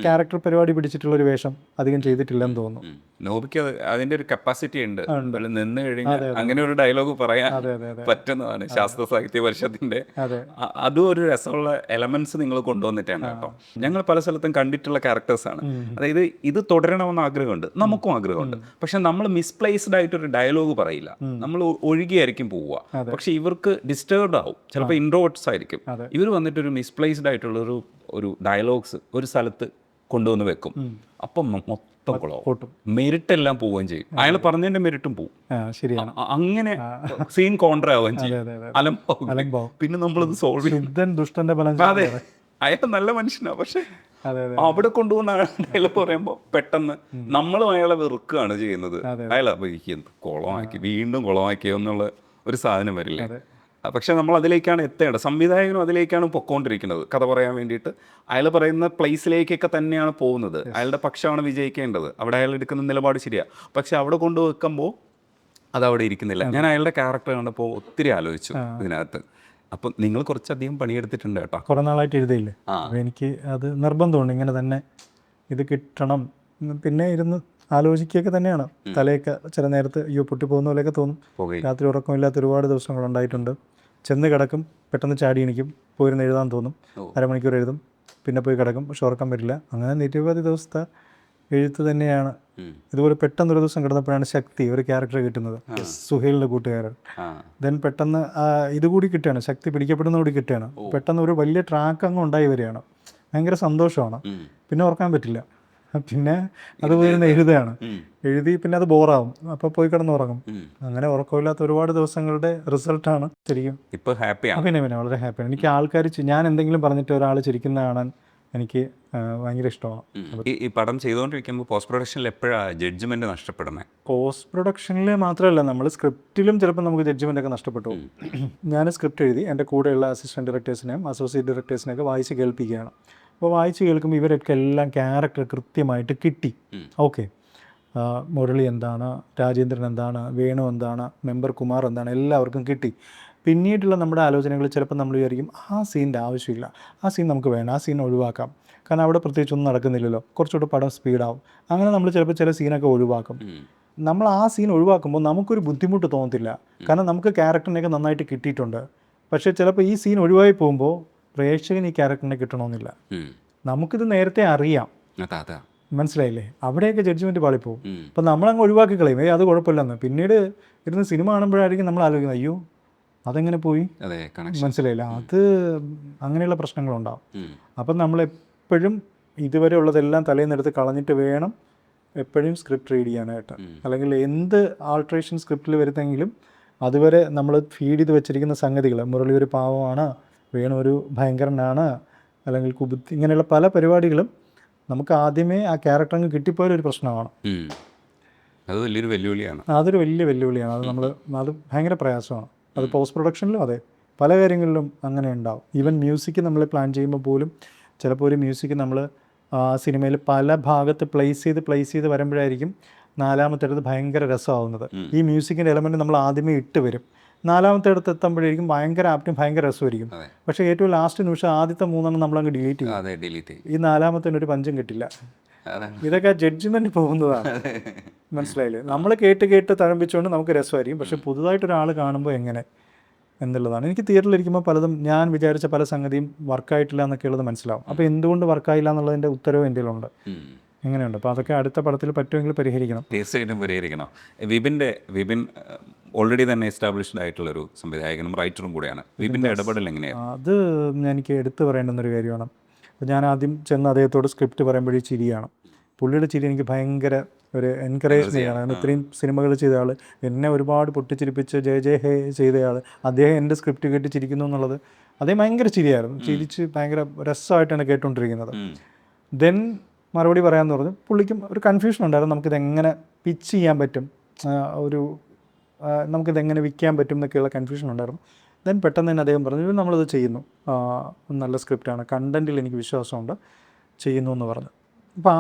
ക്യാരക്ടർ പരിപാടി പിടിച്ചിട്ടുള്ളൊരു വേഷം അധികം ചെയ്തിട്ടില്ലെന്ന് തോന്നുന്നു. നോബിക്ക് അതിൻ്റെ ഒരു കപ്പാസിറ്റി ഉണ്ട്. നിന്ന് കഴിഞ്ഞാൽ അങ്ങനെ ഒരു ഡയലോഗ് പറയാൻ പറ്റുന്നതാണ്. ശാസ്ത്ര സാഹിത്യ പരിഷത്തിന്റെ അതും ഒരു രസമുള്ള എലമെന്റ്സ് നിങ്ങൾ കൊണ്ടുവന്നിട്ടാണ് കേട്ടോ. ഞങ്ങൾ പല സ്ഥലത്തും കണ്ടിട്ടുള്ള ക്യാരക്ടേഴ്സാണ്. അതായത് ഇത് തുടരണമെന്ന് ആഗ്രഹമുണ്ട്, നമുക്കും ആഗ്രഹമുണ്ട്. പക്ഷെ നമ്മൾ മിസ്പ്ലേസ്ഡ് ആയിട്ടൊരു ഡയലോഗ് പറയില്ല, നമ്മൾ ഒഴുകിയായിരിക്കും പോവുക. പക്ഷെ ഇവർക്ക് ഡിസ്റ്റർബ്ഡ് ആവും, ചിലപ്പോൾ ഇൻട്രോവേർട്സ് ആയിരിക്കും. ഇവർ വന്നിട്ടൊരു മിസ്പ്ലേസ്ഡ് ആയിട്ടുള്ള ഒരു ഡയലോഗ്സ് ഒരു സ്ഥലത്ത് കൊണ്ടുവന്ന് വെക്കും. അപ്പം മൊത്തം കുളവും, മെരിട്ടെല്ലാം പോവുകയും ചെയ്യും. അയാൾ പറഞ്ഞതിന്റെ മെരിറ്റും പോവും. അങ്ങനെ സീൻ കോൺട്ര ആവുകയും ചെയ്യും, അലമ്പാവും. പിന്നെ നമ്മളത് സോൾവ് ചെയ്യും. അതെ, അയാൾ നല്ല മനുഷ്യനാണ്. പക്ഷെ അവിടെ കൊണ്ടുപോകുന്ന ഡയലോഗ് പറയുമ്പോൾ പെട്ടെന്ന് നമ്മളും അയാളെ വെറുക്കുകയാണ് ചെയ്യുന്നത്. അയാൾ കുളമാക്കി വീണ്ടും കുളമാക്കിയോ എന്നുള്ള ഒരു സാധനം വരില്ല. പക്ഷെ നമ്മൾ അതിലേക്കാണ് എത്തേണ്ടത്. സംവിധായകനും അതിലേക്കാണ് പൊക്കോണ്ടിരിക്കുന്നത്. കഥ പറയാൻ വേണ്ടിയിട്ട് അയാൾ പറയുന്ന പ്ലേസിലേക്കൊക്കെ തന്നെയാണ് പോകുന്നത്. അയാളുടെ പക്ഷമാണ് വിജയിക്കേണ്ടത്. അവിടെ അയാൾ എടുക്കുന്ന നിലപാട് ശരിയാണ്. പക്ഷെ അവിടെ കൊണ്ടുവെക്കുമ്പോൾ അതവിടെ ഇരിക്കുന്നില്ല. ഞാൻ അയാളുടെ ക്യാരക്ടർ കണ്ടപ്പോൾ ഒത്തിരി ആലോചിച്ചു ഇതിനകത്ത്. അപ്പം നിങ്ങൾ കുറച്ചധികം പണിയെടുത്തിട്ടുണ്ട് കേട്ടോ. കുറേ നാളായിട്ട് എഴുതിയില്ലേ. എനിക്ക് അത് നിർബന്ധമുണ്ട്, ഇങ്ങനെ തന്നെ ഇത് കിട്ടണം. പിന്നെ ഇരുന്ന് ആലോചിക്കുകയൊക്കെ തന്നെയാണ്. തലയൊക്കെ ചില നേരത്ത് പൊട്ടിപ്പോകുന്ന പോലെയൊക്കെ തോന്നും. രാത്രി ഉറക്കമില്ലാത്ത ഒരുപാട് ദിവസങ്ങളുണ്ടായിട്ടുണ്ട്. ചെന്ന് കിടക്കും, പെട്ടെന്ന് ചാടി എണീക്കും, പോയിരുന്ന് എഴുതാൻ തോന്നും, അരമണിക്കൂർ എഴുതും, പിന്നെ പോയി കിടക്കും, പക്ഷെ ഉറക്കം വരില്ല. അങ്ങനെ നിരവധി ദിവസത്തെ എഴുത്ത് തന്നെയാണ്. ഇതുപോലെ പെട്ടെന്നൊരു ദിവസം കിടന്നപ്പോഴാണ് ശക്തി ഒരു ക്യാരക്ടർ കിട്ടുന്നത്, സുഹേലിൻ്റെ കൂട്ടുകാരൻ. ദെൻ പെട്ടെന്ന് ഇതുകൂടി കിട്ടുകയാണ്, ശക്തി പിടിക്കപ്പെടുന്ന കൂടി കിട്ടുകയാണ്. പെട്ടെന്ന് ഒരു വലിയ ട്രാക്ക് അങ്ങ് ഉണ്ടായി വരികയാണ്. ഭയങ്കര സന്തോഷമാണ്. പിന്നെ ഓർക്കാൻ പറ്റില്ല. പിന്നെ അത് പോയിരുന്ന് എഴുതുകയാണ്. എഴുതി പിന്നെ അത് ബോറാവും, അപ്പോൾ പോയി കിടന്ന് ഉറങ്ങും. അങ്ങനെ ഉറക്കമില്ലാത്ത ഒരുപാട് ദിവസങ്ങളുടെ റിസൾട്ടാണ് ശരിക്കും. ഇപ്പോൾ ഹാപ്പിയാണ്. പിന്നെ വളരെ ഹാപ്പിയാണ്. എനിക്ക് ആൾക്കാർ ഞാൻ എന്തെങ്കിലും പറഞ്ഞിട്ട് ഒരാൾ ചിരിക്കുന്ന കാണാൻ എനിക്ക് ഭയങ്കര ഇഷ്ടമാണ്. ഈ പടം ചെയ്തുകൊണ്ടിരിക്കുമ്പോൾ പോസ്റ്റ് പ്രൊഡക്ഷനിൽ എപ്പോഴാണ് ജഡ്ജ്മെൻറ്റ് നഷ്ടപ്പെടുന്നത്? പോസ്റ്റ് പ്രൊഡക്ഷനിൽ മാത്രമല്ല, നമ്മൾ സ്ക്രിപ്റ്റിലും ചിലപ്പോൾ നമുക്ക് ജഡ്ജ്മെൻ്റ് ഒക്കെ നഷ്ടപ്പെട്ടു. ഞാൻ സ്ക്രിപ്റ്റ് എഴുതി എൻ്റെ കൂടെയുള്ള അസിസ്റ്റൻറ്റ് ഡയറക്ടേഴ്സിനെയും അസോസിയേറ്റ് ഡയറക്ടേഴ്സിനെയൊക്കെ വായിച്ച് കേൾപ്പിക്കുകയാണ്. അപ്പോൾ വായിച്ച് കേൾക്കുമ്പോൾ ഇവരൊക്കെ എല്ലാം ക്യാരക്ടർ കൃത്യമായിട്ട് കിട്ടി. ഓക്കെ, മുരളി എന്താണ്, രാജേന്ദ്രൻ എന്താണ്, വേണു എന്താണ്, മെമ്പർ കുമാർ എന്താണ്, എല്ലാവർക്കും കിട്ടി. പിന്നീടുള്ള നമ്മുടെ ആലോചനകൾ ചിലപ്പോൾ നമ്മൾ വിചാരിക്കും ആ സീനിൻ്റെ ആവശ്യമില്ല, ആ സീൻ നമുക്ക് വേണം, ആ സീൻ ഒഴിവാക്കാം, കാരണം അവിടെ പ്രത്യേകിച്ചൊന്നും നടക്കുന്നില്ലല്ലോ, കുറച്ചുകൂടെ പടം സ്പീഡാവും. അങ്ങനെ നമ്മൾ ചിലപ്പോൾ ചില സീനൊക്കെ ഒഴിവാക്കും. നമ്മൾ ആ സീൻ ഒഴിവാക്കുമ്പോൾ നമുക്കൊരു ബുദ്ധിമുട്ട് തോന്നത്തില്ല, കാരണം നമുക്ക് ക്യാരക്ടറിനെയൊക്കെ നന്നായിട്ട് കിട്ടിയിട്ടുണ്ട്. പക്ഷേ ചിലപ്പോൾ ഈ സീൻ ഒഴിവായി പോകുമ്പോൾ പ്രേക്ഷകന് ഈ ക്യാരക്ടറിനെ കിട്ടണമെന്നില്ല. നമുക്കിത് നേരത്തെ അറിയാം, മനസ്സിലായില്ലേ? അവിടെയൊക്കെ ജഡ്ജ്മെൻറ്റ് പാളിപ്പോവും. അപ്പം നമ്മളങ്ങ് ഒഴിവാക്കി കളയും, അത് കുഴപ്പമില്ലെന്ന്. പിന്നീട് ഇരുന്ന് സിനിമ കാണുമ്പോഴായിരിക്കും നമ്മൾ ആലോചിക്കുന്നത്, അയ്യോ അതെങ്ങനെ പോയി, മനസ്സിലായില്ല, അത് അങ്ങനെയുള്ള പ്രശ്നങ്ങളുണ്ടാവും. അപ്പം നമ്മളെപ്പോഴും ഇതുവരെ ഉള്ളതെല്ലാം തലേന്നെടുത്ത് കളഞ്ഞിട്ട് വേണം എപ്പോഴും സ്ക്രിപ്റ്റ് റീഡ് ചെയ്യാനായിട്ട്. അല്ലെങ്കിൽ എന്ത് ആൾട്രേഷൻ സ്ക്രിപ്റ്റിൽ വരുന്നെങ്കിലും അതുവരെ നമ്മൾ ഫീഡ് ചെയ്ത് വെച്ചിരിക്കുന്ന സംഗതികൾ, മുരളി ഒരു പാവമാണ്, വേണു ഒരു ഭയങ്കരനാണ്, അല്ലെങ്കിൽ കുബുദ്ധി, ഇങ്ങനെയുള്ള പല പരിപാടികളും നമുക്ക് ആദ്യമേ ആ ക്യാരക്ടർ അങ്ങ് കിട്ടിപ്പോയൊരു പ്രശ്നമാണ്. അത് വലിയൊരു വെല്ലുവിളിയാണ്. അതൊരു വലിയ വെല്ലുവിളിയാണ്. അത് ഭയങ്കര പ്രയാസമാണ്. അത് പോസ്റ്റ് പ്രൊഡക്ഷനിലും അതെ, പല കാര്യങ്ങളിലും അങ്ങനെ ഉണ്ടാവും. ഈവൻ മ്യൂസിക് നമ്മൾ പ്ലാൻ ചെയ്യുമ്പോൾ പോലും ചിലപ്പോൾ ഒരു മ്യൂസിക് നമ്മൾ സിനിമയിൽ പല ഭാഗത്ത് പ്ലേസ് ചെയ്ത് വരുമ്പോഴായിരിക്കും നാലാമത്തെ അടുത്ത് ഭയങ്കര രസമാവുന്നത്. ഈ മ്യൂസിക്കിൻ്റെ എലമെൻറ്റ് നമ്മൾ ആദ്യമേ ഇട്ട് വരും, നാലാമത്തെ അടുത്ത് എത്തുമ്പോഴേക്കും ഭയങ്കര ആപ്റ്റും ഭയങ്കര രസമായിരിക്കും. പക്ഷേ ഏറ്റവും ലാസ്റ്റ് നിമിഷം ആദ്യത്തെ മൂന്നെണ്ണം നമ്മളങ്ങ് ഡിലീറ്റ് ചെയ്യും. ഈ നാലാമത്തെ ഒരു പഞ്ചും കിട്ടില്ല. ഇതൊക്കെ ജഡ്ജ്മെൻറ്റ് പോകുന്നതാണ്, മനസ്സിലായില്ലേ? നമ്മൾ കേട്ട് തഴമ്പിച്ചുകൊണ്ട് നമുക്ക് രസമായിരിക്കും, പക്ഷെ പുതുതായിട്ടൊരാൾ കാണുമ്പോൾ എങ്ങനെ എന്നുള്ളതാണ്. എനിക്ക് തിയേറ്ററിലിരിക്കുമ്പോൾ പലതും ഞാൻ വിചാരിച്ച പല സംഗതിയും വർക്കായിട്ടില്ല എന്നൊക്കെ ഉള്ളത് മനസ്സിലാവും. അപ്പോൾ എന്തുകൊണ്ട് വർക്കായില്ല എന്നുള്ളതിൻ്റെ ഉത്തരവ് എൻ്റെ ഉണ്ട്. എങ്ങനെയുണ്ട്? അപ്പോൾ അതൊക്കെ അടുത്ത പടത്തിൽ പറ്റുമെങ്കിൽ പരിഹരിക്കണം, തീർച്ചയായിട്ടും പരിഹരിക്കണം. വിപിൻ ഓൾറെഡി തന്നെ എസ്റ്റാബ്ലിഷ്ഡ് ആയിട്ടുള്ളൊരു സംവിധായകനും റൈറ്ററും കൂടെയാണ്. വിപിൻ്റെ ഇടപെടൽ എങ്ങനെയാണ്? അത് എനിക്ക് എടുത്തു പറയേണ്ടുന്നൊരു കാര്യമാണ്. അപ്പോൾ ഞാൻ ആദ്യം ചെന്ന് അദ്ദേഹത്തോട് സ്ക്രിപ്റ്റ് പറയുമ്പോഴേ ചിരിയാണ്. പുള്ളിയുടെ ചിരി എനിക്ക് ഭയങ്കര ഒരു എൻകറേജ്മെൻ്റ് ആണ്. കാരണം ഇത്രയും സിനിമകൾ ചെയ്ത ആൾ, എന്നെ ഒരുപാട് പൊട്ടിച്ചിരിപ്പിച്ച് ജയ ഹേ ചെയ്തയാൾ, അദ്ദേഹം എൻ്റെ സ്ക്രിപ്റ്റ് കേട്ട് ചിരിക്കുന്നു എന്നുള്ളത്, അദ്ദേഹം ഭയങ്കര ചിരിയായിരുന്നു. ചിരിച്ച് ഭയങ്കര രസമായിട്ടാണ് കേട്ടുകൊണ്ടിരിക്കുന്നത്. ദെൻ മറുപടി പറയാമെന്ന് പറഞ്ഞു. പുള്ളിക്കും ഒരു കൺഫ്യൂഷൻ ഉണ്ടായിരുന്നു, നമുക്കിതെങ്ങനെ പിച്ച് ചെയ്യാൻ പറ്റും, നമുക്കിതെങ്ങനെ വിൽക്കാൻ പറ്റും എന്നൊക്കെയുള്ള കൺഫ്യൂഷൻ ഉണ്ടായിരുന്നു. ദെൻ പെട്ടെന്ന് തന്നെ അദ്ദേഹം പറഞ്ഞു, നമ്മളത് ചെയ്യുന്നു, നല്ല സ്ക്രിപ്റ്റാണ്, കണ്ടൻറ്റിൽ എനിക്ക് വിശ്വാസമുണ്ട്, ചെയ്യുന്നു എന്ന് പറഞ്ഞു. അപ്പോൾ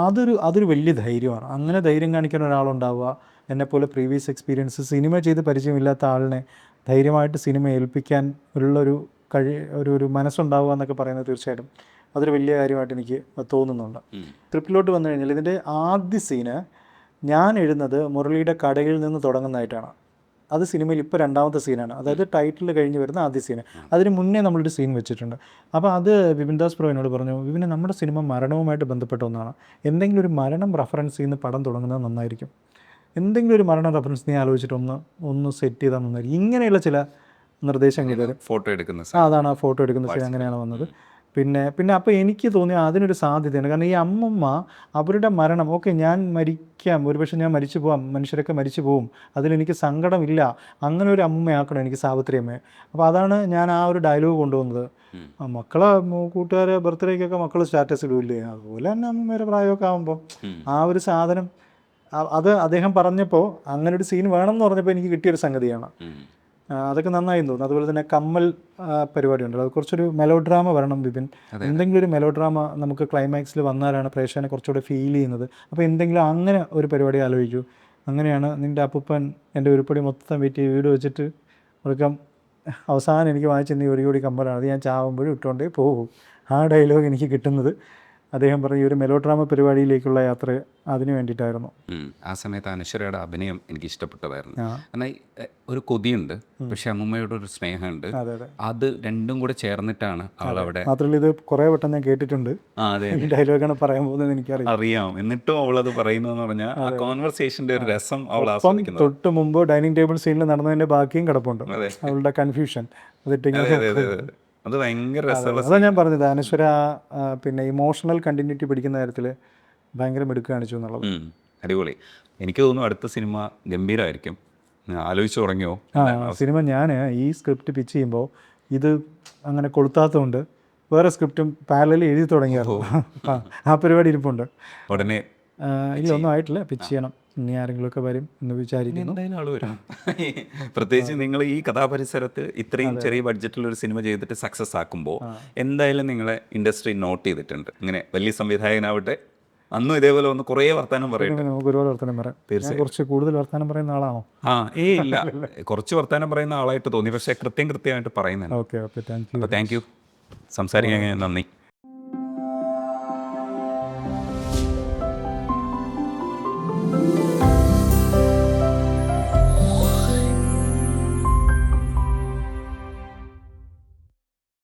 അതൊരു വലിയ ധൈര്യമാണ്. അങ്ങനെ ധൈര്യം കാണിക്കാൻ ഒരാളുണ്ടാവുക, എന്നെപ്പോലെ പ്രീവിയസ് എക്സ്പീരിയൻസ് സിനിമ ചെയ്ത് പരിചയമില്ലാത്ത ആളിനെ ധൈര്യമായിട്ട് സിനിമ ഏൽപ്പിക്കാൻ ഉള്ളൊരു ഒരു മനസ്സുണ്ടാവുക എന്നൊക്കെ പറയുന്നത് തീർച്ചയായിട്ടും അതൊരു വലിയ കാര്യമായിട്ട് എനിക്ക് തോന്നുന്നുണ്ട്. ട്രിപ്പിലോട്ട് വന്നു കഴിഞ്ഞാൽ ഇതിൻ്റെ ആദ്യ സീന് ഞാൻ എഴുതുന്നത് മുരളിയുടെ കടയിൽ നിന്ന് തുടങ്ങുന്നതായിട്ടാണ്. അത് സിനിമയിൽ ഇപ്പോൾ രണ്ടാമത്തെ സീനാണ്, അതായത് ടൈറ്റിൽ കഴിഞ്ഞ് വരുന്ന ആദ്യ സീന്. അതിന് മുന്നേ നമ്മളൊരു സീൻ വെച്ചിട്ടുണ്ട്. അപ്പോൾ അത് വിപിൻദാസ് പ്രോ എന്നോട് പറഞ്ഞു, വിപിനെ നമ്മുടെ സിനിമ മരണവുമായിട്ട് ബന്ധപ്പെട്ട ഒന്നാണ്, എന്തെങ്കിലും ഒരു മരണം റെഫറൻസ് ചെയ്യുന്ന പടം തുടങ്ങുന്നത് നന്നായിരിക്കും, എന്തെങ്കിലും ഒരു മരണം റെഫറൻസ് നീ ആലോചിച്ചിട്ട് ഒന്ന് സെറ്റ് ചെയ്താൽ നന്നായിരിക്കും. ഇങ്ങനെയുള്ള ചില നിർദ്ദേശങ്ങൾ തരും. ഫോട്ടോ എടുക്കുന്ന അതാണ് ആ ഫോട്ടോ എടുക്കുന്ന സീൻ, അങ്ങനെയാണ് വന്നത്. പിന്നെ അപ്പോൾ എനിക്ക് തോന്നി അതിനൊരു സാധ്യതയാണ്. കാരണം ഈ അമ്മമ്മ അവരുടെ മരണം, ഓക്കെ ഞാൻ മരിക്കാം, ഒരുപക്ഷെ ഞാൻ മരിച്ചു പോകാം, മനുഷ്യരൊക്കെ മരിച്ചു പോവും, അതിലെനിക്ക് സങ്കടമില്ല, അങ്ങനെ ഒരു അമ്മയാക്കണം എനിക്ക് സാവിത്രി അമ്മയെ. അപ്പോൾ അതാണ് ഞാൻ ആ ഒരു ഡയലോഗ് കൊണ്ടുവന്നത്. മക്കളെ കൂട്ടുകാരെ ബർത്ത്ഡേക്കൊക്കെ മക്കൾ സ്റ്റാറ്റസ് ഇടില്ലേ, അതുപോലെ തന്നെ അമ്മമാരെ പ്രായമൊക്കെ ആകുമ്പോൾ ആ ഒരു സാധനം അത് അദ്ദേഹം പറഞ്ഞപ്പോൾ അങ്ങനെ ഒരു സീൻ വേണം എന്ന് പറഞ്ഞപ്പോൾ എനിക്ക് കിട്ടിയൊരു സംഗതിയാണ്. അതൊക്കെ നന്നായി തോന്നുന്നു. അതുപോലെ തന്നെ കമ്മൽ പരിപാടി ഉണ്ടല്ലോ, അത് കുറച്ചൊരു മെലോ ഡ്രാമ വരണം വിപിൻ. എന്തെങ്കിലും ഒരു മെലോ ഡ്രാമ നമുക്ക് ക്ലൈമാക്സിൽ വന്നാലാണ് പ്രേക്ഷകനെ കുറച്ചുകൂടെ ഫീൽ ചെയ്യുന്നത്. അപ്പോൾ എന്തെങ്കിലും അങ്ങനെ ഒരു പരിപാടി ആലോചിക്കൂ. അങ്ങനെയാണ് നിൻ്റെ അപ്പൂപ്പൻ എൻ്റെ ഉരുപ്പടി മൊത്തം വെയിറ്റ് വീട് വെച്ചിട്ട് മൃഗം അവസാനം എനിക്ക് വാങ്ങിച്ച് നീ ഒരു കൂടി കമ്മലാണ്, അത് ഞാൻ ചാവുമ്പോഴും ഇട്ടുകൊണ്ടേ പോകും. ആ ഡയലോഗ് എനിക്ക് കിട്ടുന്നത് അദ്ദേഹം പറഞ്ഞു ഈ ഒരു മെലോ ഡ്രാമ പരിപാടിയിലേക്കുള്ള യാത്ര അതിന് വേണ്ടിയിട്ടായിരുന്നു. ആ സമയത്ത് അനശ്വരയുടെ അഭിനയം എനിക്ക് ഇഷ്ടപ്പെട്ടതായിരുന്നു. ആ. കാരണം ഒരു കൊതിയുണ്ട്, പക്ഷെ അമ്മൂമ്മയുടെ ഒരു സ്നേഹമുണ്ട്. അതെ അതെ. അത് രണ്ടും കൂടെ ചേർന്നിട്ടാണ് അവളവിടെ. മാത്രമല്ല ഇത് കുറേ വട്ടം ഞാൻ കേട്ടിട്ടുണ്ട്. അതെ, ഈ ഡയലോഗാണ് പറയാൻ പോകുന്നത് എനിക്കറിയാം. അറിയാം. എന്നിട്ടും അവളത് പറയുന്നതെന്ന് പറഞ്ഞാൽ ആ കോൺവെർസേഷൻ്റെ ഒരു രസം അവൾ അപ്പം ആസ്വദിക്കുന്നത്. തൊട്ട് മുമ്പ് ഡൈനിങ് ടേബിൾ സീനിൽ നടന്നതിൻ്റെ ബാക്കിയും കിടപ്പുണ്ട്. അതെ. അവളുടെ കൺഫ്യൂഷൻ അതിട്ടിങ്ങനെ. അതെ അതെ അതെ അതെ. അത് ഭയങ്കര രസമുള്ള. അതാ ഞാൻ പറഞ്ഞത് അനശ്വര പിന്നെ ഇമോഷണൽ കണ്ടിന്യൂറ്റി പിടിക്കുന്ന കാര്യത്തിൽ ഭയങ്കര മിടുക്ക് കാണിച്ചു എന്നുള്ളത്. അടിപൊളി. എനിക്ക് തോന്നുന്നു അടുത്ത സിനിമ ഗംഭീരമായിരിക്കും. ആലോചിച്ച് തുടങ്ങിയോ? സിനിമ ഞാൻ ഈ സ്ക്രിപ്റ്റ് പിച്ച് ചെയ്യുമ്പോൾ ഇത് അങ്ങനെ കൊളുത്താത്തതുകൊണ്ട് വേറെ സ്ക്രിപ്റ്റും പാരലലി എഴുതി തുടങ്ങിയായിരുന്നു. ആ പരിപാടി ഇരിപ്പുണ്ട്. ഉടനെ ഇല്ല, ഒന്നും ആയിട്ടില്ല. പിച്ച് ചെയ്യണം. ഇനി ആരെങ്കിലുമൊക്കെ വരും എന്ന് വിചാരിക്കുന്നു. എന്തായാലും ആള് വരും. പ്രത്യേകിച്ച് നിങ്ങൾ ഈ കഥാപരിസരത്ത് ഇത്രയും ചെറിയ ബഡ്ജറ്റിലൊരു സിനിമ ചെയ്തിട്ട് സക്സസ് ആക്കുമ്പോൾ എന്തായാലും നിങ്ങളെ ഇൻഡസ്ട്രി നോട്ട് ചെയ്തിട്ടുണ്ട്. ഇങ്ങനെ വലിയ സംവിധായകനാവട്ടെ, അന്നും ഇതേപോലെ ഒന്ന് കുറേ വർത്താനം പറയട്ടെ. നമുക്ക് ഒരുപാട് വർത്തമാനം പറയാം. തീർച്ചയായും കുറച്ച് കൂടുതൽ വർത്തമാനം പറയുന്ന ആളാണോ? ഇല്ല, കുറച്ച് വർത്താനം പറയുന്ന ആളായിട്ട് തോന്നി, പക്ഷേ കൃത്യമായിട്ട് പറയുന്നുണ്ട്. Okay, thank you. അപ്പോൾ താങ്ക് യു. സംസാരിക്കാൻ നന്ദി.